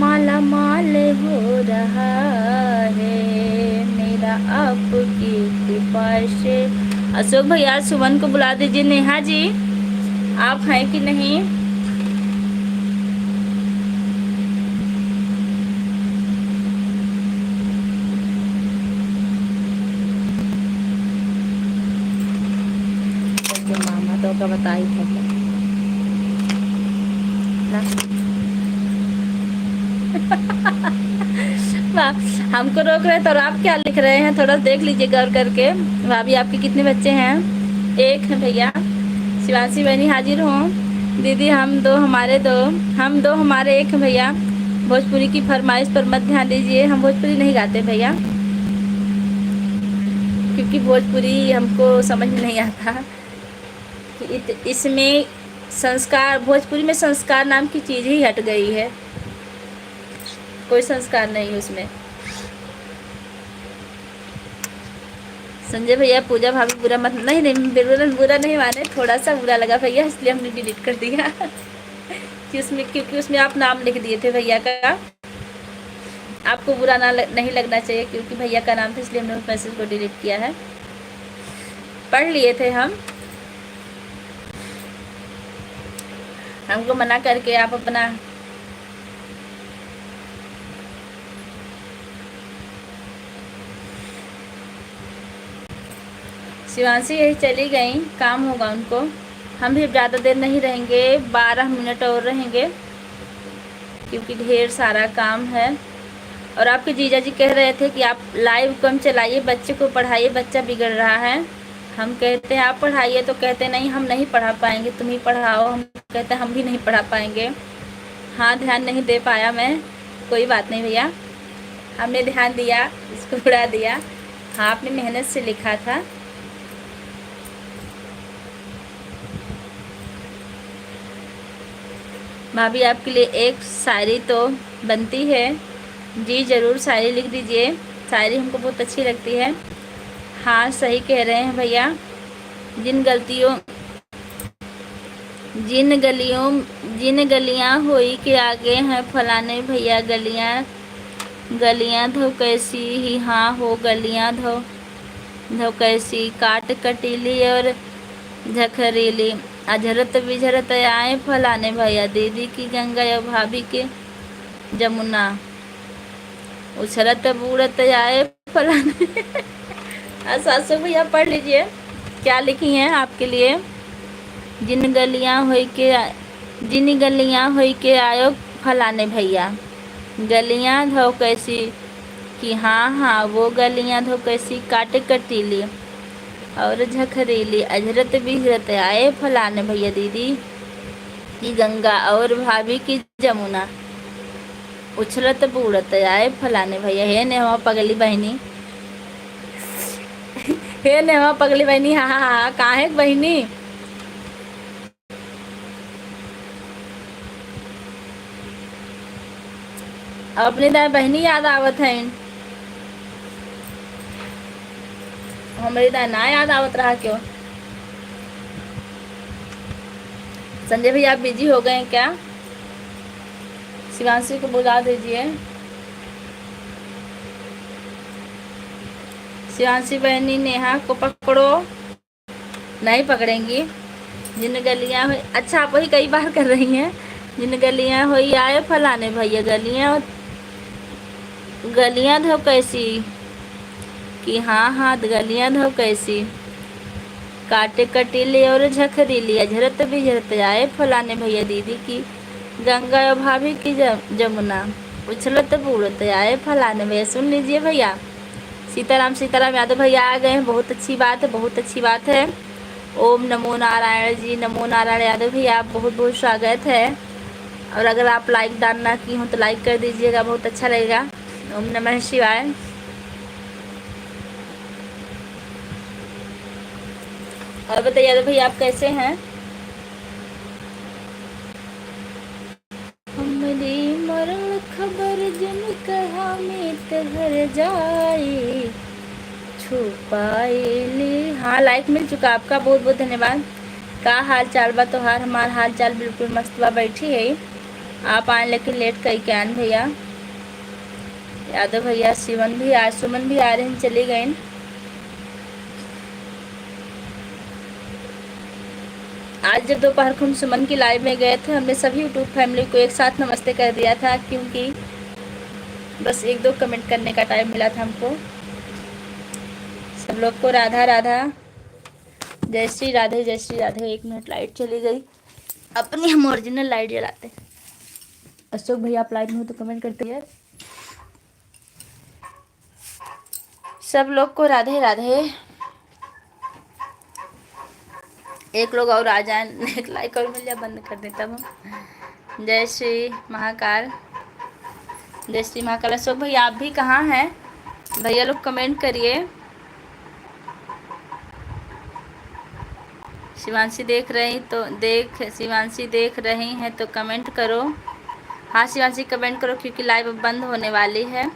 माला माल हो रहा है मेरा आपकी कृपा से। अशोक भैया सुमन को बुला दीजिए। नेहा जी आप हैं कि नहीं? मामा तो का बता ही था हमको रोक रहे हैं तो आप क्या लिख रहे हैं, थोड़ा देख लीजिए गौर करके। भाभी आपके कितने बच्चे हैं? एक है भैया। शिवांशी बहनी हाजिर हो। दीदी हम दो हमारे एक है भैया। भोजपुरी की फरमाइश पर मत ध्यान दीजिए, हम भोजपुरी नहीं गाते भैया, क्योंकि भोजपुरी हमको समझ में नहीं आता कि इसमें संस्कार, भोजपुरी में संस्कार नाम की चीज़ ही हट गई है, कोई संस्कार नहीं उसमें। संजय भैया पूजा भाभी बुरा मत, नहीं बिल्कुल बुरा नहीं माने, थोड़ा सा बुरा लगा भैया, इसलिए हमने डिलीट कर दिया कि उसमें, क्योंकि उसमें आप नाम लिख दिए थे भैया का। आपको बुरा नहीं लगना चाहिए, क्योंकि भैया का नाम था, इसलिए हमने उस मैसेज को डिलीट किया है। पढ़ लिए थे हमको मना करके आप अपना शिवांशी यही चली गई, काम होगा उनको। हम भी ज़्यादा देर नहीं रहेंगे, 12 मिनट और रहेंगे, क्योंकि ढेर सारा काम है। और आपके जीजा जी कह रहे थे कि आप लाइव कम चलाइए, बच्चे को पढ़ाइए, बच्चा बिगड़ रहा है। हम कहते हैं आप पढ़ाइए, तो कहते नहीं हम नहीं पढ़ा पाएंगे, तुम ही पढ़ाओ। हम कहते हैं हम भी नहीं पढ़ा पाएंगे। हाँ ध्यान नहीं दे पाया मैं, कोई बात नहीं भैया, हमने ध्यान दिया, इसको उड़ा दिया। हाँ आपने मेहनत से लिखा था। भाभी आपके लिए एक शायरी तो बनती है। जी ज़रूर शायरी लिख दीजिए, शायरी हमको बहुत अच्छी लगती है। हाँ सही कह रहे हैं भैया, जिन गलियां हुई के आगे हैं फलाने भैया, गलियां धो कैसी ही, हाँ हो गलियां धो कैसी, काट कटीली और झखरीली, अजरत बिझरत आए फलाने भैया, दीदी की गंगा या भाभी के जमुना, उछरत बूढ़त आए फलाने सासू भैया पढ़ लीजिए क्या लिखी हैं आपके लिए। जिन गलियां होई के आयो फलाने भैया, गलियां धो कैसी कि, हाँ वो गलियां धो कैसी, काटे कटीली और झखरीली, अजरत बिजरत आए फलाने भैया, दीदी की गंगा और भाभी की जमुना, उछलत बूढ़त आए फलाने भैया। हे नेवा पगली बहनी हे नेवा पगली बहनी, हाँ कहाँ है बहनी? अपनी दाई बहनी याद आवत है, हमारी दाई ना याद आवत रहा क्यों? संजय भैया आप बिजी हो गए हैं क्या? शिवांशी को बुला दीजिए। शिवांशी बहनी नेहा को पकड़ो, नहीं पकड़ेंगी। जिन गलियां हुई, अच्छा आप वही कई बार कर रही हैं। जिन गलियां हुई आए फलाने भैया, गलियां धो कैसी कि, हाँ गलियां धो कैसी, काटे कटीले और झखरीली, अझरत भी झरत आए फलाने भैया दीदी की, गंगा और भाभी की जमुना, उछलत बूढ़त आए फलाने भैया। सुन लीजिए भैया, सीताराम सीताराम यादव भैया आ गए हैं, बहुत अच्छी बात है, बहुत अच्छी बात है। ओम नमो नारायण जी, नमो नारायण यादव भैया, आप बहुत बहुत स्वागत है। और अगर आप लाइक डालना की हो तो लाइक कर दीजिएगा, बहुत अच्छा लगेगा। ओम नमः शिवाय। और बताइए यादव भैया आप कैसे हैं? हमरी मरण खबर जन कहा में तहर जाए छुपाएली। हाँ, लाइक मिल चुका आपका, बहुत बहुत धन्यवाद। का हाल चाल बा तोहार? हमार हाल चाल बिल्कुल मस्त बा, बैठी है। आप आए लेकिन लेट कई के आन भैया। यादव भैया, शिवन भी आज, सुमन भी आ रहे हैं, चले गए। आज जब दोपहर को हम सुमन की लाइव में गए थे, हमने सभी यूट्यूब फैमिली को एक साथ नमस्ते कर दिया था, क्योंकि बस एक दो कमेंट करने का टाइम मिला था हमको। सब लोग को राधा राधा, जय श्री राधे, जय श्री राधे। 1 मिनट लाइट चली गई, अपनी हम ओरिजिनल लाइट जलाते। अशोक भैया आप लाइव में हो तो कमेंट करते हैं। सब लोग को राधे राधे। एक लोग और आ जाए, एक लाइक और मिल जाए, बंद कर देता हूँ। जय श्री महाकाल, जय श्री महाकाल। अशोक भैया आप भी कहाँ हैं भैया? लोग कमेंट करिए। शिवांशी देख रही तो शिवांशी देख रही हैं तो कमेंट करो। हाँ शिवांशी कमेंट करो, क्योंकि लाइव अब बंद होने वाली है।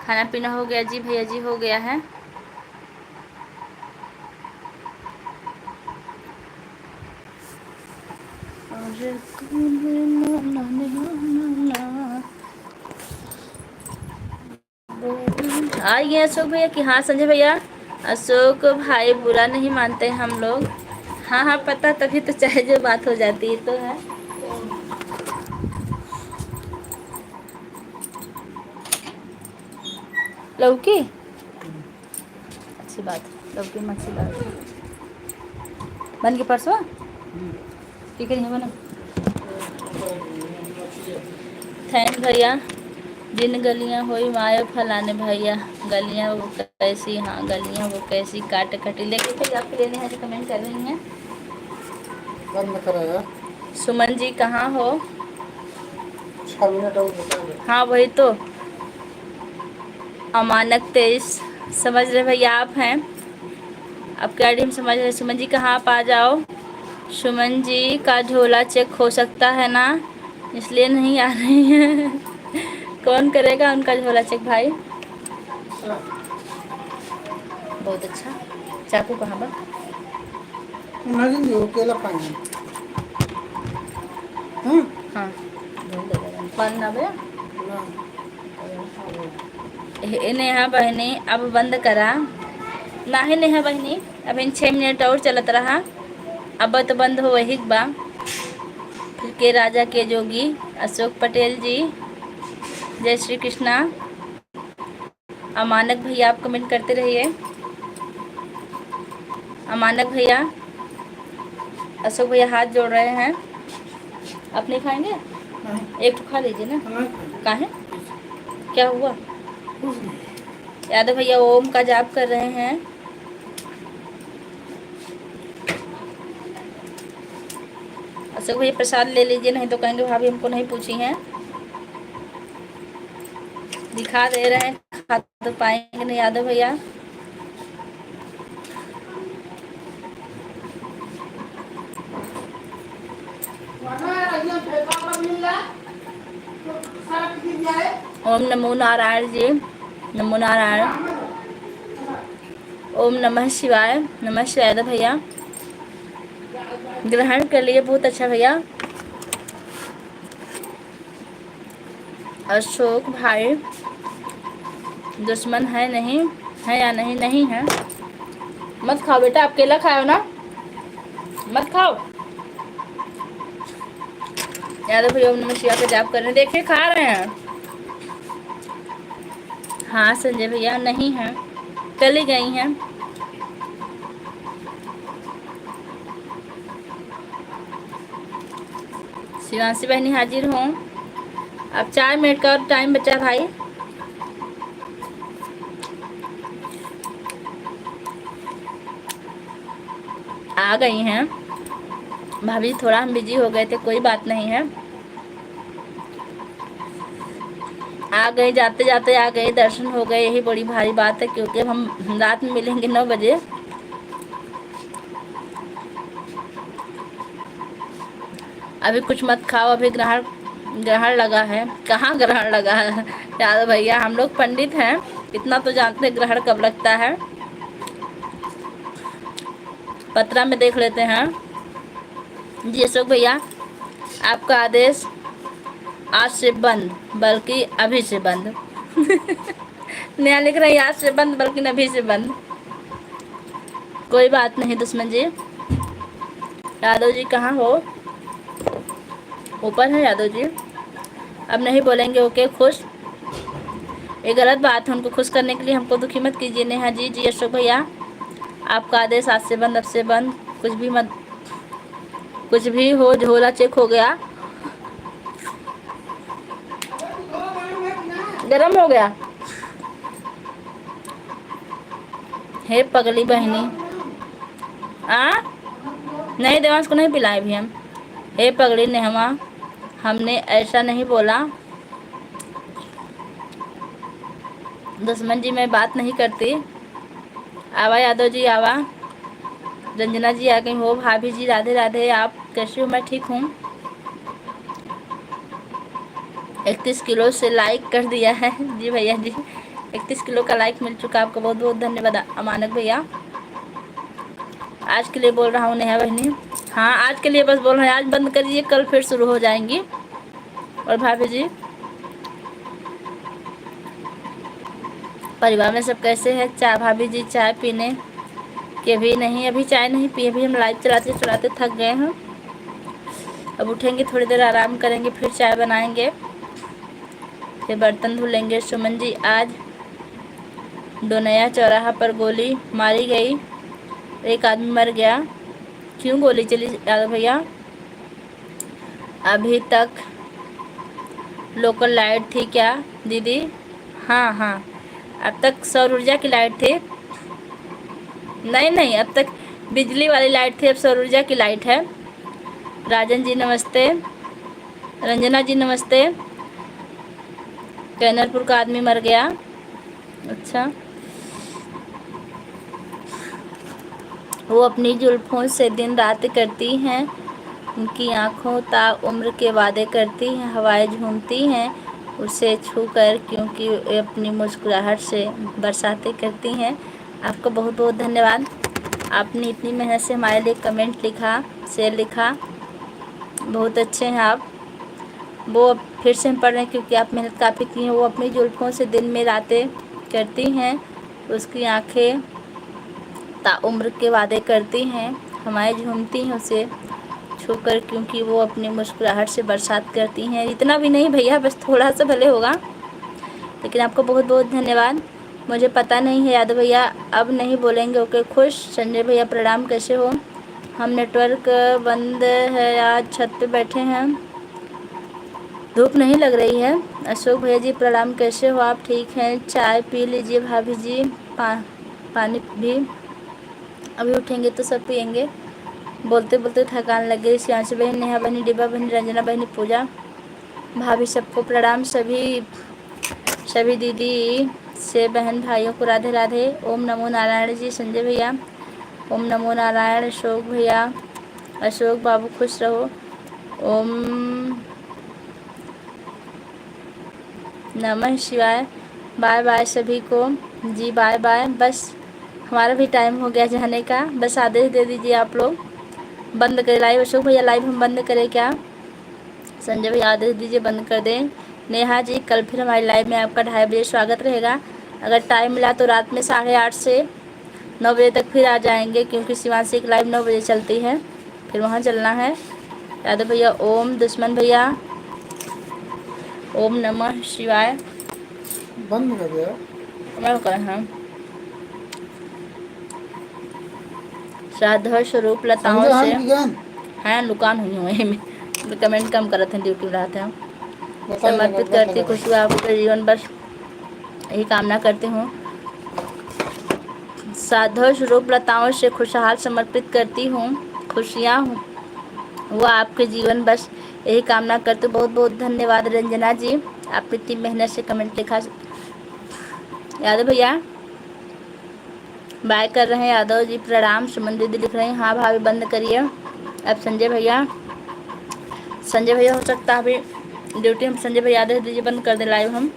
खाना पीना हो गया जी भैया जी? हो गया है। आइए अशोक भैया कि हाँ संजय भैया। अशोक भाई बुरा नहीं मानते हम लोग। हाँ हाँ पता, तभी तो चाहे जो बात हो जाती है तो है। लौकी अच्छी बात, लौकी में अच्छी बात बन के परसों ठीक है बना। थैंक भैया। जिन गलियां हुई माया फलाने भैया, गलियां वो कैसी, हाँ गलियां वो कैसी काट कटी। लेकिन भैया आपके लेने हैं जो कमेंट कर रही हैं। बंद कराया। सुमन जी कहाँ हो? 6 मिनट और बताओ। हाँ वही तो, अमानक 23 समझ रहे भैया आप हैं? आपके आईडी हम समझ रहे। सुमन जी कहाँ, आप आ जाओ। सुमन जी का झोला चेक हो सकता है ना, इसलिए नहीं आ रही हैं। कौन करेगा उनका झोला चेक भाई? बहुत अच्छा। चाकू कहाँ पर? नहीं वो केला पानी। हाँ बंद ना भैया, नेहा बहनी अब बंद करा ना है। नेहा बहनी अब इन 6 मिनट और चलत रहा, अब तो बंद हो वही बा। फिर के राजा के जोगी अशोक पटेल जी, जय श्री कृष्णा। अमानक भैया आप कमेंट करते रहिए। अमानक भैया, अशोक भैया हाथ जोड़ रहे हैं। आप नहीं खाएंगे? एक तो खा लीजिए ना। काहे, क्या हुआ? यादव भैया ओम का जाप कर रहे हैं। अशोक भैया प्रसाद ले लीजिए, नहीं तो कहेंगे भाभी हमको नहीं पूछी हैं। दिखा दे रहे हैं, खा तो पाएंगे नहीं यादव भैया। ओम नमो नारायण जी, नमो नारायण। ओम नमः शिवाय, नमः शिवाय यादव भैया ग्रहण कर लिए, बहुत अच्छा भैया। अशोक भाई दुश्मन है नहीं है या नहीं? नहीं है। मत खाओ बेटा, आप केला खाओ ना, मत खाओ। यादव भैया ओम नमः शिवाय का जाप कर रहे हैं, देखिए खा रहे हैं। हाँ संजय भैया नहीं है, चली गई हैं। शिवांशी बहनी हाजिर हों। अब 4 मिनट का और टाइम बचा भाई। आ गई हैं भाभी, थोड़ा हम बिजी हो गए थे, कोई बात नहीं है। आ गए, जाते जाते आ गए, दर्शन हो गए, यही बड़ी भारी बात है, क्योंकि अब हम रात में मिलेंगे 9 बजे। अभी कुछ मत खाओ, अभी ग्रहण ग्रहण लगा है। कहाँ ग्रहण लगा है यादव भैया, हम लोग पंडित हैं, इतना तो जानते हैं ग्रहण कब लगता है। पत्रा में देख लेते हैं। जी अशोक भैया, आपका आदेश आज से बंद, बल्कि अभी से बंद। नया लिख रही आज से बंद बल्कि अभी से बंद। कोई बात नहीं दुश्मन जी। यादव जी कहाँ हो? ऊपर है यादव जी। अब नहीं बोलेंगे, ओके खुश। ये गलत बात है, उनको खुश करने के लिए हमको दुखी मत कीजिए। नेहा जी, जी अशोक भैया, आपका आदेश आज से बंद, अब से बंद, कुछ भी मत, कुछ भी हो, झोला चेक हो गया, गरम हो गया। हे पगली बहनी, नहीं देवांश को नहीं पिलाए भी हम। हे पगली नेहमा, हमने ऐसा नहीं बोला। दुश्मन जी मैं बात नहीं करती। आवा यादव जी आवा। रंजना जी आ गई हो। भाभी जी राधे राधे, आप कैसे हो? मैं ठीक हूँ। 31 किलो से लाइक कर दिया है जी भैया जी, 31 किलो का लाइक मिल चुका, आपको बहुत बहुत धन्यवाद अमानक भैया। आज के लिए बोल रहा हूँ नेहा बहनी, हाँ आज के लिए बस बोल रहे हैं, आज बंद करिए, कल फिर शुरू हो जाएंगी। और भाभी जी, परिवार में सब कैसे हैं? चाय भाभी जी, चाय पीने के भी नहीं, अभी चाय नहीं पी, अभी हम लाइव चलाते चलाते थक गए हैं। अब उठेंगे, थोड़ी देर आराम करेंगे, फिर चाय बनाएंगे, फिर बर्तन धुलेंगे। सुमन जी, आज डोनया चौराहा पर गोली मारी गई, एक आदमी मर गया, क्यों गोली चली यादव भैया? अभी तक लोकल लाइट थी क्या दीदी? हाँ हाँ, अब तक सौर ऊर्जा की लाइट थी। नहीं नहीं, अब तक बिजली वाली लाइट थी, अब सौर ऊर्जा की लाइट है। राजन जी नमस्ते, रंजना जी नमस्ते। कैनरपुर का आदमी मर गया, अच्छा। वो अपनी जुल्फों से दिन रात करती हैं, उनकी आँखों ता उम्र के वादे करती हैं, हवाएं झूमती हैं उसे छू कर, क्योंकि वे अपनी मुस्कुराहट से बरसातें करती हैं। आपको बहुत बहुत धन्यवाद, आपने इतनी मेहनत से हमारे लिए कमेंट लिखा, शेयर लिखा, बहुत अच्छे हैं आप। वो फिर से हम पढ़ रहे हैं, क्योंकि आप मेहनत काफ़ी की हैं। वो अपनी जुल्फों से दिन में रातें करती हैं, उसकी आँखें ताउम्र के वादे करती हैं, हवाएं झूमती हैं उसे छूकर, क्योंकि वो अपनी मुस्कुराहट से बरसात करती हैं। इतना भी नहीं भैया, बस थोड़ा सा भले होगा, लेकिन आपको बहुत बहुत धन्यवाद। मुझे पता नहीं है यादव भैया, अब नहीं बोलेंगे, ओके खुश। संजय भैया प्रणाम, कैसे हो? हम नेटवर्क बंद है, आज छत पे बैठे हैं, धूप नहीं लग रही है। अशोक भैया जी प्रणाम, कैसे हो आप? ठीक हैं, चाय पी लीजिए भाभी जी, पानी भी, अभी उठेंगे तो सब पियेंगे। बोलते बोलते थकान लग गई। शिवांशी बहन, नेहा बहनी, डिब्बा बहनी, रंजना बहनी, पूजा भाभी, सबको प्रणाम। सभी दीदी से बहन भाइयों को राधे राधे। ओम नमो नारायण जी। संजय भैया ओम नमो नारायण। अशोक भैया, अशोक बाबू खुश रहो। ओम नमः शिवाय। बाय बाय सभी को जी, बाय बाय। बस हमारा भी टाइम हो गया जाने का, बस आदेश दे दीजिए आप लोग, बंद करें लाइव। अशोक भैया लाइव हम बंद करें क्या? संजय भैया आदेश दीजिए बंद कर दें। नेहा जी, कल फिर हमारी लाइव में आपका 2:30 बजे स्वागत रहेगा। अगर टाइम मिला तो रात में 8:30 से 9 बजे तक फिर आ जाएंगे, क्योंकि शिवांशी की लाइव 9 बजे चलती है, फिर वहाँ चलना है। यादव भैया ओम, दुश्मन भैया ओम नमः शिवाय। बंद कर दिया। मैं करें हम श्राद्ध स्वरूप लताओं संजय से हाल की ज्ञान हैं, दुकान हुई हूँ में कमेंट कम करत हैं, ड्यूटी में रहते हैं। बताइए ना, समर्पित बंद करती करो। खुशबू आपके जीवन, बस यही कामना करती हूँ। साधु स्वरूप लताओं से खुशहाल समर्पित करती हूँ, खुशियाँ वो आपके जीवन, बस यही कामना करते। बहुत बहुत धन्यवाद रंजना जी, आपने इतनी मेहनत से कमेंट लिखा। यादव भैया बाय कर रहे हैं, यादव जी प्रणाम। सुमन दीदी लिख रहे हैं हाँ भाभी बंद करिए। अब संजय भैया हो सकता है अभी ड्यूटी में। संजय भैया यादव दीजिए बंद कर दे लाइव हम।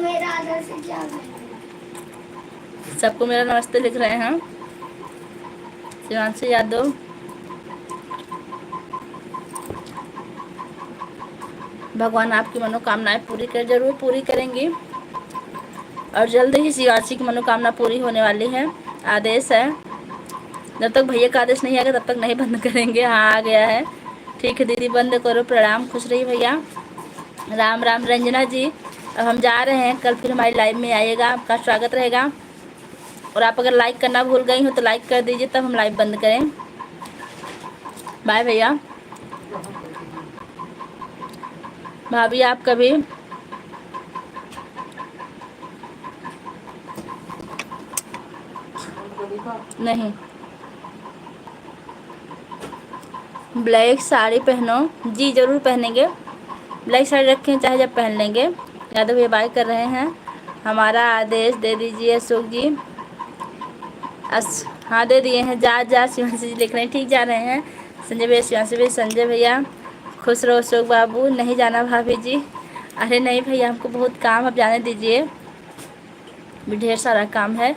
मेरा आदर से क्या सबको मेरा नमस्ते लिख रहे हैं। शिवांशी यादव, भगवान आपकी मनोकामनाएं पूरी कर, जरूर पूरी करेंगी। और जल्द ही शिवांशी की मनोकामना पूरी होने वाली है। आदेश है, जब तक भैया का आदेश नहीं आएगा तब तक नहीं बंद करेंगे। हाँ आ गया है, ठीक है दीदी बंद करो। प्रणाम, खुश रही भैया। राम राम रंजना जी। अब हम जा रहे हैं, कल फिर हमारी लाइव में आइएगा, आपका स्वागत रहेगा। और आप अगर लाइक करना भूल गई हो तो लाइक कर दीजिए, तब हम लाइव बंद करें। बाय भैया। भाभी आप कभी नहीं ब्लैक साड़ी पहनो जी, जरूर पहनेंगे। ब्लैक साड़ी रखें चाहे जब पहन लेंगे। यादव भैया बाय कर रहे हैं, हमारा आदेश दे दीजिए। अशोक जी हाँ दे दिए हैं। जा शिवांशी जी लिख रहे हैं, ठीक जा रहे हैं। संजय भैया, शिवांशी भैया, संजय भैया खुश रहो। अशोक बाबू नहीं जाना भाभी जी। अरे नहीं भैया हमको बहुत काम, अब जाने दीजिए, भी ढेर सारा काम है।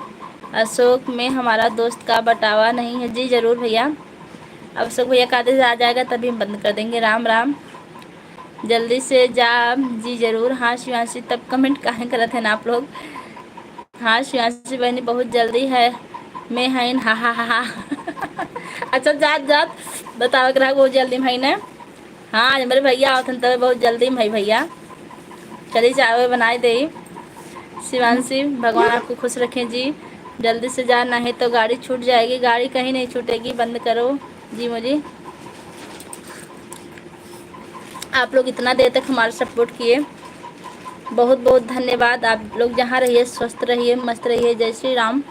अशोक में हमारा दोस्त का बटावा नहीं है जी, जरूर भैया। अब अशोक भैया का आदेश आ जाएगा तभी हम बंद कर देंगे। राम राम। जल्दी से जा जी जरूर। हाँ शिवांशी, तब कमेंट काहे करते हैं ना आप लोग। हाँ शिवांशी बहनी बहुत जल्दी है, मैं हईन हा हा हा। अच्छा जात बताओ ग्राहक बहुत जल्दी में है। हाँ मेरे भैया आवतन तब बहुत जल्दी में है भैया। चलिए चाय बनाए दे। शिवांशी भगवान आपको खुश रखें जी। जल्दी से जाना है तो गाड़ी छूट जाएगी। गाड़ी कहीं नहीं छूटेगी, बंद करो जी। मुझे आप लोग इतना देर तक हमारा सपोर्ट किए, बहुत बहुत धन्यवाद। आप लोग जहाँ रहिए स्वस्थ रहिए, मस्त रहिए। जय श्री राम।